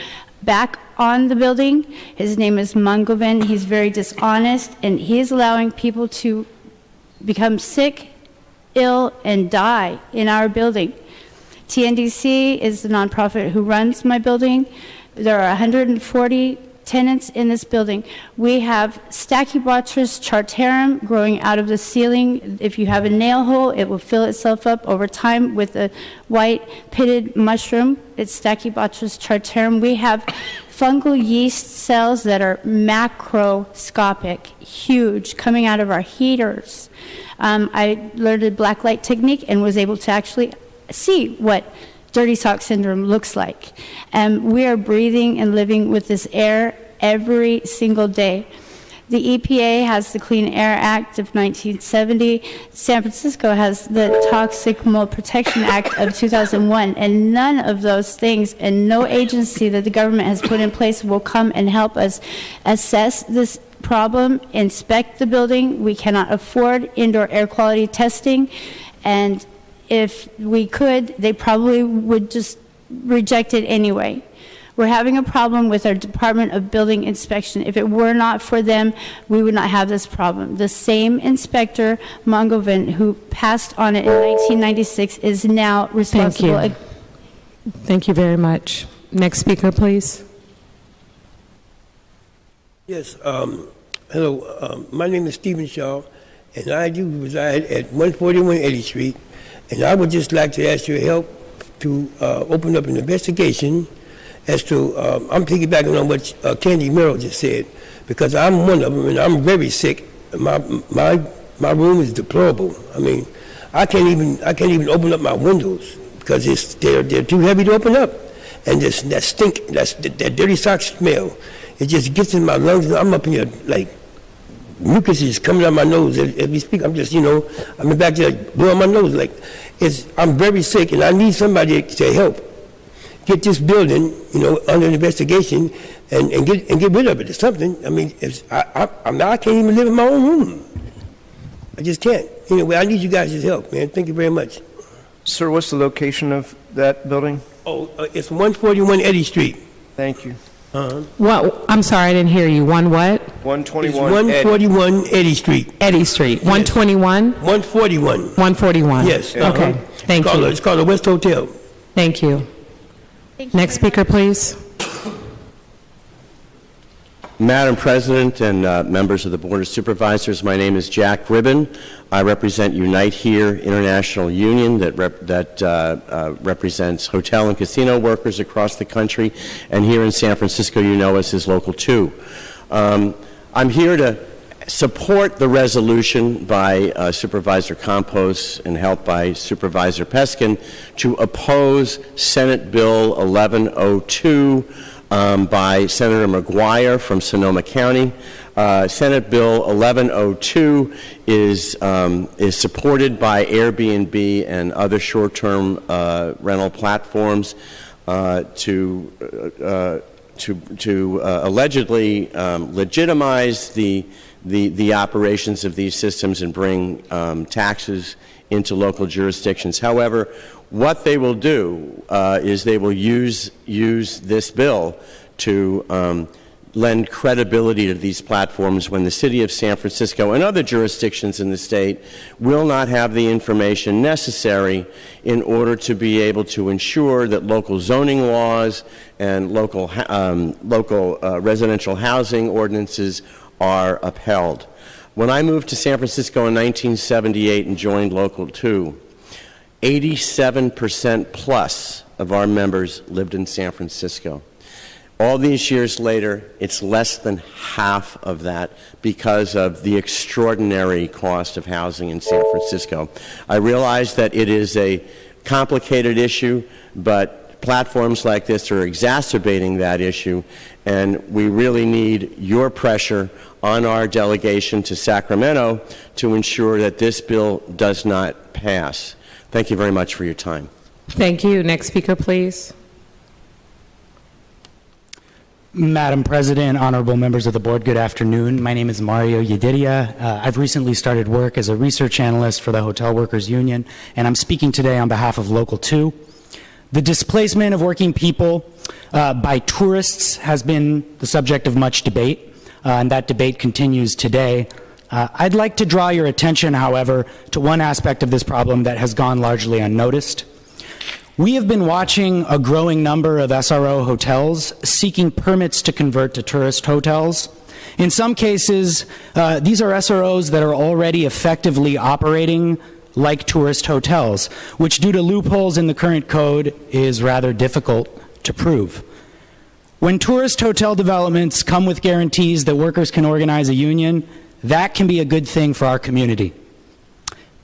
back on the building. His name is Mungovan. He's very dishonest, and he is allowing people to become sick, ill, and die in our building. TNDC is the nonprofit who runs my building. There are 140 tenants in this building. We have Stachybotrys chartarum growing out of the ceiling. If you have a nail hole, it will fill itself up over time with a white pitted mushroom. It's Stachybotrys chartarum. We have fungal yeast cells that are macroscopic, huge, coming out of our heaters. I learned a black light technique and was able to actually see what dirty sock syndrome looks like. We are breathing and living with this air every single day. The EPA has the Clean Air Act of 1970. San Francisco has the Toxic Mold Protection Act of 2001. And none of those things and no agency that the government has put in place will come and help us assess this problem, inspect the building. We cannot afford indoor air quality testing. And if we could, they probably would just reject it anyway. We're having a problem with our Department of Building Inspection. If it were not for them, we would not have this problem. The same inspector, Mungovan, who passed on it in 1996, is now responsible. Thank you. Thank you very much. Next speaker, please. Yes, hello. My name is Stephen Shaw, and I do reside at 141 Eddy Street. And I would just like to ask your help to open up an investigation as to, I'm piggybacking on what Candy Merrill just said, because I'm one of them, and I'm very sick. My room is deplorable. I mean, I can't even open up my windows because they're too heavy to open up, and that stink, that dirty sock smell, it just gets in my lungs. I'm up here like mucus is coming out my nose as we speak. I'm just, I'm back there blowing my nose like I'm very sick, and I need somebody to help get this building, under investigation and get rid of it or something. I mean, I can't even live in my own room. I just can't. Anyway, I need you guys' help, man. Thank you very much. Sir, what's the location of that building? Oh, it's 141 Eddy Street. Thank you. What? I'm sorry, I didn't hear you. One what? 121 It's 141 Eddy Street. Eddy Street. 121? 141. 141. Yes. Okay. Thank you. It's called the West Hotel. Thank you. Next speaker, please. Madam President and members of the Board of Supervisors, my name is Jack Ribbon. I represent Unite Here International Union that represents hotel and casino workers across the country, and here in San Francisco you know us as Local 2. I'm here to support the resolution by Supervisor Campos and helped by Supervisor Peskin to oppose Senate Bill 1102 by Senator McGuire from Sonoma County. Senate Bill 1102 is supported by Airbnb and other short-term rental platforms to allegedly legitimize the operations of these systems and bring taxes into local jurisdictions. However, what they will do is they will use this bill to lend credibility to these platforms when the city of San Francisco and other jurisdictions in the state will not have the information necessary in order to be able to ensure that local zoning laws and local residential housing ordinances are upheld. When I moved to San Francisco in 1978 and joined Local 2, 87% plus of our members lived in San Francisco. All these years later, it's less than half of that because of the extraordinary cost of housing in San Francisco. I realize that it is a complicated issue, but platforms like this are exacerbating that issue, and we really need your pressure on our delegation to Sacramento to ensure that this bill does not pass. Thank you very much for your time. Thank you. Next speaker, please. Madam President, honorable members of the board, good afternoon. My name is Mario Yedidia. I've recently started work as a research analyst for the Hotel Workers Union, and I'm speaking today on behalf of Local 2. The displacement of working people by tourists has been the subject of much debate, and that debate continues today. I'd like to draw your attention, however, to one aspect of this problem that has gone largely unnoticed. We have been watching a growing number of SRO hotels seeking permits to convert to tourist hotels. In some cases, these are SROs that are already effectively operating like tourist hotels, which due to loopholes in the current code is rather difficult to prove. When tourist hotel developments come with guarantees that workers can organize a union, that can be a good thing for our community.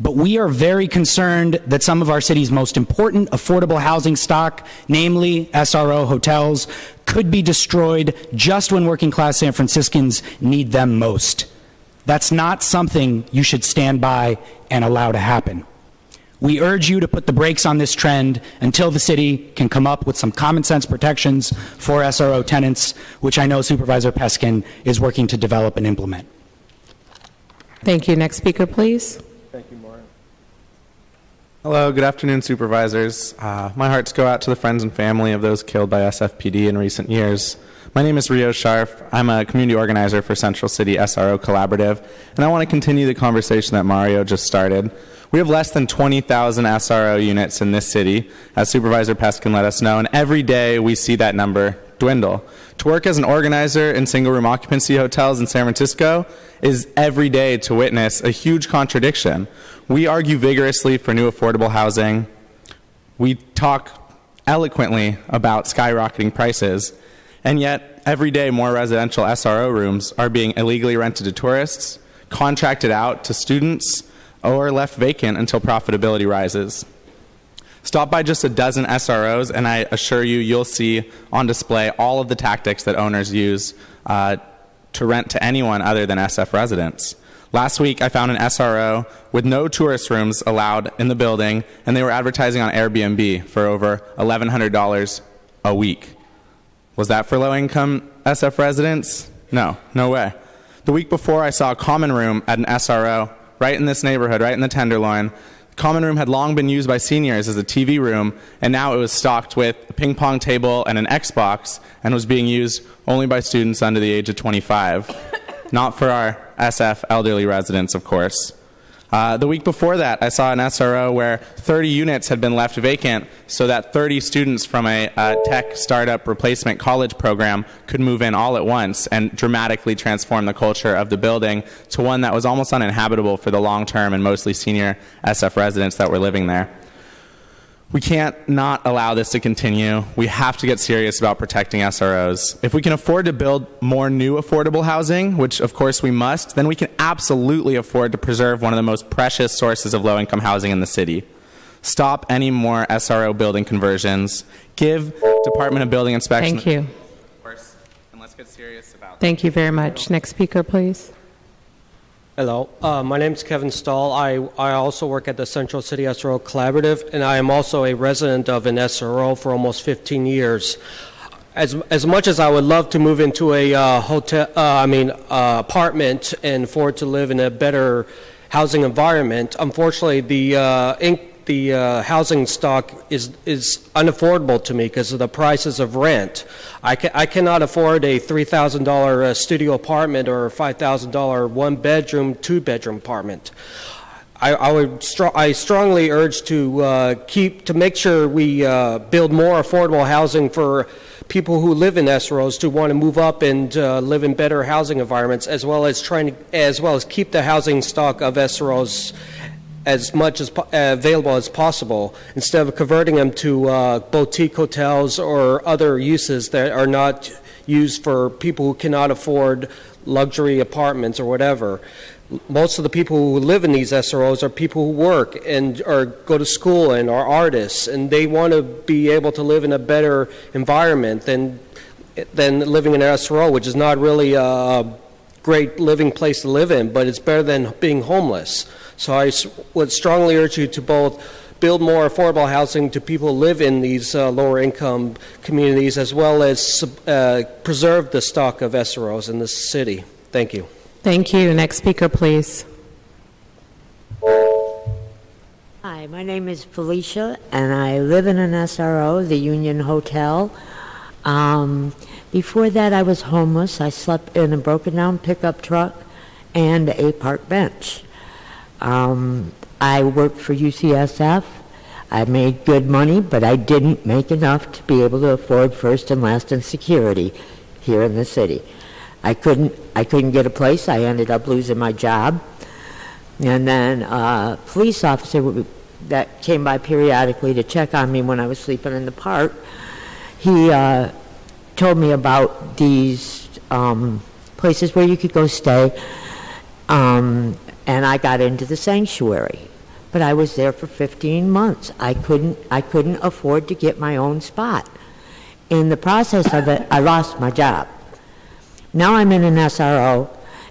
But we are very concerned that some of our city's most important affordable housing stock, namely SRO hotels, could be destroyed just when working class San Franciscans need them most. That's not something you should stand by and allow to happen. We urge you to put the brakes on this trend until the city can come up with some common sense protections for SRO tenants, which I know Supervisor Peskin is working to develop and implement. Thank you. Next speaker, please. Thank you, Maura. Hello, good afternoon, supervisors. My hearts go out to the friends and family of those killed by SFPD in recent years. My name is Rio Scharf. I'm a community organizer for Central City SRO Collaborative, and I want to continue the conversation that Mario just started. We have less than 20,000 SRO units in this city, as Supervisor Peskin let us know, and every day we see that number dwindle. To work as an organizer in single-room occupancy hotels in San Francisco is every day to witness a huge contradiction. We argue vigorously for new affordable housing. We talk eloquently about skyrocketing prices, and yet every day more residential SRO rooms are being illegally rented to tourists, contracted out to students, or left vacant until profitability rises. Stop by just a dozen SROs, and I assure you, you'll see on display all of the tactics that owners use to rent to anyone other than SF residents. Last week, I found an SRO with no tourist rooms allowed in the building, and they were advertising on Airbnb for over $1,100 a week. Was that for low-income SF residents? No, no way. The week before, I saw a common room at an SRO right in this neighborhood, right in the Tenderloin. The common room had long been used by seniors as a TV room, and now it was stocked with a ping pong table and an Xbox, and was being used only by students under the age of 25. Not for our SF elderly residents, of course. The week before that, I saw an SRO where 30 units had been left vacant so that 30 students from a tech startup replacement college program could move in all at once and dramatically transform the culture of the building to one that was almost uninhabitable for the long-term and mostly senior SF residents that were living there. We can't not allow this to continue. We have to get serious about protecting SROs. If we can afford to build more new affordable housing, which of course we must, then we can absolutely afford to preserve one of the most precious sources of low-income housing in the city. Stop any more SRO building conversions. Give Department of Building Inspection... Thank you. And let's get serious about Thank you very much. Next speaker, please. Hello, my name is Kevin Stahl. I also work at the Central City SRO Collaborative, and I am also a resident of an SRO for almost 15 years. As much as I would love to move into a apartment and afford to live in a better housing environment, unfortunately, the housing stock is unaffordable to me because of the prices of rent. I cannot afford a $3,000 studio apartment or a $5,000 one-bedroom, two-bedroom apartment. I strongly urge to make sure we build more affordable housing for people who live in SROs to want to move up and live in better housing environments, as well as keep the housing stock of SROs as much as available as possible, instead of converting them to boutique hotels or other uses that are not used for people who cannot afford luxury apartments or whatever. Most of the people who live in these SROs are people who work and or go to school and are artists, and they want to be able to live in a better environment than living in an SRO, which is not really a great living place to live in, but it's better than being homeless. So I would strongly urge you to both build more affordable housing to people who live in these lower income communities, as well as preserve the stock of SROs in this city. Thank you. Thank you. Next speaker, please. Hi, my name is Felicia, and I live in an SRO, the Union Hotel. Before that, I was homeless. I slept in a broken-down pickup truck and a park bench. I worked for UCSF. I made good money, but I didn't make enough to be able to afford first and last in security here in the city. I couldn't get a place. I ended up losing my job. And then a police officer that came by periodically to check on me when I was sleeping in the park, he told me about these places where you could go stay. And I got into the sanctuary, but I was there for 15 months. I couldn't afford to get my own spot. In the process of it, I lost my job. Now I'm in an SRO,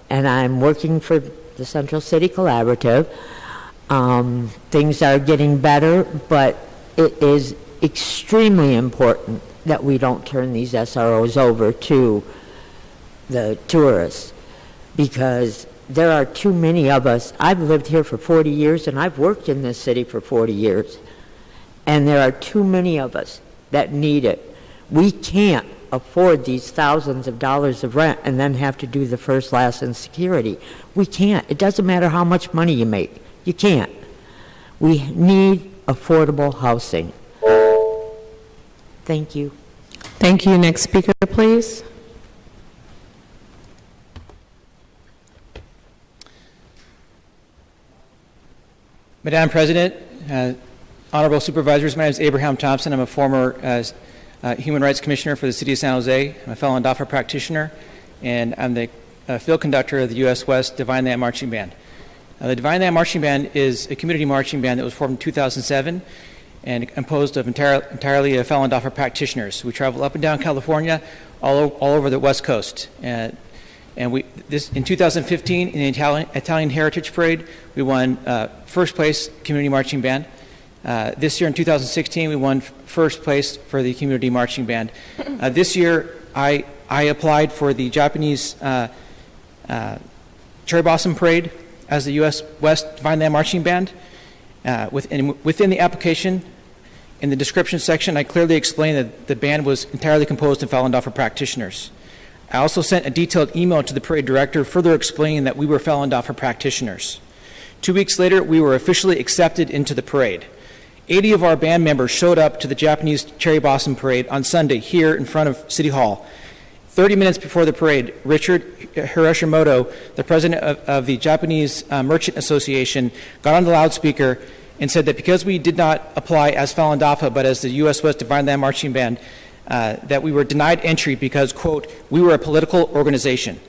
and I'm working for the Central City Collaborative. Things are getting better, but it is extremely important that we don't turn these SROs over to the tourists, because there are too many of us. I've lived here for 40 years, and I've worked in this city for 40 years. And there are too many of us that need it. We can't afford these thousands of dollars of rent and then have to do the first, last, and security. We can't. It doesn't matter how much money you make. You can't. We need affordable housing. Thank you. Thank you. Next speaker, please. Madam President, Honorable Supervisors, my name is Abraham Thompson. I'm a former Human Rights Commissioner for the City of San Jose. I'm a fellow DAFA practitioner, and I'm the field conductor of the U.S. West Divine Land Marching Band. The Divine Land Marching Band is a community marching band that was formed in 2007 and composed of entirely of fellow DAFA practitioners. We travel up and down California, all over the West Coast. And in 2015, in the Italian Heritage Parade, we won first place community marching band. This year in 2016, we won first place for the community marching band. This year, I applied for the Japanese Cherry Blossom Parade as the U.S. West Divine Land Marching Band. Within the application, in the description section, I clearly explained that the band was entirely composed of Falun Dafa practitioners. I also sent a detailed email to the parade director further explaining that we were Falun Dafa practitioners. 2 weeks later, we were officially accepted into the parade. 80 of our band members showed up to the Japanese Cherry Blossom Parade on Sunday here in front of City Hall. 30 minutes before the parade, Richard Hiroshimoto, the president of the Japanese Merchant Association, got on the loudspeaker and said that because we did not apply as Falun Dafa but as the U.S. West Divine Land Marching Band, that we were denied entry because, quote, we were a political organization.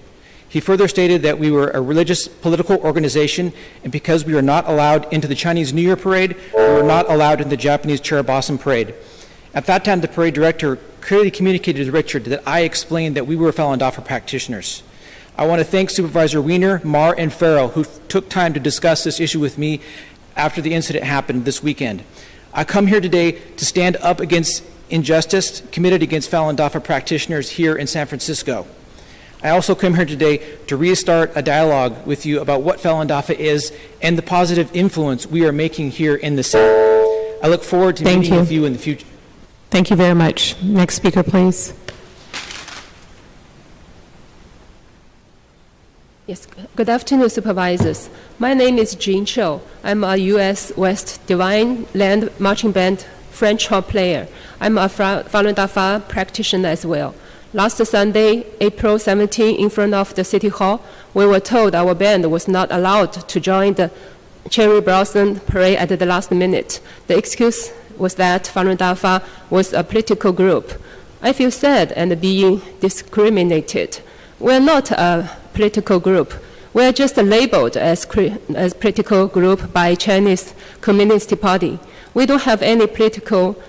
He further stated that we were a religious political organization, and because we were not allowed into the Chinese New Year Parade, we were not allowed into the Japanese Cherry Blossom Parade. At that time, the parade director clearly communicated to Richard that I explained that we were Falun Dafa practitioners. I want to thank Supervisor Wiener, Marr, and Farrell, who took time to discuss this issue with me after the incident happened this weekend. I come here today to stand up against injustice committed against Falun Dafa practitioners here in San Francisco. I also come here today to restart a dialogue with you about what Falun Dafa is and the positive influence we are making here in the city. I look forward to meeting with you in the future. Thank you very much. Next speaker, please. Yes, good afternoon, Supervisors. My name is Jean Cho. I'm a U.S. West Divine Land Marching Band French horn player. I'm a Falun Dafa practitioner as well. Last Sunday, April 17, in front of the City Hall, we were told our band was not allowed to join the Cherry Blossom Parade at the last minute. The excuse was that Falun Dafa was a political group. I feel sad and being discriminated. We're not a political group. We're just labeled as political group by Chinese Communist Party. We don't have any political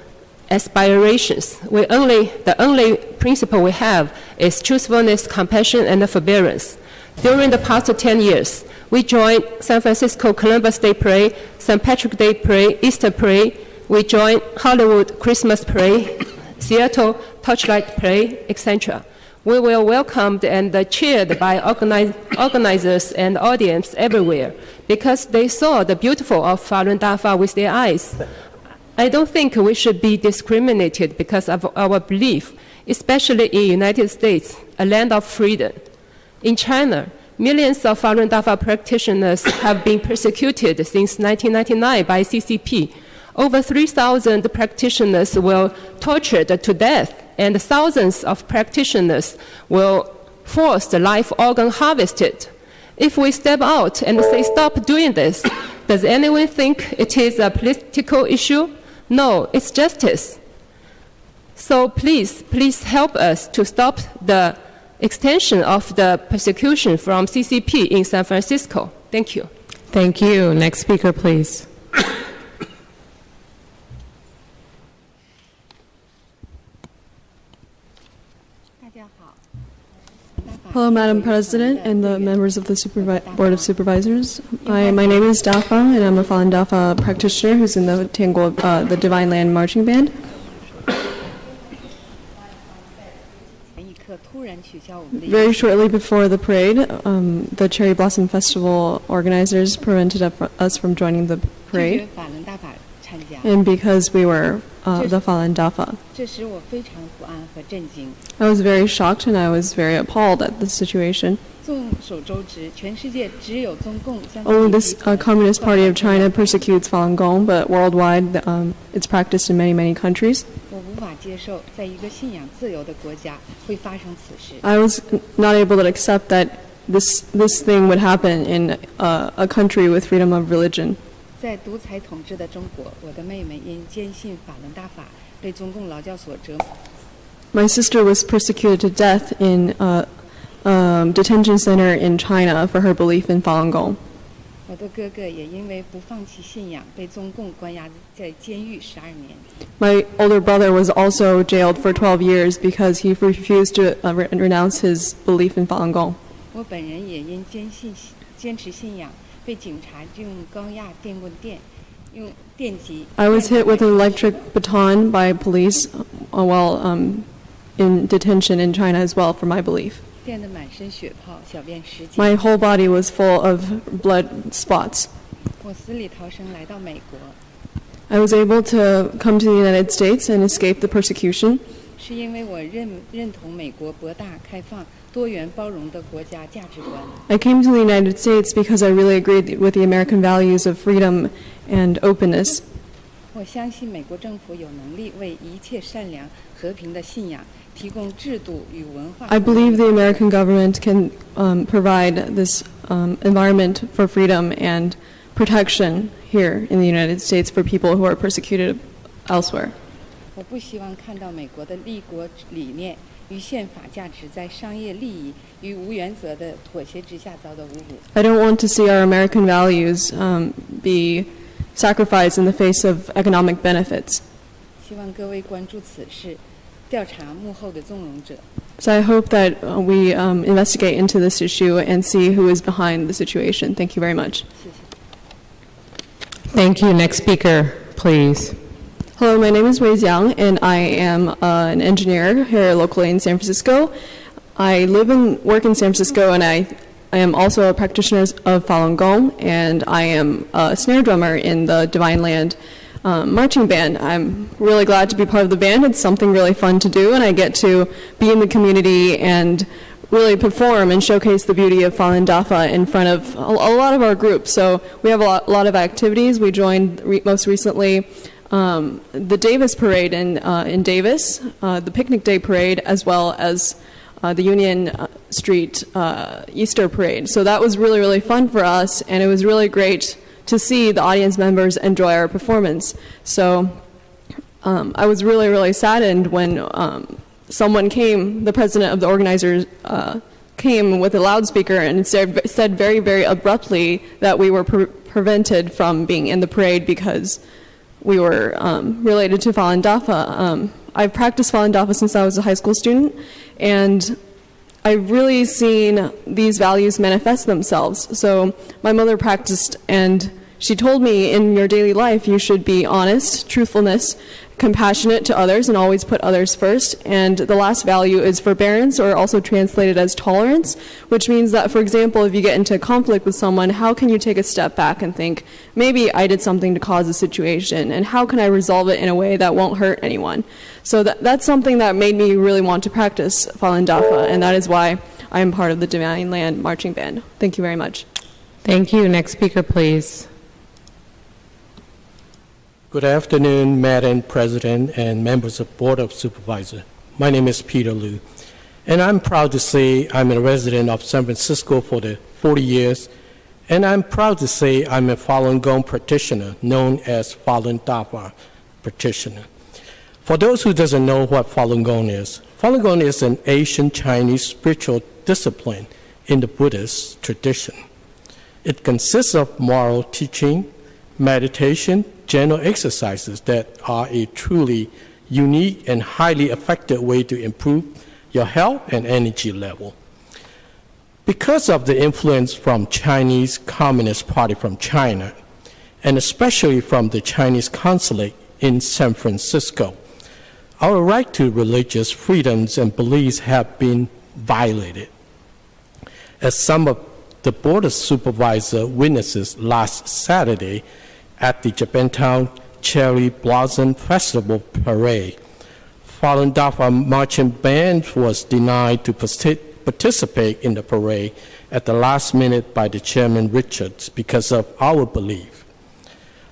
aspirations. The only principle we have is truthfulness, compassion, and forbearance. During the past 10 years, we joined San Francisco Columbus Day Parade, St. Patrick's Day Parade, Easter Parade. We joined Hollywood Christmas Parade, Seattle Torchlight Parade, etc. We were welcomed and cheered by organizers and audience everywhere because they saw the beautiful of Falun Dafa with their eyes. I don't think we should be discriminated because of our belief, especially in the United States, a land of freedom. In China, millions of Falun Dafa practitioners have been persecuted since 1999 by CCP. Over 3,000 practitioners were tortured to death, and thousands of practitioners were forced life organ harvested. If we step out and say stop doing this, does anyone think it is a political issue? No, it's justice. So please help us to stop the extension of the persecution from CCP in San Francisco. Thank you. Thank you. Next speaker, please. Hello, Madam President and the members of the Board of Supervisors. My name is Dafa, and I'm a Falun Dafa practitioner who's in the the Divine Land Marching Band. Very shortly before the parade, the Cherry Blossom Festival organizers prevented us from joining the parade, and because we were the Falun Dafa. I was very shocked and I was very appalled at the situation. Only this Communist Party of China persecutes Falun Gong, but worldwide it's practiced in many, many countries. I was not able to accept that this thing would happen in a country with freedom of religion. 在独裁统治的中国，我的妹妹因坚信法轮大法，被中共劳教所折磨。My sister was persecuted to death in a detention center in China for her belief in Falun Gong. 我的哥哥也因为不放弃信仰，被中共关押在监狱12年。My older brother was also jailed for 12 years because he refused to renounce his belief in Falun Gong. 我本人也因坚持信仰，被警察用高压电棍用电击。I was hit with an electric baton by police while in detention in China as well for my belief. 电得满身血泡，小便失禁。My whole body was full of blood spots. 我死里逃生来到美国。I was able to come to the United States and escape the persecution. 是因为我认同美国博大开放、多元包容的国家价值观。I came to the United States because I really agreed with the American values of freedom and openness. 我相信美国政府有能力为一切善良、和平的信仰提供制度与文化。I believe the American government can provide this environment for freedom and protection here in the United States for people who are persecuted elsewhere. 我不希望看到美国的立国理念与宪法价值在商业利益与无原则的妥协之下遭到侮辱。I don't want to see our American values be sacrificed in the face of economic benefits. 希望各位关注此事，调查幕后的纵容者。So I hope that we investigate into this issue and see who is behind the situation. Thank you very much. Thank you. Next speaker, please. Hello, my name is Wei Jiang, and I am an engineer here locally in San Francisco. I live and work in San Francisco, and I am also a practitioner of Falun Gong, and I am a snare drummer in the Divine Land marching band. I'm really glad to be part of the band. It's something really fun to do, and I get to be in the community and really perform and showcase the beauty of Falun Dafa in front of a lot of our groups. So we have a lot of activities. We joined most recently the Davis Parade in Davis, the Picnic Day Parade, as well as the Union Street Easter Parade. So that was really, really fun for us, and it was really great to see the audience members enjoy our performance. So I was really, really saddened when someone came, the president of the organizers came with a loudspeaker and said very, very abruptly that we were prevented from being in the parade because we were related to Falun Dafa. I've practiced Falun Dafa since I was a high school student, and I've really seen these values manifest themselves. So my mother practiced, and she told me, in your daily life, you should be honest, truthfulness, compassionate to others, and always put others first. And the last value is forbearance, or also translated as tolerance, which means that, for example, if you get into conflict with someone, how can you take a step back and think, maybe I did something to cause a situation, and how can I resolve it in a way that won't hurt anyone? So that's something that made me really want to practice Falun Dafa, and that is why I am part of the Divine Land Marching Band. Thank you very much. Thank you. Next speaker, please. Good afternoon, Madam President and members of Board of Supervisors. My name is Peter Liu, and I'm proud to say I'm a resident of San Francisco for the 40 years, and I'm proud to say I'm a Falun Gong practitioner known as Falun Dafa practitioner. For those who doesn't know what Falun Gong is an Asian Chinese spiritual discipline in the Buddhist tradition. It consists of moral teaching, meditation, general exercises that are a truly unique and highly effective way to improve your health and energy level. Because of the influence from Chinese Communist Party from China, and especially from the Chinese consulate in San Francisco, our right to religious freedoms and beliefs have been violated. As some of the Board of Supervisors witnesses last Saturday at the Japantown Cherry Blossom Festival Parade, Falun Dafa marching band was denied to participate in the parade at the last minute by the Chairman Richards because of our belief.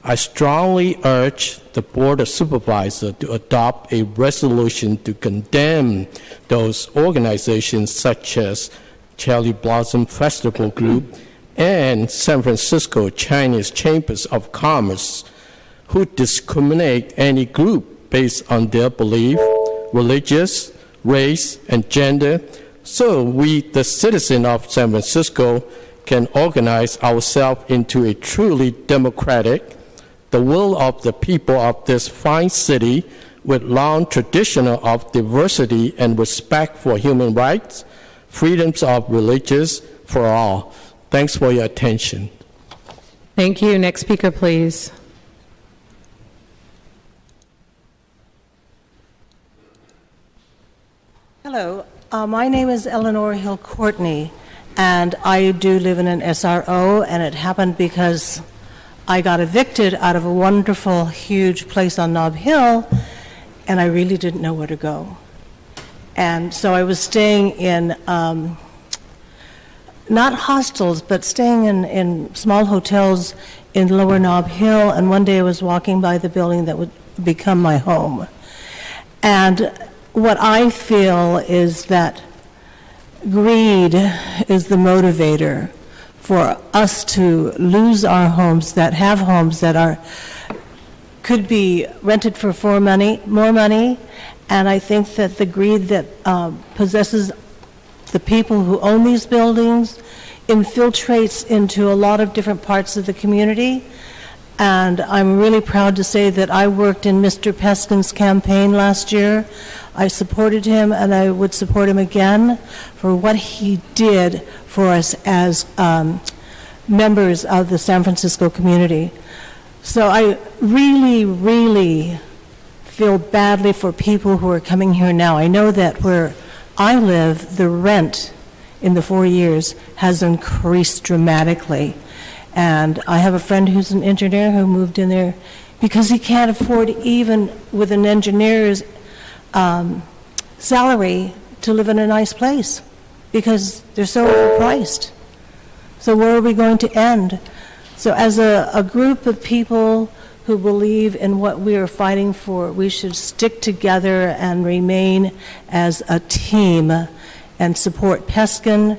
I strongly urge the Board of Supervisors to adopt a resolution to condemn those organizations such as Cherry Blossom Festival Group and San Francisco Chinese Chambers of Commerce who discriminate any group based on their belief, religious, race, and gender, so we, the citizens of San Francisco, can organize ourselves into a truly democratic, the will of the people of this fine city with long tradition of diversity and respect for human rights, freedoms of religions for all. Thanks for your attention. Thank you. Next speaker, please. Hello, my name is Eleanor Hill Courtney, and I do live in an SRO, and it happened because I got evicted out of a wonderful, huge place on Nob Hill, and I really didn't know where to go. And so I was staying in, not hostels, but staying in small hotels in Lower Nob Hill, and one day I was walking by the building that would become my home. And what I feel is that greed is the motivator for us to lose our homes, that have homes that are could be rented for more money, and I think that the greed that possesses the people who own these buildings infiltrates into a lot of different parts of the community. And I'm really proud to say that I worked in Mr. Peskin's campaign last year. I supported him, and I would support him again for what he did for us as members of the San Francisco community. So I really, really feel badly for people who are coming here now. I know that where I live, the rent in the 4 years has increased dramatically. And I have a friend who's an engineer who moved in there because he can't afford, even with an engineer's salary, to live in a nice place because they're so overpriced. So where are we going to end? So as a group of people who believe in what we are fighting for, we should stick together and remain as a team and support Peskin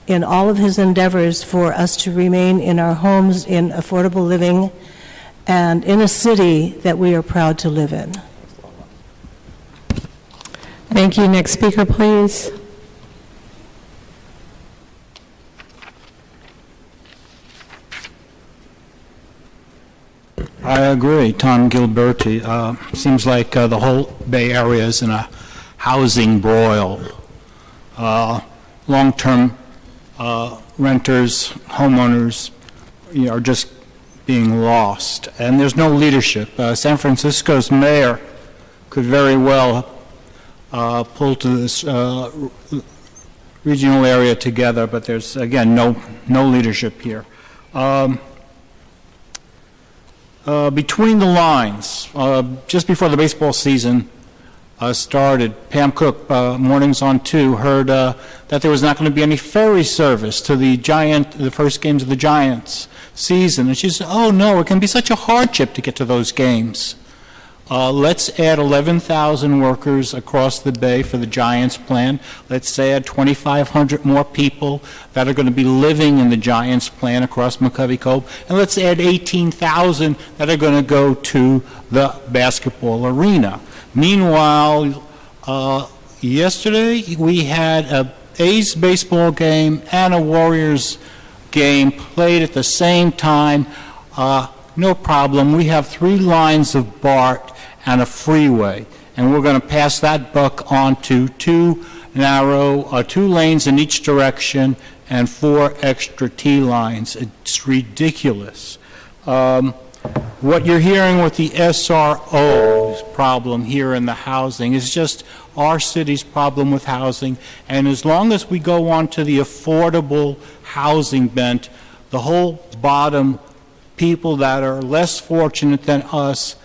in all of his endeavors for us to remain in our homes in affordable living and in a city that we are proud to live in. Thank you. Next speaker, please. I agree. Tom Gilberti. Seems like the whole Bay Area is in a housing broil. Long-term renters, homeowners are just being lost, and there's no leadership. San Francisco's mayor could very well pull to this regional area together, but there's, again, no leadership here. Between the lines, just before the baseball season started, Pam Cook, Mornings on 2, heard that there was not going to be any ferry service to the first games of the Giants season. And she said, oh no, it can be such a hardship to get to those games. Let's add 11,000 workers across the bay for the Giants plan. Let's add 2,500 more people that are going to be living in the Giants plan across McCovey Cove. And let's add 18,000 that are going to go to the basketball arena. Meanwhile, yesterday we had a A's baseball game and a Warriors game played at the same time. No problem. We have 3 lines of BART and a freeway, and we're going to pass that buck on to 2 lanes in each direction and 4 extra T lines. It's ridiculous. What you're hearing with the SRO's problem here in the housing is just our city's problem with housing, and as long as we go on to the affordable housing bent, the whole bottom people that are less fortunate than us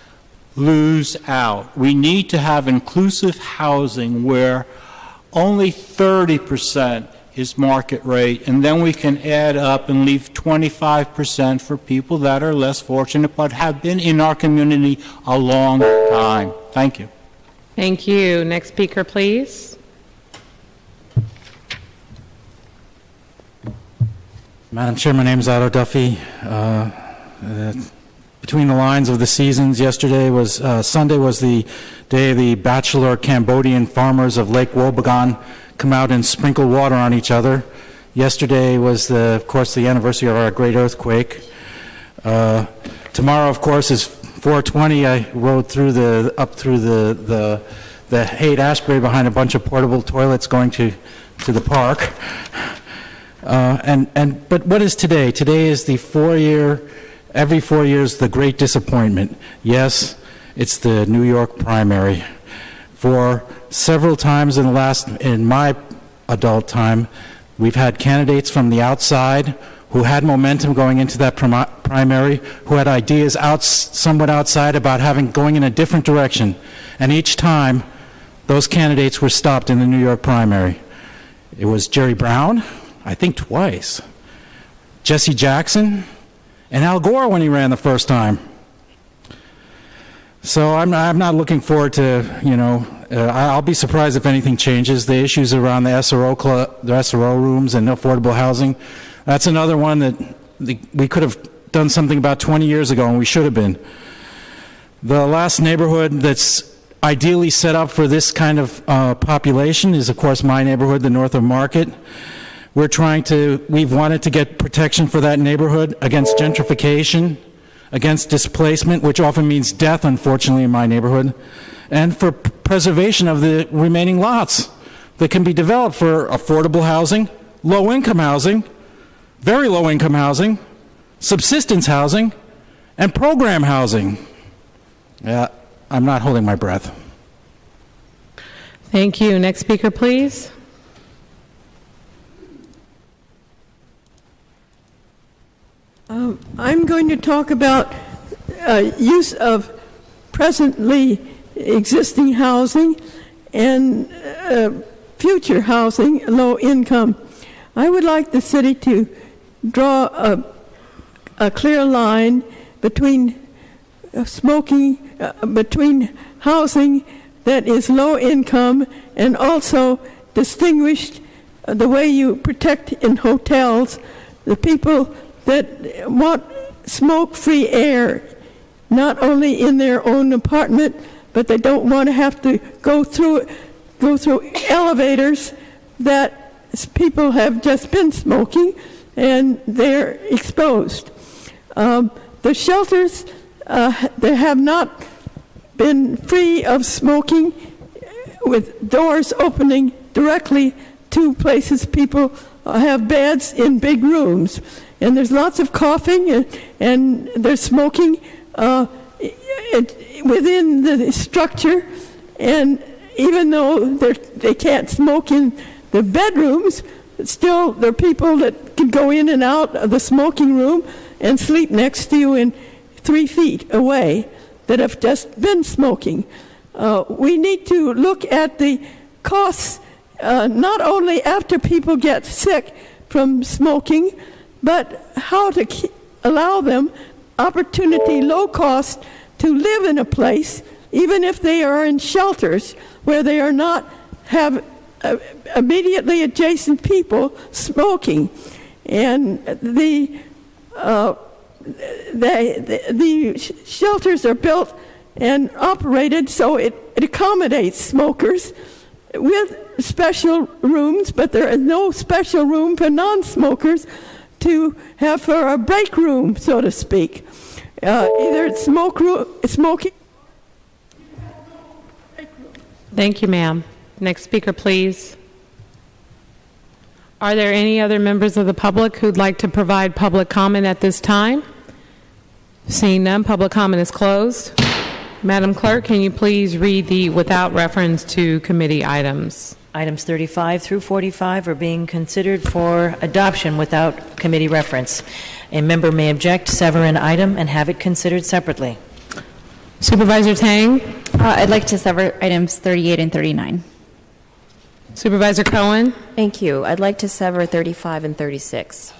lose out. We need to have inclusive housing where only 30% is market rate, and then we can add up and leave 25% for people that are less fortunate but have been in our community a long time. Thank you. Thank you. Next speaker, please. Madam Chair, my name is Otto Duffy. Between the lines of the seasons, Sunday was the day the bachelor Cambodian farmers of Lake Wobegon come out and sprinkle water on each other. Yesterday was, of course, the anniversary of our great earthquake. Tomorrow, of course, is 420. I rode up through the Haight-Ashbury behind a bunch of portable toilets going to the park. But what is today? Today is the every 4 years, the great disappointment. Yes, it's the New York primary. For several times in my adult time, we've had candidates from the outside who had momentum going into that primary, who had ideas somewhat outside about going in a different direction. And each time, those candidates were stopped in the New York primary. It was Jerry Brown, I think twice, Jesse Jackson, and Al Gore when he ran the first time. So I'm not looking forward to, I'll be surprised if anything changes. The issues around the SRO rooms and affordable housing, that's another one that we could have done something about 20 years ago, and we should have been. The last neighborhood that's ideally set up for this kind of population is, of course, my neighborhood, the North of Market. We've wanted to get protection for that neighborhood against gentrification, against displacement, which often means death, unfortunately, in my neighborhood, and for preservation of the remaining lots that can be developed for affordable housing, low-income housing, very low-income housing, subsistence housing, and program housing. Yeah, I'm not holding my breath. Thank you. Next speaker, please. I'm going to talk about use of presently existing housing and future housing, low income. I would like the city to draw a clear line between between housing that is low income and also distinguished the way you protect in hotels the people that want smoke-free air, not only in their own apartment, but they don't want to have to go through elevators that people have just been smoking, and they're exposed. The shelters they have not been free of smoking, with doors opening directly to places people have beds in big rooms. And there's lots of coughing, and there's smoking within the structure. And even though they can't smoke in the bedrooms, still there are people that can go in and out of the smoking room and sleep next to you in 3 feet away that have just been smoking. We need to look at the costs not only after people get sick from smoking, but how to allow them opportunity, low cost, to live in a place, even if they are in shelters where they are not have immediately adjacent people smoking. And the shelters are built and operated so it accommodates smokers with special rooms, but there is no special room for non-smokers to have for a break room, so to speak. Either it's smoking. Thank you, ma'am. Next speaker, please. Are there any other members of the public who'd like to provide public comment at this time? Seeing none, public comment is closed. Madam Clerk, can you please read the without reference to committee items? Items 35 through 45 are being considered for adoption without committee reference. A member may object, sever an item, and have it considered separately. Supervisor Tang? I'd like to sever items 38 and 39. Supervisor Cohen? Thank you. I'd like to sever 35 and 36.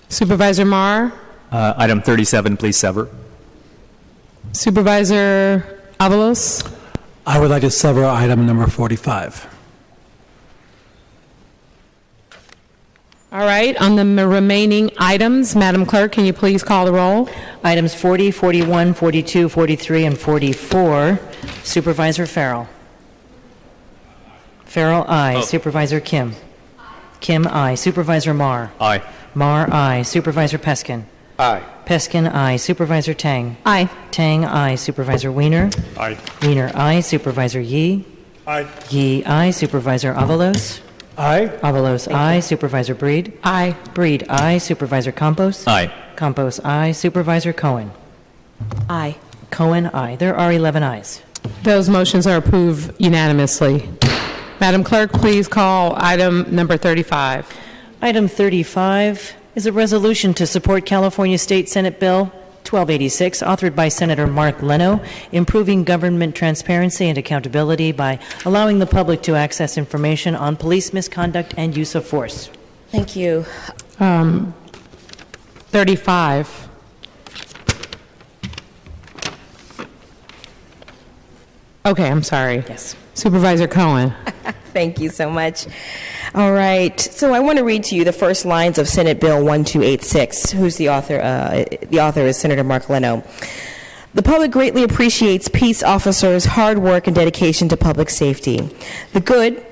Supervisor Marr? Item 37, please sever. Supervisor Avalos? I would like to sever item number 45. All right, on the remaining items, Madam Clerk, can you please call the roll? Items 40, 41, 42, 43, and 44. Supervisor Farrell. Farrell, aye. Supervisor Kim. Kim, aye. Supervisor Marr. Aye. Marr, aye. Supervisor Peskin. Aye. Peskin, aye. Supervisor Tang. Aye. Tang, aye. Supervisor Wiener. Aye. Wiener, aye. Supervisor Yee. Aye. Yee, aye. Supervisor Avalos. Aye. Avalos, aye. Supervisor Breed. Aye. Breed, aye. Supervisor Campos. Aye. Campos, aye. Supervisor Cohen. Aye. Cohen, aye. There are 11 ayes. Those motions are approved unanimously. Madam Clerk, please call item number 35. Item 35 is a resolution to support California State Senate Bill 1286, authored by Senator Mark Leno, improving government transparency and accountability by allowing the public to access information on police misconduct and use of force. Thank you. 35. Okay, I'm sorry. Yes. Supervisor Cohen. Thank you so much. All right. So I want to read to you the first lines of Senate Bill 1286, who's the author. The author is Senator Mark Leno. The public greatly appreciates peace officers' hard work and dedication to public safety. The good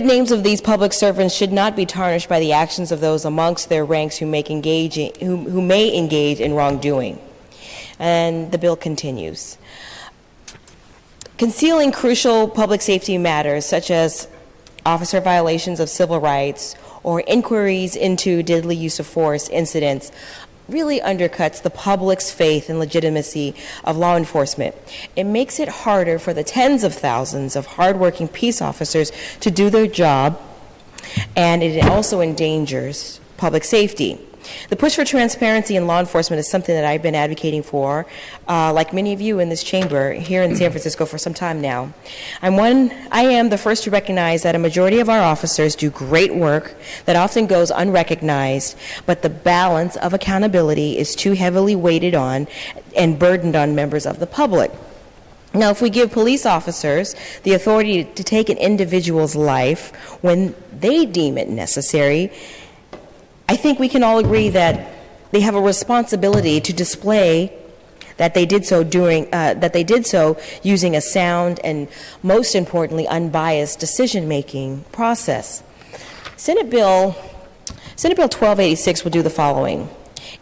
names of these public servants should not be tarnished by the actions of those amongst their ranks who may engage in wrongdoing. And the bill continues. Concealing crucial public safety matters, such as officer violations of civil rights or inquiries into deadly use of force incidents, really undercuts the public's faith and legitimacy of law enforcement. It makes it harder for the tens of thousands of hardworking peace officers to do their job, and it also endangers public safety. The push for transparency in law enforcement is something that I've been advocating for, like many of you in this chamber here in San Francisco for some time now. I am the first to recognize that a majority of our officers do great work that often goes unrecognized, but the balance of accountability is too heavily weighted on and burdened on members of the public. Now, if we give police officers the authority to take an individual's life when they deem it necessary, I think we can all agree that they have a responsibility to display that they did so using a sound and, most importantly, unbiased decision-making process. Senate Bill 1286 will do the following.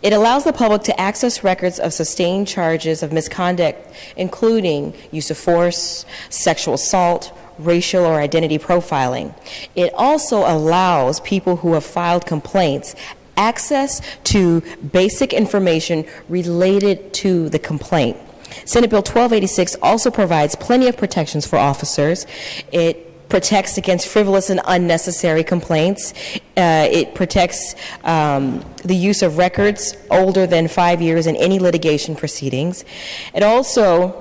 It allows the public to access records of sustained charges of misconduct, including use of force, sexual assault, racial or identity profiling. It also allows people who have filed complaints access to basic information related to the complaint. Senate Bill 1286 also provides plenty of protections for officers. It protects against frivolous and unnecessary complaints. It protects the use of records older than 5 years in any litigation proceedings. It also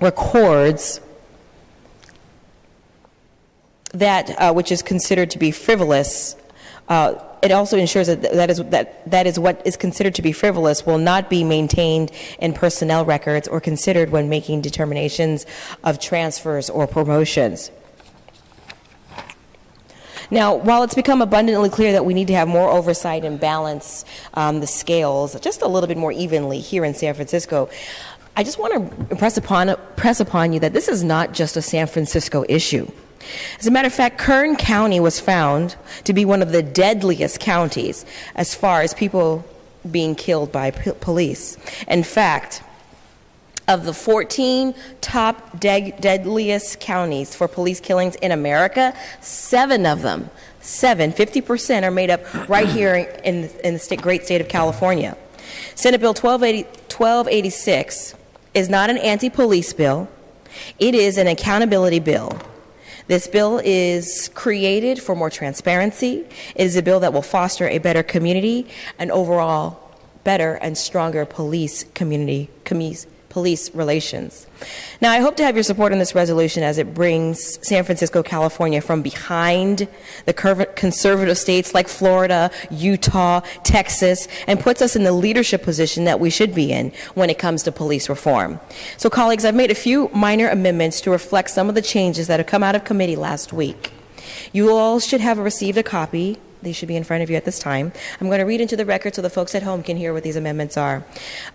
records that which is considered to be frivolous. It also ensures that is what is considered to be frivolous will not be maintained in personnel records or considered when making determinations of transfers or promotions. Now, while it's become abundantly clear that we need to have more oversight and balance the scales just a little bit more evenly here in San Francisco, I just want to press upon you that this is not just a San Francisco issue. As a matter of fact, Kern County was found to be one of the deadliest counties as far as people being killed by police. In fact, of the 14 top deadliest counties for police killings in America, 7 of them, 50% are made up right here in the great state of California. Senate Bill 1286 is not an anti-police bill. It is an accountability bill. This bill is created for more transparency. It is a bill that will foster a better community and overall better and stronger police relations. Now, I hope to have your support on this resolution as it brings San Francisco, California from behind the conservative states like Florida, Utah, Texas, and puts us in the leadership position that we should be in when it comes to police reform. So, colleagues, I've made a few minor amendments to reflect some of the changes that have come out of committee last week. You all should have received a copy. They should be in front of you at this time. I'm going to read into the record so the folks at home can hear what these amendments are.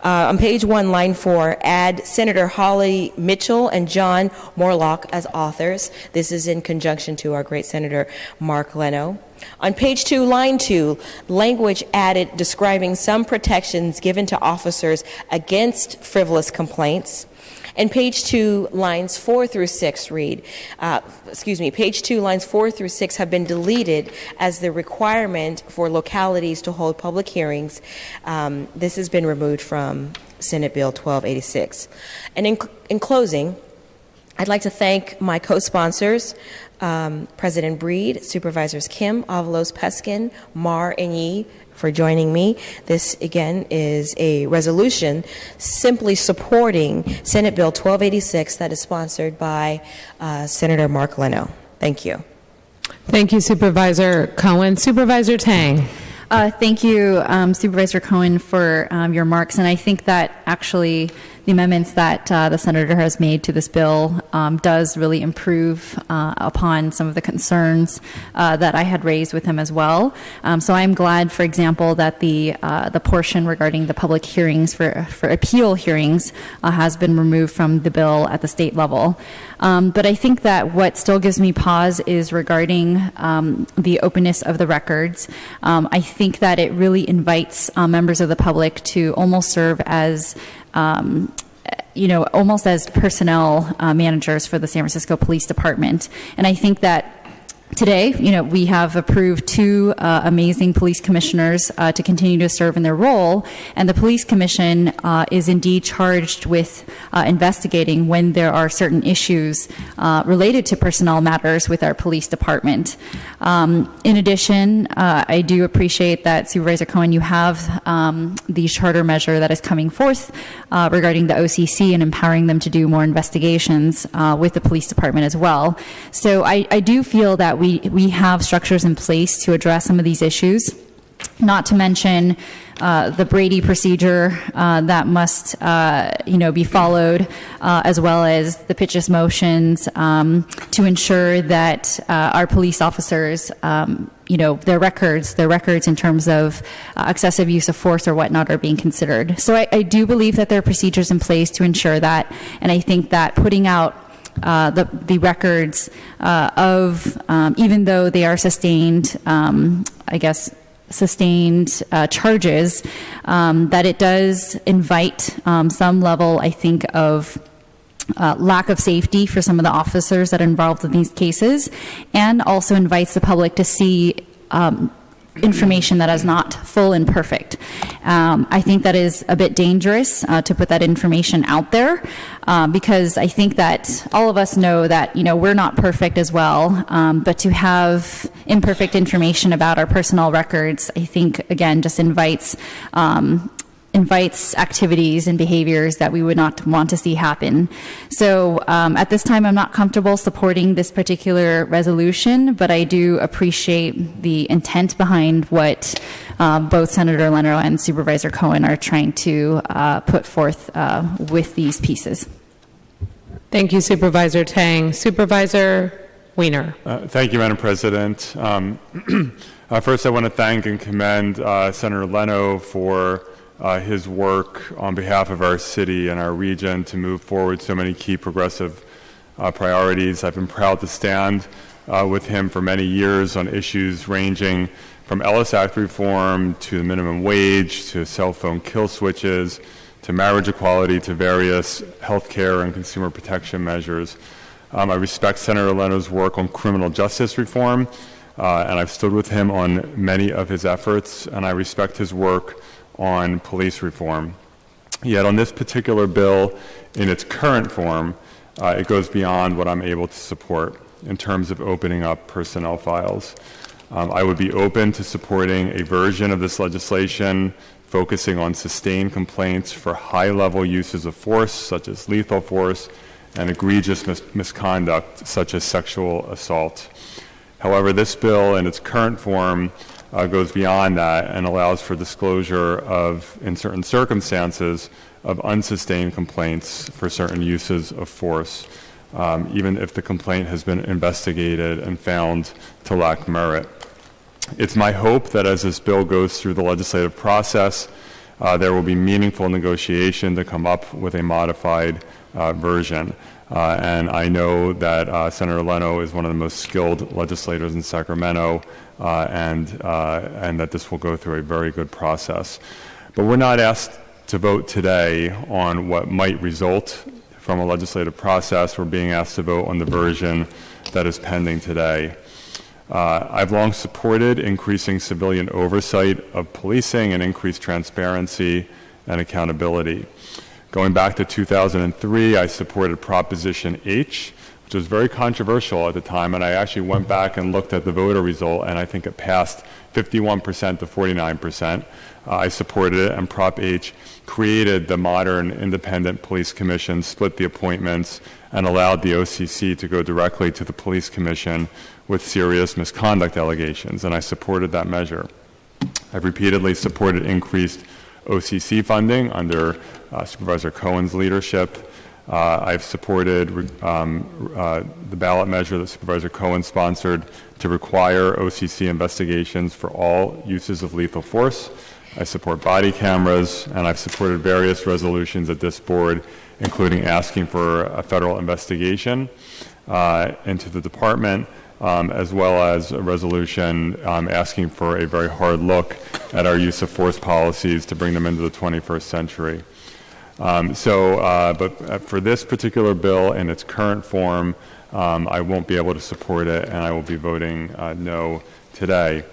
On page 1, line 4, add Senator Holly Mitchell and John Morlock as authors. This is in conjunction to our great Senator Mark Leno. On page 2, line 2, language added describing some protections given to officers against frivolous complaints. And page 2, lines 4 through 6 read, page 2, lines 4 through 6 have been deleted as the requirement for localities to hold public hearings. This has been removed from Senate Bill 1286. And in closing, I'd like to thank my co-sponsors, President Breed, Supervisors Kim, Avalos, Peskin, Mar, and Yee, for joining me. This, again, is a resolution simply supporting Senate Bill 1286 that is sponsored by Senator Mark Leno. Thank you. Thank you, Supervisor Cohen. Supervisor Tang. Thank you, Supervisor Cohen, for your remarks. And I think that actually the amendments that the Senator has made to this bill does really improve upon some of the concerns that I had raised with him as well. So I'm glad, for example, that the portion regarding the public hearings for appeal hearings has been removed from the bill at the state level. But I think that what still gives me pause is regarding the openness of the records. I think that it really invites members of the public to almost serve as almost as personnel managers for the San Francisco Police Department. And I think that today, we have approved 2 amazing police commissioners to continue to serve in their role, and the police commission is indeed charged with investigating when there are certain issues related to personnel matters with our police department. In addition, I do appreciate that, Supervisor Cohen, you have the charter measure that is coming forth regarding the OCC and empowering them to do more investigations with the police department as well. So I do feel that we have structures in place to address some of these issues, not to mention the Brady procedure that must be followed, as well as the pitches motions to ensure that our police officers their records in terms of excessive use of force or whatnot are being considered. So I do believe that there are procedures in place to ensure that, and I think that putting out the records of, even though they are sustained, sustained charges, that it does invite some level, I think, of lack of safety for some of the officers that are involved in these cases, and also invites the public to see information that is not full and perfect. I think that is a bit dangerous to put that information out there because I think that all of us know that we're not perfect as well, but to have imperfect information about our personnel records, I think again just invites activities and behaviors that we would not want to see happen. So at this time, I'm not comfortable supporting this particular resolution, but I do appreciate the intent behind what both Senator Leno and Supervisor Cohen are trying to put forth with these pieces. Thank you, Supervisor Tang. Supervisor Wiener. Thank you, Madam President. First, I want to thank and commend Senator Leno for his work on behalf of our city and our region to move forward so many key progressive priorities. I've been proud to stand with him for many years on issues ranging from Ellis Act reform to the minimum wage to cell phone kill switches to marriage equality to various health care and consumer protection measures. I respect Senator Leno's work on criminal justice reform, and I've stood with him on many of his efforts, and I respect his work on police reform. Yet on this particular bill, in its current form, it goes beyond what I'm able to support in terms of opening up personnel files. I would be open to supporting a version of this legislation focusing on sustained complaints for high-level uses of force, such as lethal force, and egregious misconduct, such as sexual assault. However, this bill in its current form goes beyond that and allows for disclosure of, in certain circumstances, of unsustained complaints for certain uses of force. even if the complaint has been investigated and found to lack merit. It's my hope that as this bill goes through the legislative process, there will be meaningful negotiation to come up with a modified version. And I know that Senator Leno is one of the most skilled legislators in Sacramento, and that this will go through a very good process. But we're not asked to vote today on what might result from a legislative process. We're being asked to vote on the version that is pending today. I've long supported increasing civilian oversight of policing and increased transparency and accountability. Going back to 2003, I supported Proposition H, which was very controversial at the time, and I actually went back and looked at the voter result, and I think it passed 51% to 49%. I supported it, and Prop H created the modern independent police commission, split the appointments, and allowed the OCC to go directly to the police commission with serious misconduct allegations, and I supported that measure. I've repeatedly supported increased OCC funding under Supervisor Cohen's leadership. I've supported the ballot measure that Supervisor Cohen sponsored to require OCC investigations for all uses of lethal force. I support body cameras, and I've supported various resolutions at this board, including asking for a federal investigation into the department, as well as a resolution asking for a very hard look at our use of force policies to bring them into the 21st century. But for this particular bill in its current form, I won't be able to support it, and I will be voting no today.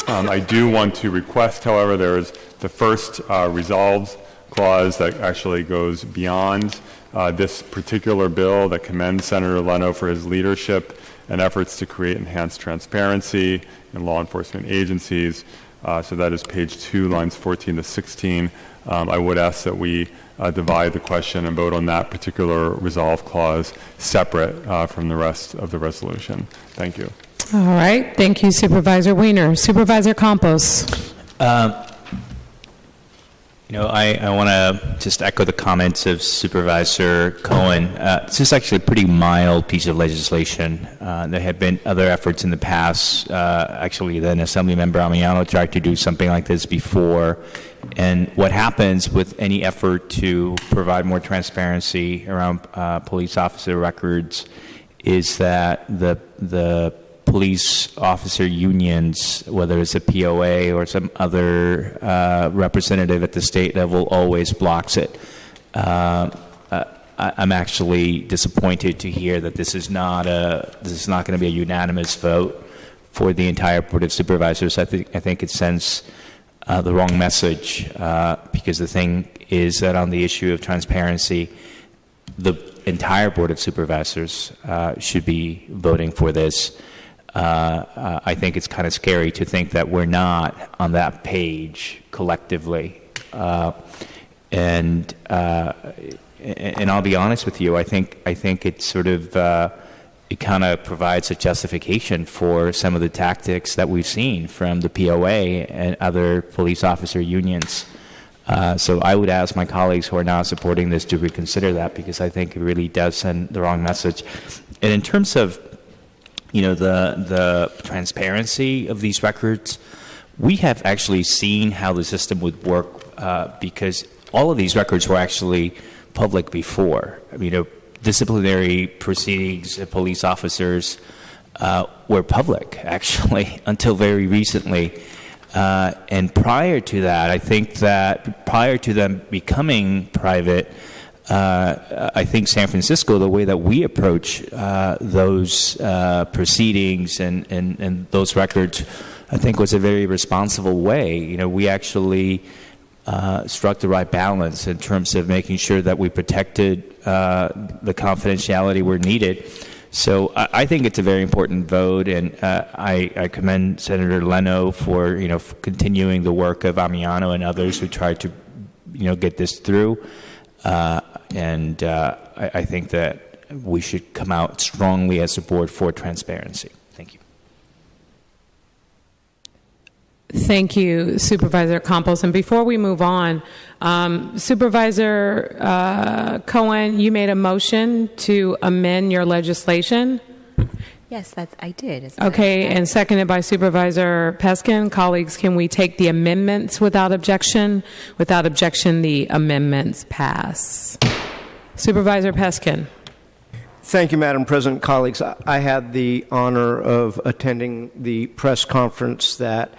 I do want to request, however, there is the first resolves clause that actually goes beyond this particular bill, that commends Senator Leno for his leadership and efforts to create enhanced transparency in law enforcement agencies. So that is page 2, lines 14 to 16. I would ask that we divide the question and vote on that particular resolve clause separate from the rest of the resolution. Thank you. All right. Thank you, Supervisor Weiner. Supervisor Campos. I want to just echo the comments of Supervisor Cohen. This is actually a pretty mild piece of legislation. There have been other efforts in the past. Actually, then Assemblymember Amiano tried to do something like this before. And what happens with any effort to provide more transparency around police officer records is that the police officer unions, whether it's a POA or some other representative at the state level, always blocks it. I'm actually disappointed to hear that this is not going to be a unanimous vote for the entire Board of Supervisors. I think it sends the wrong message, because the thing is that on the issue of transparency, the entire Board of Supervisors should be voting for this. I think it's kind of scary to think that we're not on that page collectively. And I'll be honest with you, I think it's sort of it kind of provides a justification for some of the tactics that we've seen from the POA and other police officer unions. So I would ask my colleagues who are now supporting this to reconsider that, because I think it really does send the wrong message. And in terms of the transparency of these records, we have actually seen how the system would work, because all of these records were actually public before. Disciplinary proceedings of police officers were public, actually, until very recently. And prior to that, I think that prior to them becoming private, I think San Francisco, the way that we approach those proceedings and those records, I think was a very responsible way. We actually struck the right balance in terms of making sure that we protected the confidentiality where needed. So I think it's a very important vote, and I commend Senator Leno for continuing the work of Amiano and others who tried to get this through. And I think that we should come out strongly as a board for transparency. Thank you. Thank you, Supervisor Campos. And before we move on, Supervisor Cohen, you made a motion to amend your legislation. Yes, I did. Okay, and seconded by Supervisor Peskin. Colleagues, can we take the amendments without objection? Without objection, the amendments pass. Supervisor Peskin. Thank you, Madam President. Colleagues, I had the honor of attending the press conference that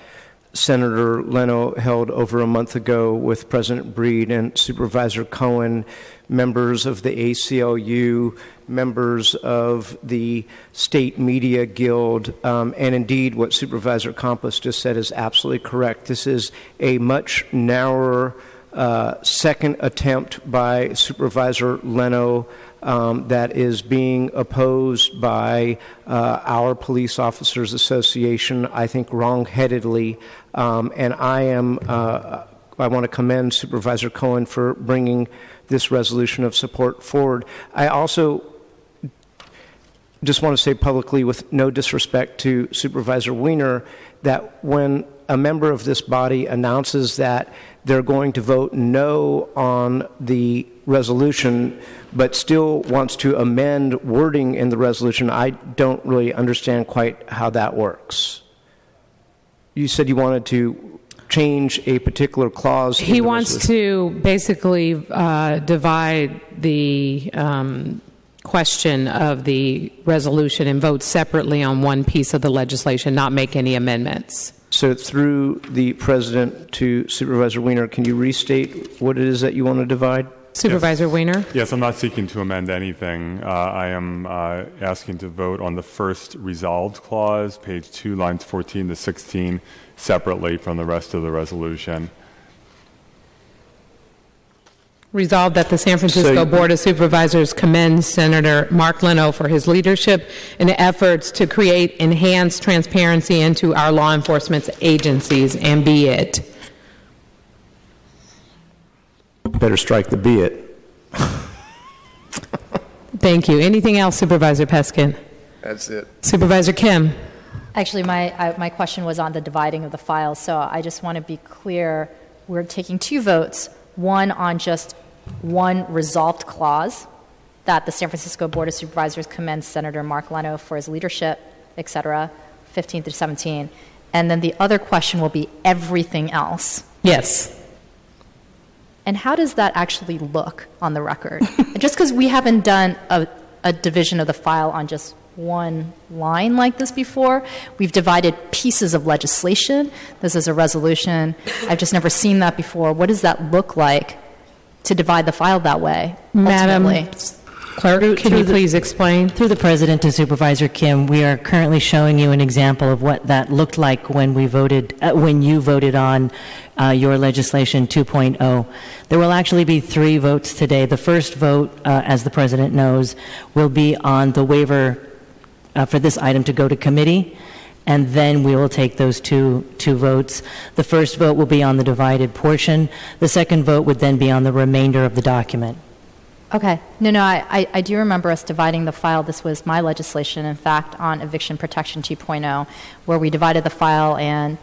Senator Leno held over a month ago with President Breed and Supervisor Cohen, members of the ACLU, members of the State Media Guild, and indeed what Supervisor Campos just said is absolutely correct. This is a much narrower second attempt by Supervisor Leno that is being opposed by our Police Officers Association, I think wrong-headedly, and I want to commend Supervisor Cohen for bringing this resolution of support forward. I also just want to say publicly, with no disrespect to Supervisor Wiener, that when a member of this body announces that they're going to vote no on the resolution, but still wants to amend wording in the resolution, I don't really understand quite how that works. You said you wanted to change a particular clause. He wants to basically divide the question of the resolution and vote separately on one piece of the legislation, not make any amendments. So through the President to Supervisor Wiener, can you restate what it is that you want to divide? Supervisor Wiener? Yes, I'm not seeking to amend anything. I am asking to vote on the first resolved clause, page 2, lines 14 to 16, separately from the rest of the resolution. Resolved that the San Francisco Board of Supervisors commends Senator Mark Leno for his leadership in the efforts to create enhanced transparency into our law enforcement agencies, and be it. Better strike the be it. Thank you. Anything else, Supervisor Peskin? That's it. Supervisor Kim? Actually, my question was on the dividing of the files, so I just want to be clear. We're taking two votes, one on just one resolved clause that the San Francisco Board of Supervisors commends Senator Mark Leno for his leadership, et cetera, 15 through 17. And then the other question will be everything else. Yes. And how does that actually look on the record? Just because we haven't done a division of the file on just one line like this before, we've divided pieces of legislation. This is a resolution. I've just never seen that before. What does that look like to divide the file that way, ultimately? Madam Clerk, can you please explain? Through the President to Supervisor Kim, we are currently showing you an example of what that looked like when we voted, when you voted on your legislation 2.0. There will actually be 3 votes today. The first vote, as the President knows, will be on the waiver for this item to go to committee, and then we will take those two votes. The first vote will be on the divided portion. The second vote would then be on the remainder of the document. Okay. No, I do remember us dividing the file. This was my legislation, in fact, on eviction protection 2.0, where we divided the file and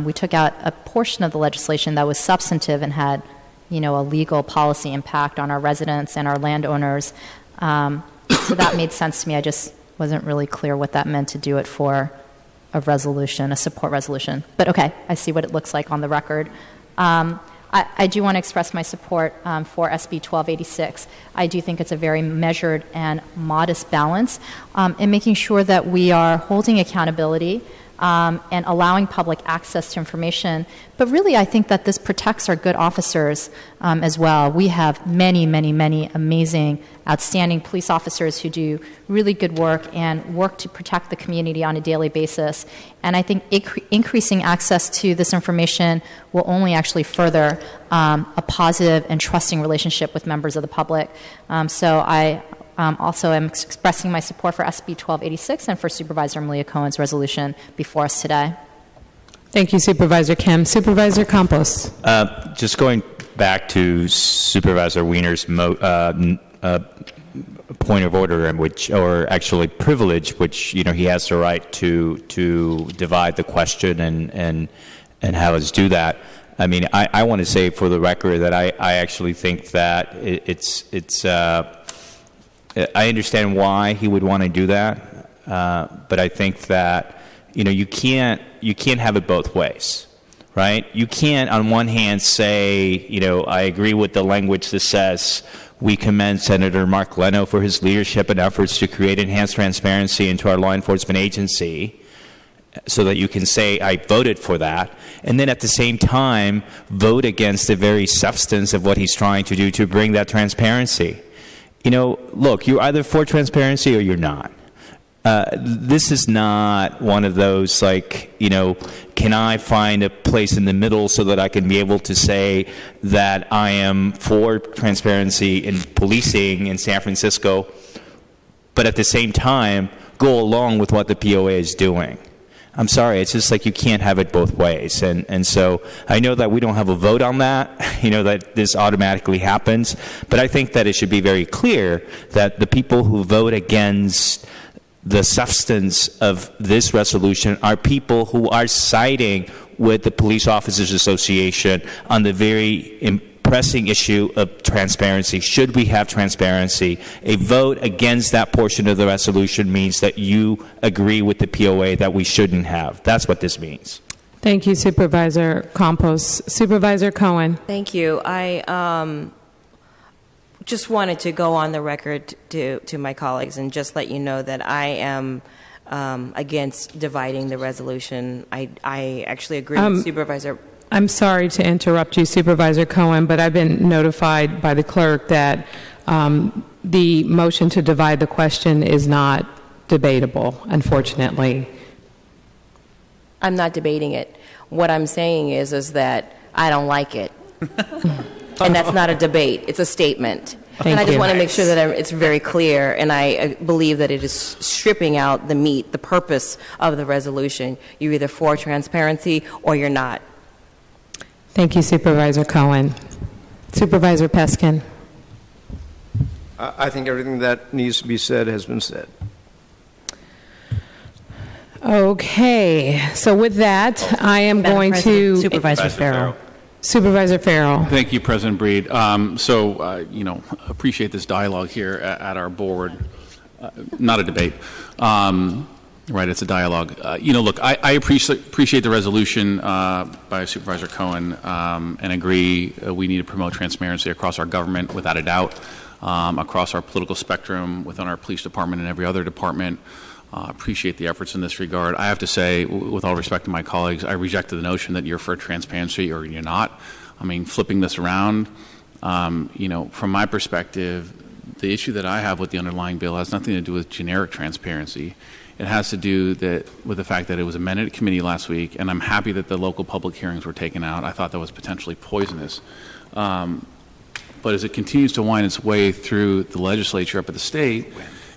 we took out a portion of the legislation that was substantive and had, a legal policy impact on our residents and our landowners. So that made sense to me. I just wasn't really clear what that meant to do it for a resolution, a support resolution. But okay, I see what it looks like on the record. I do want to express my support for SB 1286. I do think it's a very measured and modest balance in making sure that we are holding accountability and allowing public access to information. But really, I think that this protects our good officers as well. We have many, many, many amazing, outstanding police officers who do really good work and work to protect the community on a daily basis. And I think increasing access to this information will only actually further a positive and trusting relationship with members of the public. So I also am expressing my support for SB 1286 and for Supervisor Malia Cohen's resolution before us today. Thank you, Supervisor Kim. Supervisor Campos. Just going back to Supervisor Wiener's point of order, or actually privilege, which he has the right to divide the question and have us do that. I mean, I want to say for the record that I actually think that I understand why he would want to do that, but I think that, you know, you can't have it both ways, right? You can't, on one hand, say, you know, I agree with the language that says we commend Senator Mark Leno for his leadership and efforts to create enhanced transparency into our law enforcement agency, so that you can say, I voted for that, and then at the same time vote against the very substance of what he's trying to do to bring that transparency. You know, look, you're either for transparency or you're not. This is not one of those, like, you know, can I find a place in the middle so that I can be able to say that I am for transparency in policing in San Francisco, but at the same time go along with what the POA is doing. I'm sorry, it's just like you can't have it both ways. And so I know that we don't have a vote on that, you know, that this automatically happens, but I think that it should be very clear that the people who vote against the substance of this resolution are people who are siding with the Police Officers Association on the very pressing issue of transparency. Should we have transparency? A vote against that portion of the resolution means that you agree with the POA that we shouldn't have. That's what this means. Thank you, Supervisor Campos. Supervisor Cohen. Thank you. I just wanted to go on the record to my colleagues and just let you know that I am against dividing the resolution. I actually agree with Supervisor. I'm sorry to interrupt you, Supervisor Cohen, but I've been notified by the clerk that the motion to divide the question is not debatable, unfortunately. I'm not debating it. What I'm saying is that I don't like it. And that's not a debate. It's a statement. And I just want to make sure that it's very clear, and I believe that it is stripping out the meat, the purpose of the resolution. You're either for transparency or you're not. Thank you, Supervisor Cohen. Supervisor Peskin. I think everything that needs to be said has been said. Okay, so with that, I am going to... Supervisor Farrell. Supervisor Farrell. Thank you, President Breed. You know, appreciate this dialogue here at our board. Not a debate. Right, it's a dialogue. You know, look, I appreciate the resolution by Supervisor Cohen and agree we need to promote transparency across our government, without a doubt, across our political spectrum, within our police department and every other department. Appreciate the efforts in this regard. I have to say, with all respect to my colleagues, I rejected the notion that you're for transparency or you're not. I mean, flipping this around, you know, from my perspective, the issue that I have with the underlying bill has nothing to do with generic transparency. It has to do with the fact that it was amended at committee last week, and I'm happy that the local public hearings were taken out. I thought that was potentially poisonous. But as it continues to wind its way through the legislature up at the state,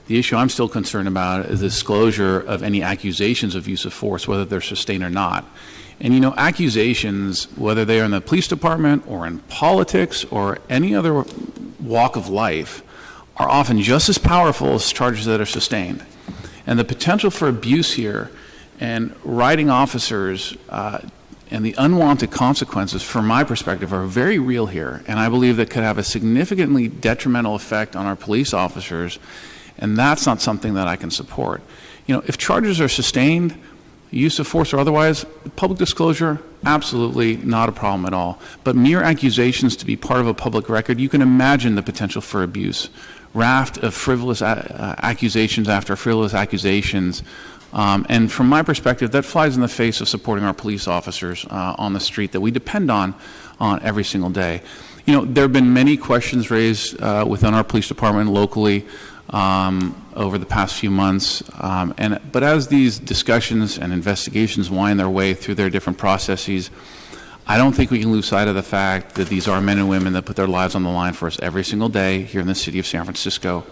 the issue I'm still concerned about is the disclosure of any accusations of use of force, whether they're sustained or not. And, you know, accusations, whether they are in the police department or in politics or any other walk of life, are often just as powerful as charges that are sustained. And the potential for abuse here and writing officers and the unwanted consequences, from my perspective, are very real here. And I believe that could have a significantly detrimental effect on our police officers. And that's not something that I can support. You know, if charges are sustained, use of force or otherwise, public disclosure, absolutely not a problem at all. But mere accusations to be part of a public record, you can imagine the potential for abuse. Raft of frivolous accusations after frivolous accusations. And from my perspective, that flies in the face of supporting our police officers on the street that we depend on every single day. You know, there have been many questions raised within our police department locally over the past few months. But as these discussions and investigations wind their way through their different processes, I don't think we can lose sight of the fact that these are men and women that put their lives on the line for us every single day here in the city of San Francisco,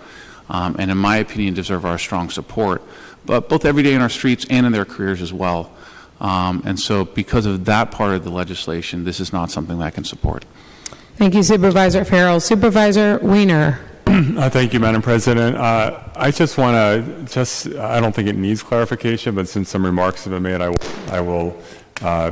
and in my opinion deserve our strong support, but both every day in our streets and in their careers as well. And so because of that part of the legislation, this is not something that I can support. Thank you, Supervisor Farrell. Supervisor Wiener. Thank you, Madam President. I just want to I don't think it needs clarification, but since some remarks have been made, I will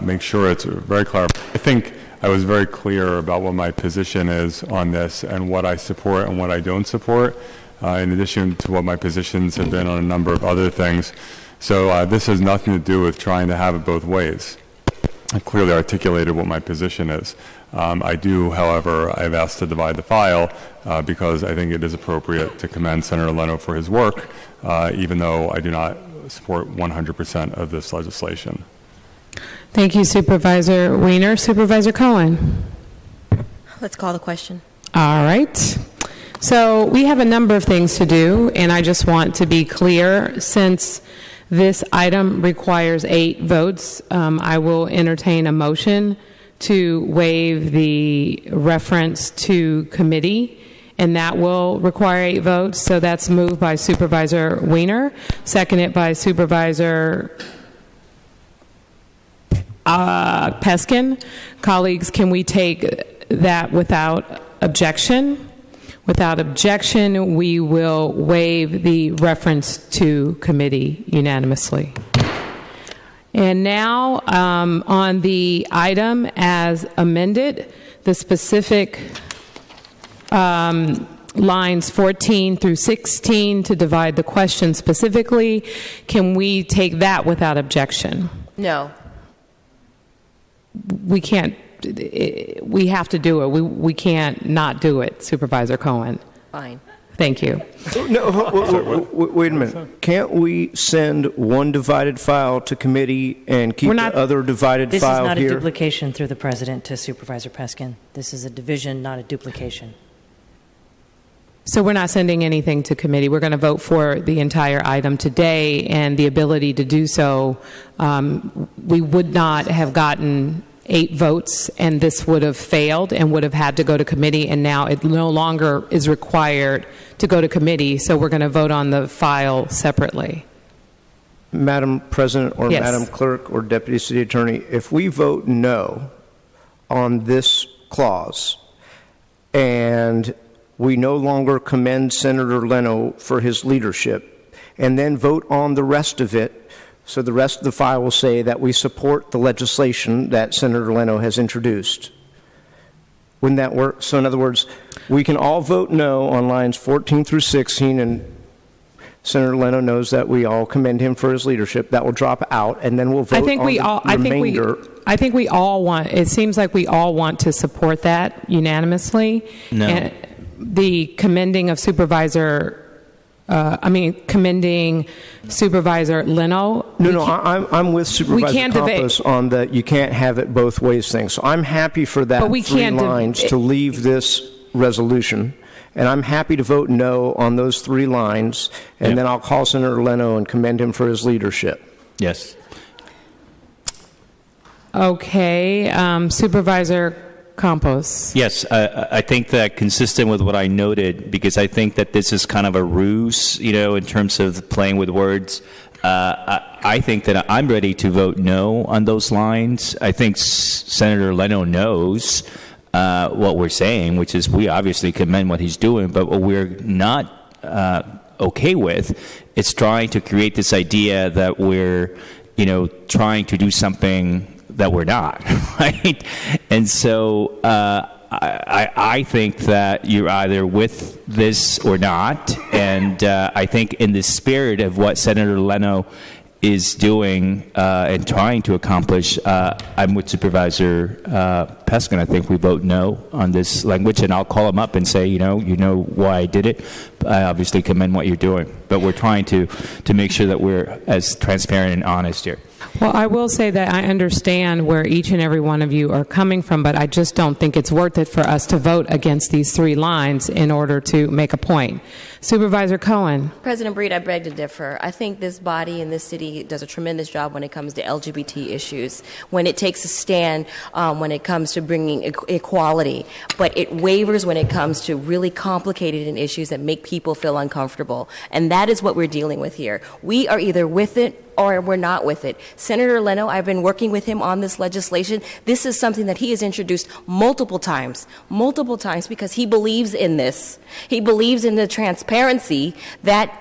make sure it's very clear. I think I was very clear about what my position is on this and what I support and what I don't support, in addition to what my positions have been on a number of other things. So this has nothing to do with trying to have it both ways. I clearly articulated what my position is. I do, however, I've asked to divide the file because I think it is appropriate to commend Senator Leno for his work, even though I do not support 100% of this legislation. Thank you, Supervisor Weiner. Supervisor Cohen. Let's call the question. All right. So we have a number of things to do, and I just want to be clear, since this item requires 8 votes, I will entertain a motion to waive the reference to committee, and that will require 8 votes. So that's moved by Supervisor Weiner, seconded by Supervisor Peskin. Colleagues, can we take that without objection? Without objection, we will waive the reference to committee unanimously. And now, on the item as amended, the specific lines 14 through 16 to divide the question specifically, can we take that without objection? No. We can't. We have to do it. We can't not do it, Supervisor Cohen. Fine. Thank you. No, wait a minute. Can't we send one divided file to committee and keep the other divided This file is not here? a duplication through the president to Supervisor Peskin. This is a division, not a duplication. So we're not sending anything to committee. We're going to vote for the entire item today, and the ability to do so, we would not have gotten 8 votes, and this would have failed and would have had to go to committee, and now it no longer is required to go to committee, so we're going to vote on the file separately. Madam President or Yes. Madam Clerk or Deputy City Attorney, if we vote no on this clause and we no longer commend Senator Leno for his leadership and then vote on the rest of it, so the rest of the file will say that we support the legislation that Senator Leno has introduced. Wouldn't that work? So in other words, we can all vote no on lines 14 through 16, and Senator Leno knows that we all commend him for his leadership. That will drop out, and then we'll vote on the remainder. I think we all want, it seems like we all want to support that unanimously. No. And the commending of commending Supervisor Leno. No, I'm with Supervisor Campos on the you can't have it both ways thing. So I'm happy for that 3 lines to leave this resolution, and I'm happy to vote no on those 3 lines, and then I'll call Senator Leno and commend him for his leadership. Yes. Okay, Supervisor Campos. Yes, I think that consistent with what I noted, because I think that this is kind of a ruse, in terms of playing with words. I think that I'm ready to vote no on those lines. I think Senator Leno knows what we're saying, which is we obviously commend what he's doing, but what we're not okay with is trying to create this idea that we're, trying to do something that we're not, right? And so I think that you're either with this or not, and I think in the spirit of what Senator Leno is doing and trying to accomplish, I'm with Supervisor Peskin. I think we vote no on this language, and I'll call him up and say, you know why I did it. I obviously commend what you're doing, but we're trying to make sure that we're as transparent and honest here. Well, I will say that I understand where each and every one of you are coming from, but I just don't think it's worth it for us to vote against these 3 lines in order to make a point. Supervisor Cohen. President Breed, I beg to differ. I think this body and this city does a tremendous job when it comes to LGBT issues, when it takes a stand, when it comes to bringing equality, but it wavers when it comes to really complicated issues that make people feel uncomfortable. And that is what we're dealing with here. We are either with it or we're not with it. Senator Leno, I've been working with him on this legislation. This is something that he has introduced multiple times, because he believes in this. He believes in the transparency that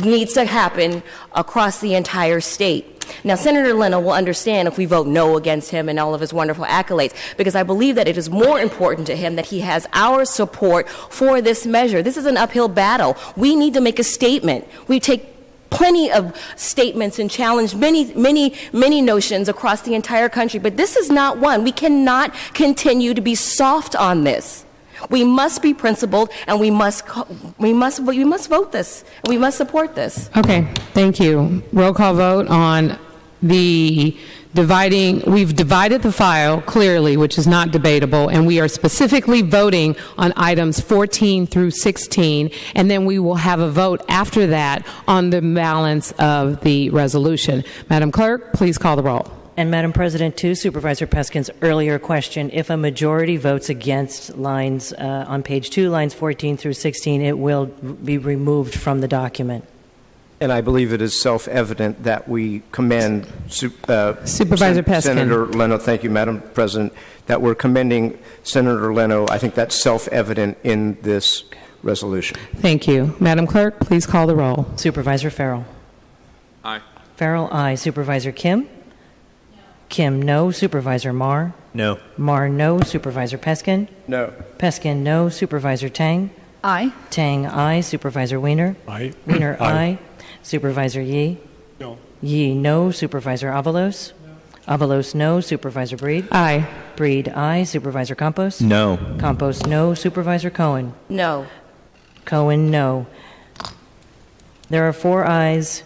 needs to happen across the entire state. Now, Senator Leno will understand if we vote no against him and all of his wonderful accolades, because I believe that it is more important to him that he has our support for this measure. This is an uphill battle. We need to make a statement. We take plenty of statements and challenge many notions across the entire country, but this is not one. We cannot continue to be soft on this. We must be principled, and we must vote this. We must support this. Okay, thank you. Roll call vote on the dividing. We've divided the file clearly, which is not debatable, and we are specifically voting on items 14 through 16, and then we will have a vote after that on the balance of the resolution. Madam Clerk, please call the roll. And Madam President, to Supervisor Peskin's earlier question, if a majority votes against lines on page 2, lines 14 through 16, it will be removed from the document. And I believe it is self-evident that we commend Supervisor Peskin. Senator Leno. Thank you, Madam President, that we're commending Senator Leno. I think that's self-evident in this resolution. Thank you. Madam Clerk, please call the roll. Supervisor Farrell. Aye. Farrell, aye. Supervisor Kim? Kim, no. Supervisor Marr? No. Marr, no. Supervisor Peskin? No. Peskin, no. Supervisor Tang? Aye. Tang, aye. Supervisor Wiener? Aye. Wiener, aye. Supervisor Yee? No. Yee, no. Supervisor Avalos? No. Avalos, no. Supervisor Breed? Aye. Breed, aye. Supervisor Campos? No. Campos, no. Supervisor Cohen? No. Cohen, no. There are 4 ayes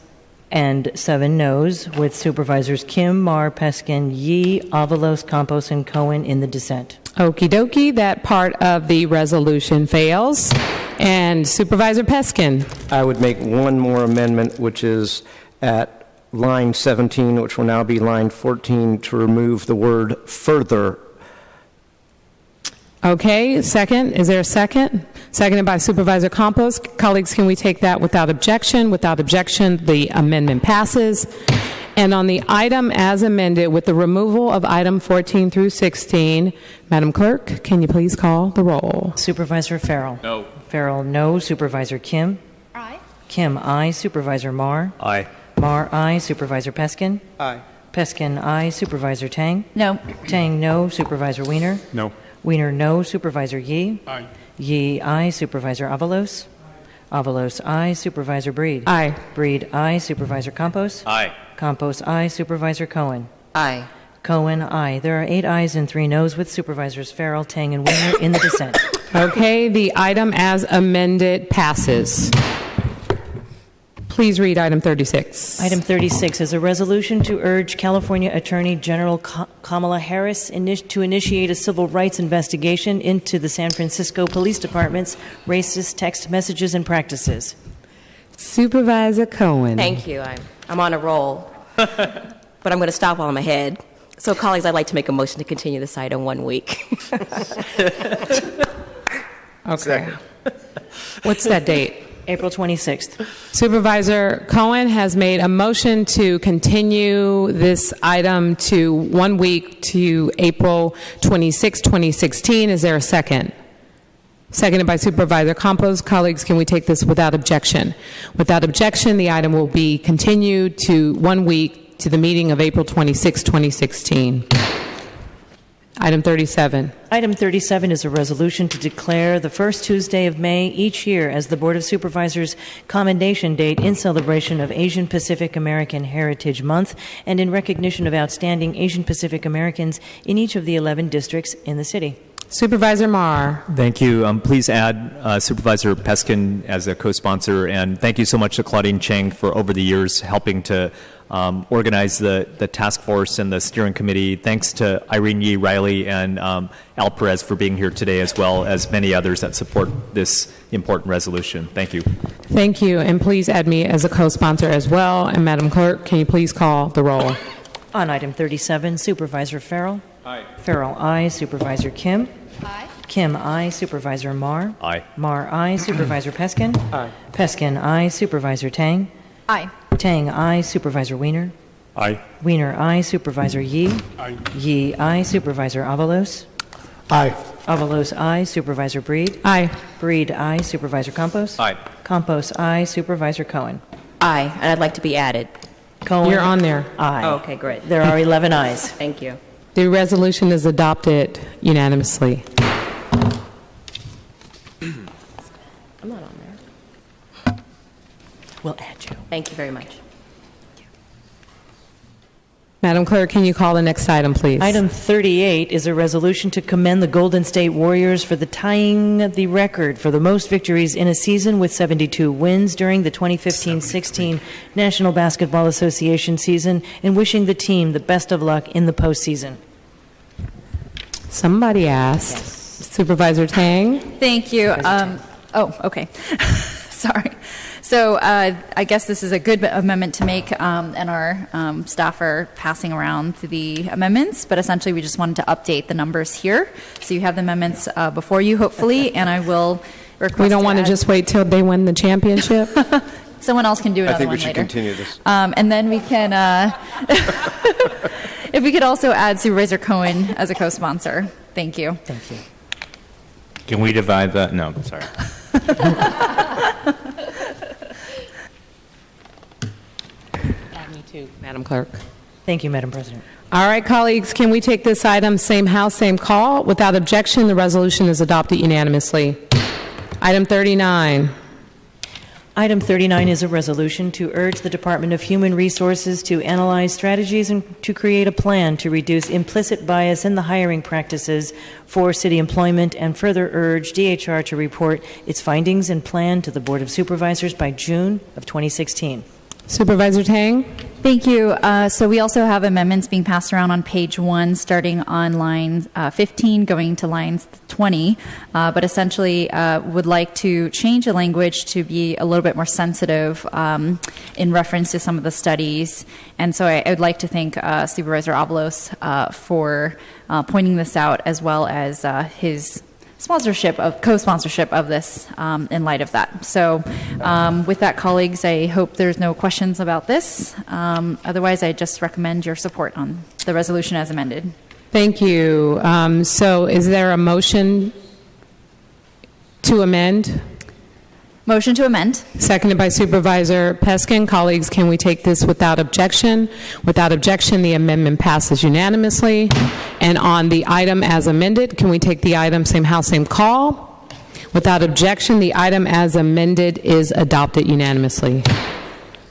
and 7 noes, with Supervisors Kim, Marr, Peskin, Yee, Avalos, Campos, and Cohen in the dissent. Okie dokie, that part of the resolution fails. And Supervisor Peskin. I would make one more amendment, which is at line 17, which will now be line 14, to remove the word further. Okay, second. Is there a second? Seconded by Supervisor Campos. Colleagues, can we take that without objection? Without objection, the amendment passes. And on the item as amended, with the removal of item 14 through 16, Madam Clerk, can you please call the roll? Supervisor Farrell? No. Farrell, no. Supervisor Kim? Aye. Kim, aye. Supervisor Marr? Aye. Marr, aye. Supervisor Peskin? Aye. Peskin, aye. Supervisor Tang? No. Tang, no. Supervisor Wiener? No. Wiener, no. Supervisor Yee? Aye. Yee, aye. Supervisor Avalos? Avalos, aye. Supervisor Breed? Aye. Breed, aye. Supervisor Campos? Aye. Campos, aye. Supervisor Cohen? Aye. Cohen, aye. There are 8 ayes and 3 noes, with Supervisors Farrell, Tang, and Wiener in the dissent. Okay, the item as amended passes. Please read item 36. Item 36 is a resolution to urge California Attorney General Kamala Harris to initiate a civil rights investigation into the San Francisco Police Department's racist text messages and practices. Supervisor Cohen. Thank you. I'm on a roll, but I'm going to stop while I'm ahead. So, colleagues, I'd like to make a motion to continue this item 1 week. Okay. What's that date? April 26th. Supervisor Cohen has made a motion to continue this item to 1 week to April 26, 2016. Is there a second? Seconded by Supervisor Campos. Colleagues, can we take this without objection? Without objection, the item will be continued to 1 week to the meeting of April 26, 2016. Item 37. Item 37 is a resolution to declare the first Tuesday of May each year as the Board of Supervisors Commendation Date in celebration of Asian Pacific American Heritage Month and in recognition of outstanding Asian Pacific Americans in each of the 11 districts in the city. Supervisor Marr. Thank you. Please add Supervisor Peskin as a co-sponsor, and thank you so much to Claudine Cheng for over the years helping to organize the task force and the steering committee. Thanks to Irene Yee Riley and Al Perez for being here today, as well as many others that support this important resolution. Thank you. Thank you, and please add me as a co-sponsor as well. And Madam Clerk, can you please call the roll? On item 37, Supervisor Farrell? Aye. Farrell, aye. Supervisor Kim? Aye. Kim, aye. Supervisor Marr? Aye. Marr, aye. Supervisor Peskin? Aye. Peskin, aye. Supervisor Tang? Aye. Tang, aye. Supervisor Wiener? Aye. Wiener, aye. Supervisor Yee? Aye. Yee, aye. Supervisor Avalos? Aye. Avalos, aye. Supervisor Breed? Aye. Breed, aye. Supervisor Campos? Aye. Campos, aye. Supervisor Cohen? Aye, and I'd like to be added. Cohen? You're on there. Aye. Oh, okay, great. There are 11 ayes. Thank you. The resolution is adopted unanimously. I'm not on there. We'll add you. Thank you very much. Madam Clerk, can you call the next item, please? Item 38 is a resolution to commend the Golden State Warriors for tying the record for the most victories in a season with 72 wins during the 2015-16 National Basketball Association season and wishing the team the best of luck in the postseason. Somebody asked. Yes. Supervisor Tang? Thank you. Oh, okay. Sorry. So I guess this is a good amendment to make, and our staff are passing around the amendments, but essentially we just wanted to update the numbers here. So you have the amendments before you, hopefully, and I will request. We don't want to just wait till they win the championship? Someone else can do another one later. I think we should continue this. And then we can, if we could also add Supervisor Cohen as a co-sponsor. Thank you. Thank you. Can we divide that? No, sorry. Me too, Madam Clerk. Thank you, Madam President. All right, colleagues, can we take this item, same house, same call? Without objection, the resolution is adopted unanimously. Item 39. Item 39 is a resolution to urge the Department of Human Resources to analyze strategies and to create a plan to reduce implicit bias in the hiring practices for city employment and further urge DHR to report its findings and plan to the Board of Supervisors by June of 2016. Supervisor Tang? Thank you. So we also have amendments being passed around on page 1, starting on line 15, going to lines 20, but essentially would like to change the language to be a little bit more sensitive in reference to some of the studies. And so I would like to thank Supervisor Avalos for pointing this out, as well as his co-sponsorship of this in light of that. So with that, colleagues, I hope there's no questions about this. Otherwise, I just recommend your support on the resolution as amended. Thank you. So is there a motion to amend? Motion to amend. Seconded by Supervisor Peskin. Colleagues, can we take this without objection? Without objection, the amendment passes unanimously. And on the item as amended, can we take the item same house, same call? Without objection, the item as amended is adopted unanimously.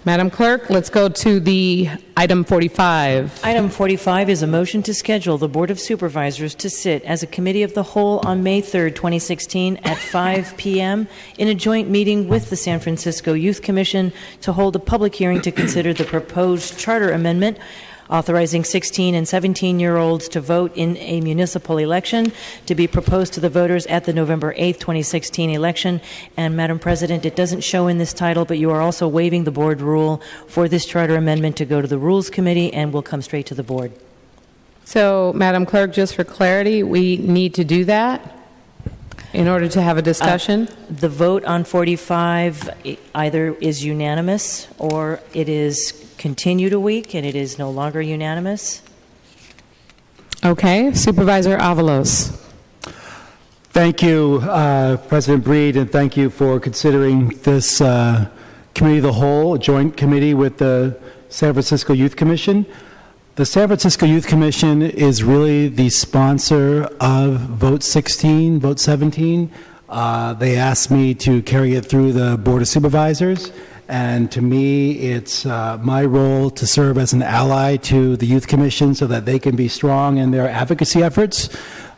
Madam Clerk, let's go to the item 45. Item 45 is a motion to schedule the Board of Supervisors to sit as a committee of the whole on May 3rd, 2016 at 5 p.m. in a joint meeting with the San Francisco Youth Commission to hold a public hearing to consider the proposed charter amendment authorizing 16 and 17-year-olds to vote in a municipal election to be proposed to the voters at the November 8th, 2016 election. And Madam President, it doesn't show in this title, but you are also waiving the board rule for this charter amendment to go to the Rules Committee and will come straight to the board. So, Madam Clerk, just for clarity, we need to do that in order to have a discussion? The vote on 45 either is unanimous or it is continued a week and it is no longer unanimous. Okay. Supervisor Avalos. Thank you, President Breed, and thank you for considering this committee of the whole, a joint committee with the San Francisco Youth Commission. The San Francisco Youth Commission is really the sponsor of Vote 16, Vote 17. They asked me to carry it through the Board of Supervisors, and to me, it's my role to serve as an ally to the Youth Commission so that they can be strong in their advocacy efforts.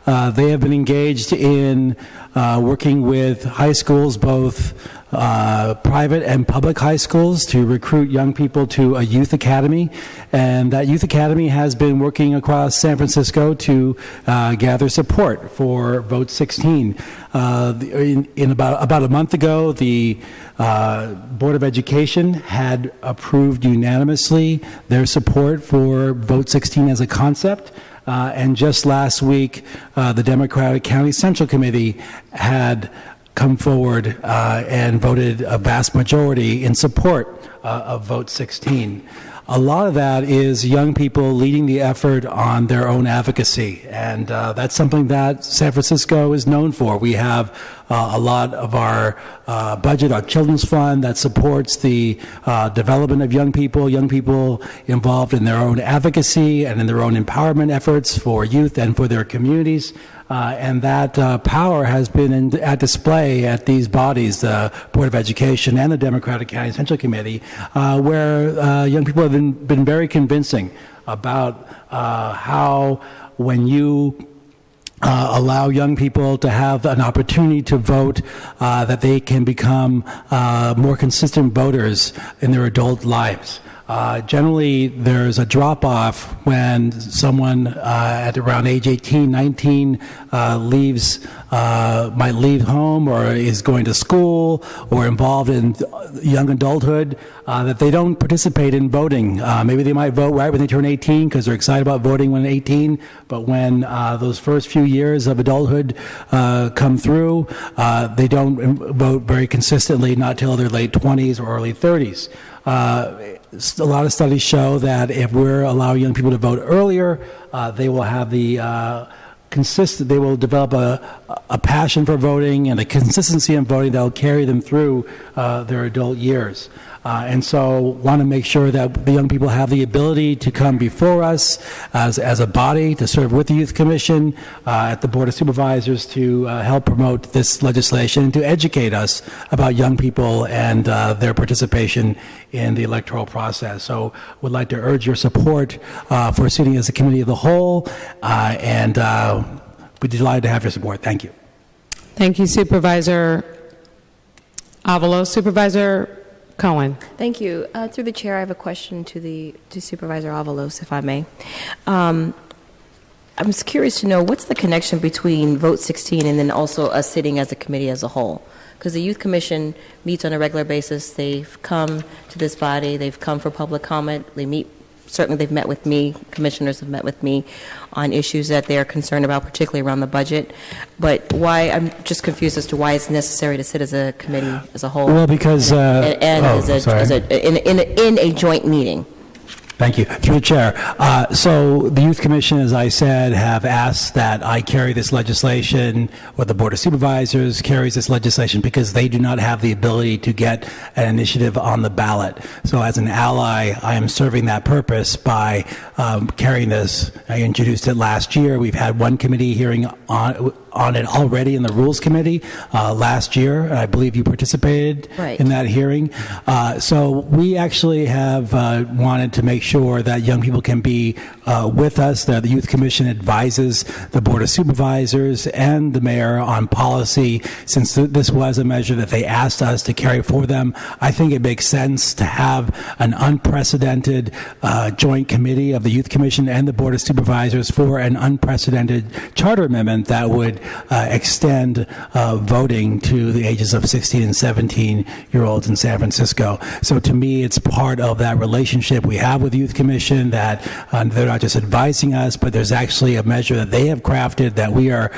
They have been engaged in working with high schools, both private and public high schools, to recruit young people to a youth academy. And that youth academy has been working across San Francisco to gather support for Vote 16. In about a month ago, the Board of Education had approved unanimously their support for Vote 16 as a concept. And just last week, the Democratic County Central Committee had come forward and voted a vast majority in support of Vote 16. A lot of that is young people leading the effort on their own advocacy, and that's something that San Francisco is known for. We have a lot of our budget, our children's fund that supports the development of young people involved in their own advocacy and in their own empowerment efforts for youth and for their communities. And that power has been at display at these bodies, the Board of Education and the Democratic County Central Committee, where young people have been very convincing about how when you allow young people to have an opportunity to vote, that they can become more consistent voters in their adult lives. Generally, there's a drop-off when someone at around age 18, 19 might leave home or is going to school or involved in young adulthood, that they don't participate in voting. Maybe they might vote right when they turn 18 because they're excited about voting when 18, but when those first few years of adulthood come through, they don't vote very consistently, not till their late 20s or early 30s. A lot of studies show that if we're allowing young people to vote earlier, they will have they will develop a passion for voting and a consistency in voting that will carry them through their adult years. And so want to make sure that the young people have the ability to come before us as a body to serve with the Youth Commission at the Board of Supervisors to help promote this legislation and to educate us about young people and their participation in the electoral process. So would like to urge your support for sitting as a committee of the whole, and we'd be delighted to have your support. Thank you. Thank you, Supervisor Avalos. Supervisor Cohen. Thank you. Through the chair, I have a question to Supervisor Avalos, if I may. I'm just curious to know what's the connection between Vote 16 and then also us sitting as a committee as a whole? Because the Youth Commission meets on a regular basis. They've come to this body. They've come for public comment. They meet. Certainly, they've met with me. Commissioners have met with me on issues that they're concerned about, particularly around the budget. But why? I'm just confused as to why it's necessary to sit as a committee as a whole. Well, because in a joint meeting. Thank you. Through the chair. So the Youth Commission, as I said, have asked that I carry this legislation, or the Board of Supervisors carries this legislation, because they do not have the ability to get an initiative on the ballot. So as an ally, I am serving that purpose by carrying this. I introduced it last year. We've had one committee hearing on it already in the Rules Committee last year. I believe you participated in that hearing. So we actually have wanted to make sure that young people can be with us, that the Youth Commission advises the Board of Supervisors and the mayor on policy. Since this was a measure that they asked us to carry for them, I think it makes sense to have an unprecedented joint committee of the Youth Commission and the Board of Supervisors for an unprecedented charter amendment that would extend voting to the ages of 16 and 17-year-olds in San Francisco. So to me, it's part of that relationship we have with the Youth Commission, that they're not just advising us, but there's actually a measure that they have crafted that we are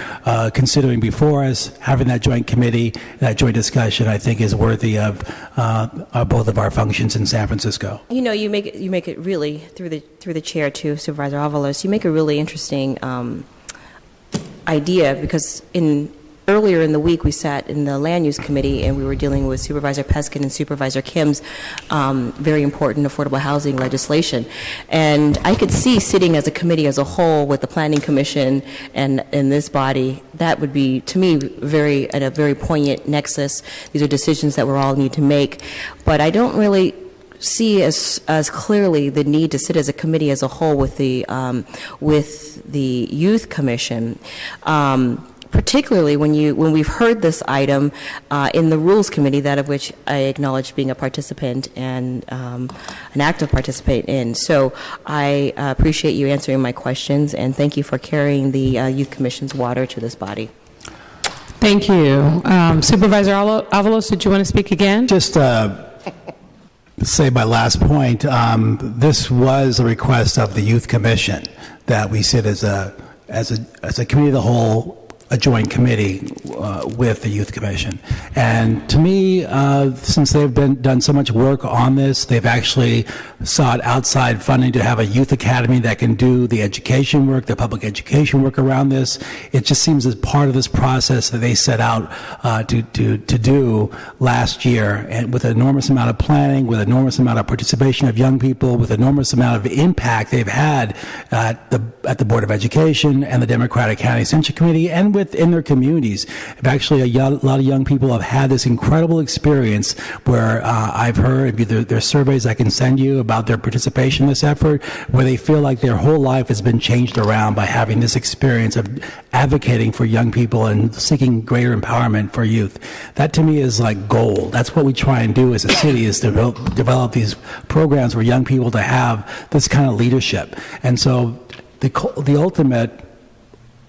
considering before us. Having that joint committee, that joint discussion, I think is worthy of both of our functions in San Francisco. You know, you make it really, through the chair too, Supervisor Avalos, you make a really interesting idea, because earlier in the week we sat in the Land Use Committee and we were dealing with Supervisor Peskin and Supervisor Kim's very important affordable housing legislation. And I could see sitting as a committee as a whole with the Planning Commission and in this body, that would be, to me, at a very poignant nexus. These are decisions that we all need to make. But I don't really see as clearly the need to sit as a committee as a whole with the Youth Commission, particularly when we've heard this item in the Rules Committee, that of which I acknowledge being a participant and an active participant in. So I appreciate you answering my questions, and thank you for carrying the Youth Commission's water to this body. Thank you. Supervisor Avalos, did you want to speak again? Just say my last point. This was a request of the Youth Commission that we sit as a committee of the whole a joint committee with the Youth Commission. And to me, since they've done so much work on this, they've actually sought outside funding to have a youth academy that can do the education work, the public education work around this. It just seems as part of this process that they set out to do last year, and with an enormous amount of planning, with an enormous amount of participation of young people, with enormous amount of impact they've had at the Board of Education and the Democratic County Central Committee and within their communities. Actually, a lot of young people have had this incredible experience where I've heard, there's surveys I can send you about their participation in this effort, where they feel like their whole life has been changed around by having this experience of advocating for young people and seeking greater empowerment for youth. That to me is like gold. That's what we try and do as a city, is develop these programs for young people to have this kind of leadership. And so the ultimate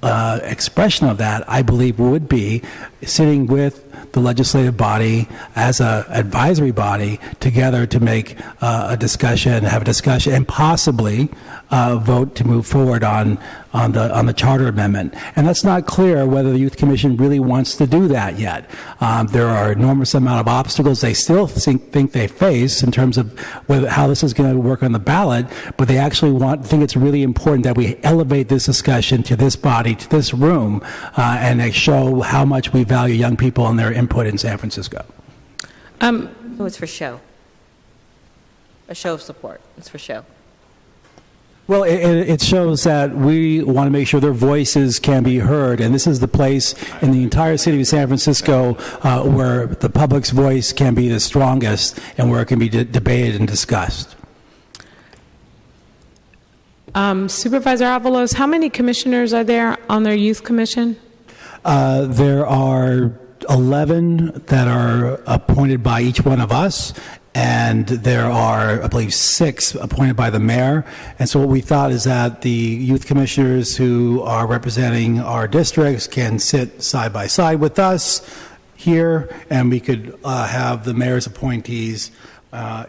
expression of that, I believe, would be sitting with the legislative body as an advisory body together to make have a discussion, and possibly vote to move forward on the charter amendment. And that's not clear whether the Youth Commission really wants to do that yet. There are enormous amount of obstacles they still think they face in terms of how this is going to work on the ballot, but they actually think it's really important that we elevate this discussion to this body, to this room, and they show how much we value young people and their input in San Francisco. So it's for show. A show of support. It's for show. Well, it shows that we want to make sure their voices can be heard, and this is the place in the entire city of San Francisco where the public's voice can be the strongest and where it can be debated and discussed. Supervisor Avalos, how many commissioners are there on their youth commission? There are 11 that are appointed by each one of us, and there are, I believe, 6 appointed by the mayor. And so what we thought is that the youth commissioners who are representing our districts can sit side by side with us here, and we could have the mayor's appointees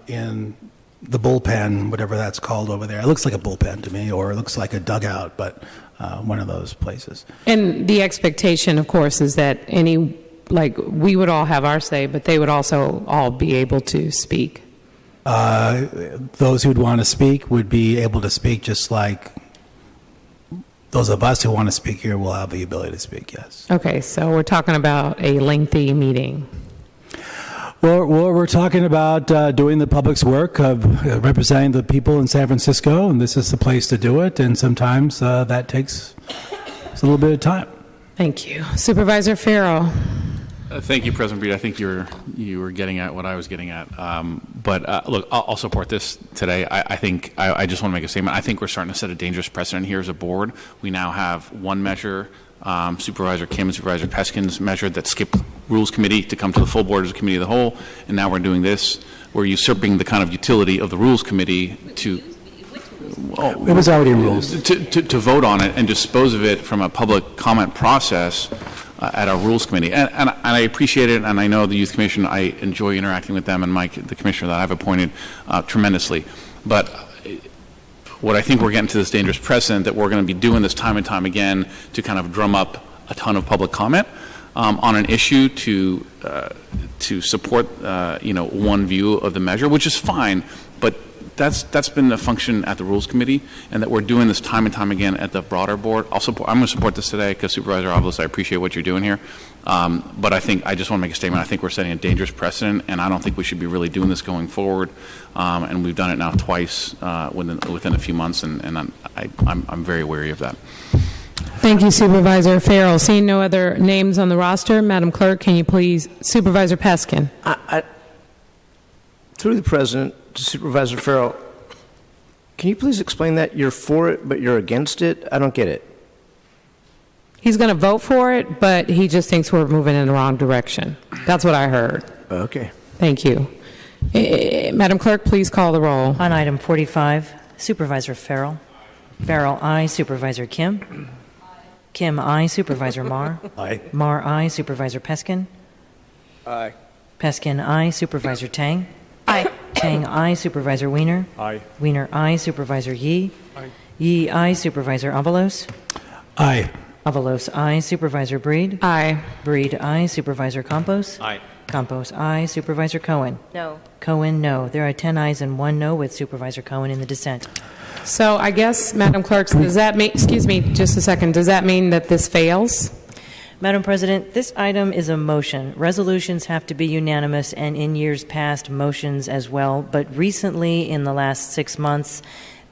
in the bullpen, whatever that's called over there. It looks like a bullpen to me, or it looks like a dugout, but one of those places. And the expectation, of course, is that we would all have our say, but they would also all be able to speak. Those who'd want to speak would be able to speak, just like those of us who want to speak here will have the ability to speak, yes. Okay, so we're talking about a lengthy meeting. Well, we're talking about doing the public's work of representing the people in San Francisco, and this is the place to do it, and sometimes that takes a little bit of time. Thank you. Supervisor Farrell. Thank you, President Breed. I think you were getting at what I was getting at. But look, I'll support this today. I think I just want to make a statement. I think we're starting to set a dangerous precedent here as a board. We now have one measure, Supervisor Kim and Supervisor Peskin's measure that skipped Rules Committee to come to the full board as a committee of the whole, and now we're doing this. We're usurping the kind of utility of the Rules Committee to... it was already rules. To vote on it and dispose of it from a public comment process at our Rules Committee. And I appreciate it, and I know the Youth Commission, I enjoy interacting with them and Mike, the commissioner that I've appointed, tremendously. But what I think we're getting to this dangerous precedent that we're going to be doing this time and time again to kind of drum up a ton of public comment on an issue to support one view of the measure, which is fine, but that's been the function at the Rules Committee, and that we're doing this time and time again at the broader board. I'm going to support this today because Supervisor Avalos, I appreciate what you're doing here, but I just want to make a statement. I think we're setting a dangerous precedent, and I don't think we should be really doing this going forward. And we've done it now twice within a few months, and I'm very wary of that. Thank you, Supervisor Farrell. Seeing no other names on the roster, Madam Clerk, can you please, Supervisor Peskin? Through the President, to Supervisor Farrell, can you please explain that? You're for it, but you're against it? I don't get it. He's going to vote for it, but he just thinks we're moving in the wrong direction. That's what I heard. Okay. Thank you. Madam Clerk, please call the roll. On item 45, Supervisor Farrell. Farrell, aye. Supervisor Kim. Kim, aye. Supervisor Marr. Aye. Marr, aye. Supervisor Peskin. Aye. Peskin, aye. Supervisor Tang. Aye. Tang, aye. Supervisor Wiener. Aye. Wiener, aye. Supervisor Yee. Aye. Yee, aye. Supervisor Avalos. Aye. Avalos, aye. Supervisor Breed? Aye. Breed, aye. Supervisor Campos? Aye. Campos, aye. Supervisor Cohen? No. Cohen, no. There are 10 ayes and 1 no, with Supervisor Cohen in the dissent. So I guess, Madam Clerk, does that mean, excuse me, just a second, does that mean that this fails? Madam President, this item is a motion. Resolutions have to be unanimous, and in years past, motions as well. But recently, in the last 6 months,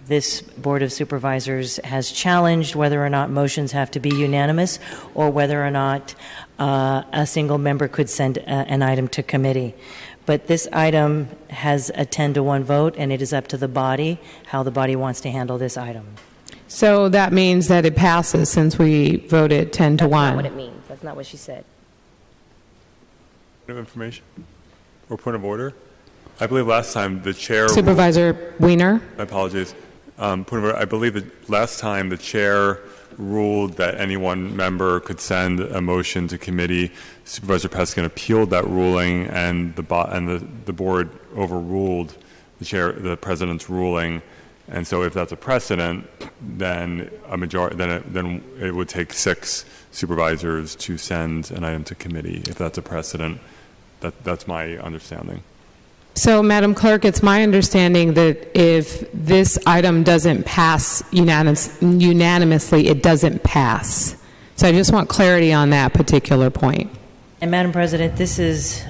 this Board of Supervisors has challenged whether or not motions have to be unanimous or whether or not a single member could send an item to committee. But this item has a 10-to-1 vote, and it is up to the body how the body wants to handle this item. So that means that it passes since we voted 10 to 1. That's not what it means. That's not what she said. Point of information or point of order? I believe last time the chair... Supervisor Wiener? My apologies. Point of order, I believe that last time the chair ruled that any one member could send a motion to committee. Supervisor Peskin appealed that ruling, and the board overruled the president's ruling. And so, if that's a precedent, then then it would take 6 supervisors to send an item to committee. If that's a precedent, that's my understanding. So, Madam Clerk, it's my understanding that if this item doesn't pass unanimously, it doesn't pass. So I just want clarity on that particular point. And Madam President, this is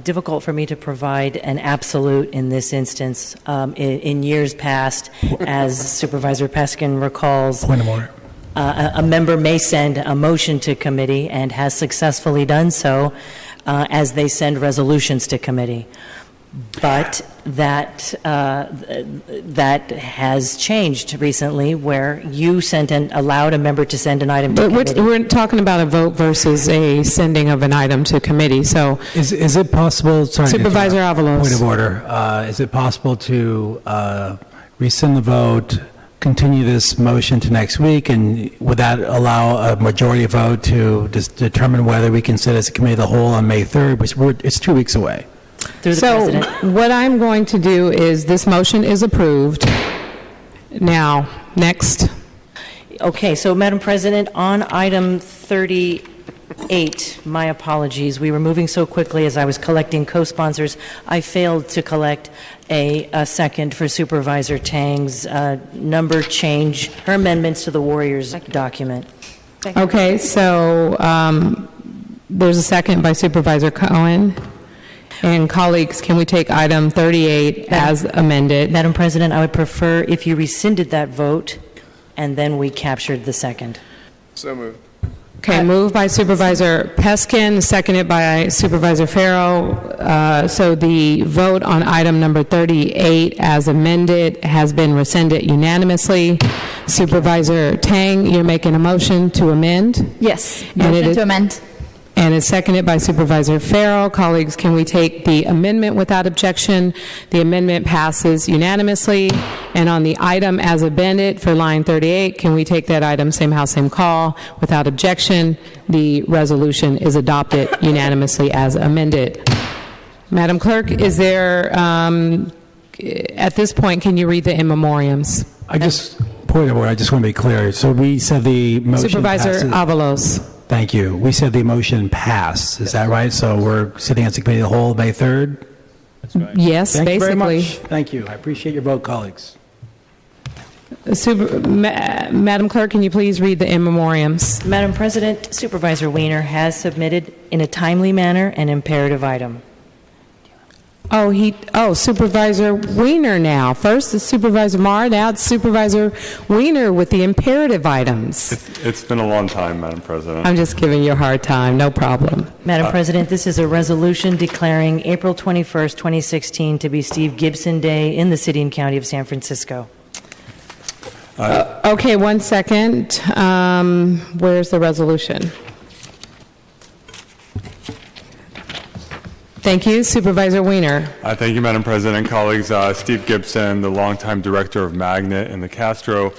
difficult for me to provide an absolute in this instance. In years past, as Supervisor Peskin recalls, Point of order. A member may send a motion to committee and has successfully done so as they send resolutions to committee. But that has changed recently, where you allowed a member to send an item to committee. We're talking about a vote versus a sending of an item to committee. So, Is it possible, sorry, Supervisor Avalos. Point of order. Is it possible to rescind the vote, continue this motion to next week, and would that allow a majority vote to determine whether we can sit as a committee of the whole on May 3rd, which it's 2 weeks away? So what I'm going to do is this motion is approved. Now, next. Okay, so Madam President, on item 38, my apologies. We were moving so quickly as I was collecting co-sponsors. I failed to collect a second for Supervisor Tang's number change, her amendments to the Warriors document. Okay, so there's a second by Supervisor Cohen. And colleagues, can we take item 38 as amended? Madam President, I would prefer if you rescinded that vote and then we captured the second. So moved. Okay, moved by Supervisor Peskin, seconded by Supervisor Farrow. So the vote on item number 38 as amended has been rescinded unanimously. Supervisor Tang, you're making a motion to amend? Yes, motion to amend. And it's seconded by Supervisor Farrow. Colleagues, can we take the amendment without objection? The amendment passes unanimously. And on the item as amended for line 38, can we take that item, same house, same call, without objection? The resolution is adopted unanimously as amended. Madam Clerk, is there, at this point, can you read the in memoriams? Point of order, I just want to be clear. So we said the motion Supervisor passes. Avalos. Thank you. We said the motion passed. Is that right? So we're sitting as a committee of the whole May 3rd? Yes, Thank you very basically. much. Thank you. I appreciate your vote, colleagues. Madam Clerk, can you please read the in memoriams? Madam President, Supervisor Wiener has submitted in a timely manner an imperative item. Supervisor Wiener now. First it's Supervisor Marr, now it's Supervisor Wiener with the imperative items. It's been a long time, Madam President. I'm just giving you a hard time, no problem. Madam President, this is a resolution declaring April 21st, 2016 to be Steve Gibson Day in the city and county of San Francisco. Okay, one second. Where's the resolution? Thank you. Supervisor Wiener. Thank you, Madam President and colleagues. Steve Gibson, the longtime director of Magnet in the Castro,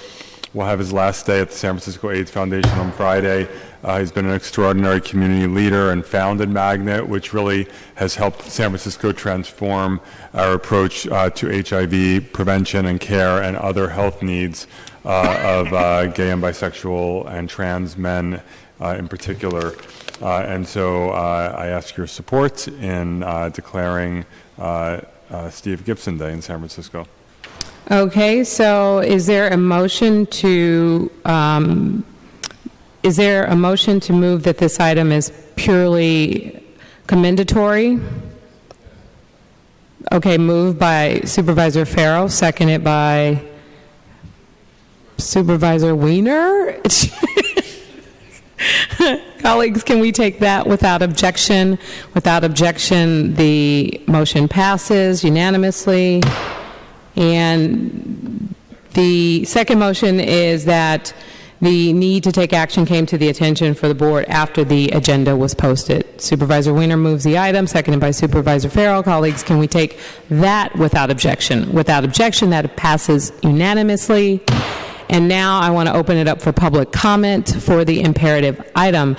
will have his last day at the San Francisco AIDS Foundation on Friday. He's been an extraordinary community leader and founded Magnet, which really has helped San Francisco transform our approach to HIV prevention and care and other health needs of gay and bisexual and trans men in particular. And so I ask your support in declaring Steve Gibson Day in San Francisco. Okay, so is there a motion to move that this item is purely commendatory? Okay, moved by Supervisor Farrell, seconded by Supervisor Wiener. Colleagues, can we take that without objection? Without objection, the motion passes unanimously. And the second motion is that the need to take action came to the attention for the board after the agenda was posted. Supervisor Wiener moves the item, seconded by Supervisor Farrell. Colleagues, can we take that without objection? Without objection, that passes unanimously. And now I want to open it up for public comment for the imperative item.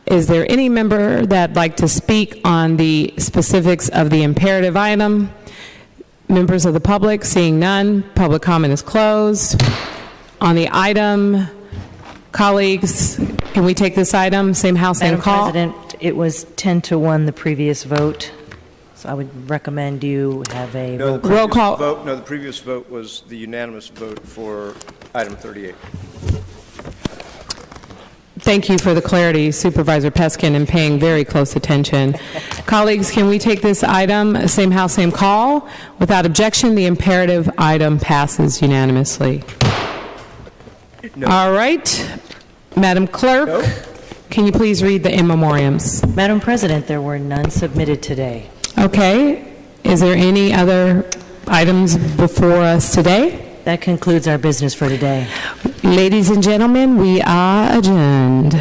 Is there any member that'd like to speak on the specifics of the imperative item? Members of the public, seeing none, public comment is closed. On the item, colleagues, can we take this item? Same house, same call? Madam President, it was 10-1 the previous vote, so I would recommend you have a roll call. No, the previous vote was the unanimous vote for item 38. Thank you for the clarity, Supervisor Peskin, and paying very close attention. Colleagues, can we take this item, same house, same call? Without objection, the imperative item passes unanimously. No. All right. Madam Clerk, can you please read the in memoriams? Madam President, there were none submitted today. Okay. Is there any other items before us today? That concludes our business for today. Ladies and gentlemen, we are adjourned.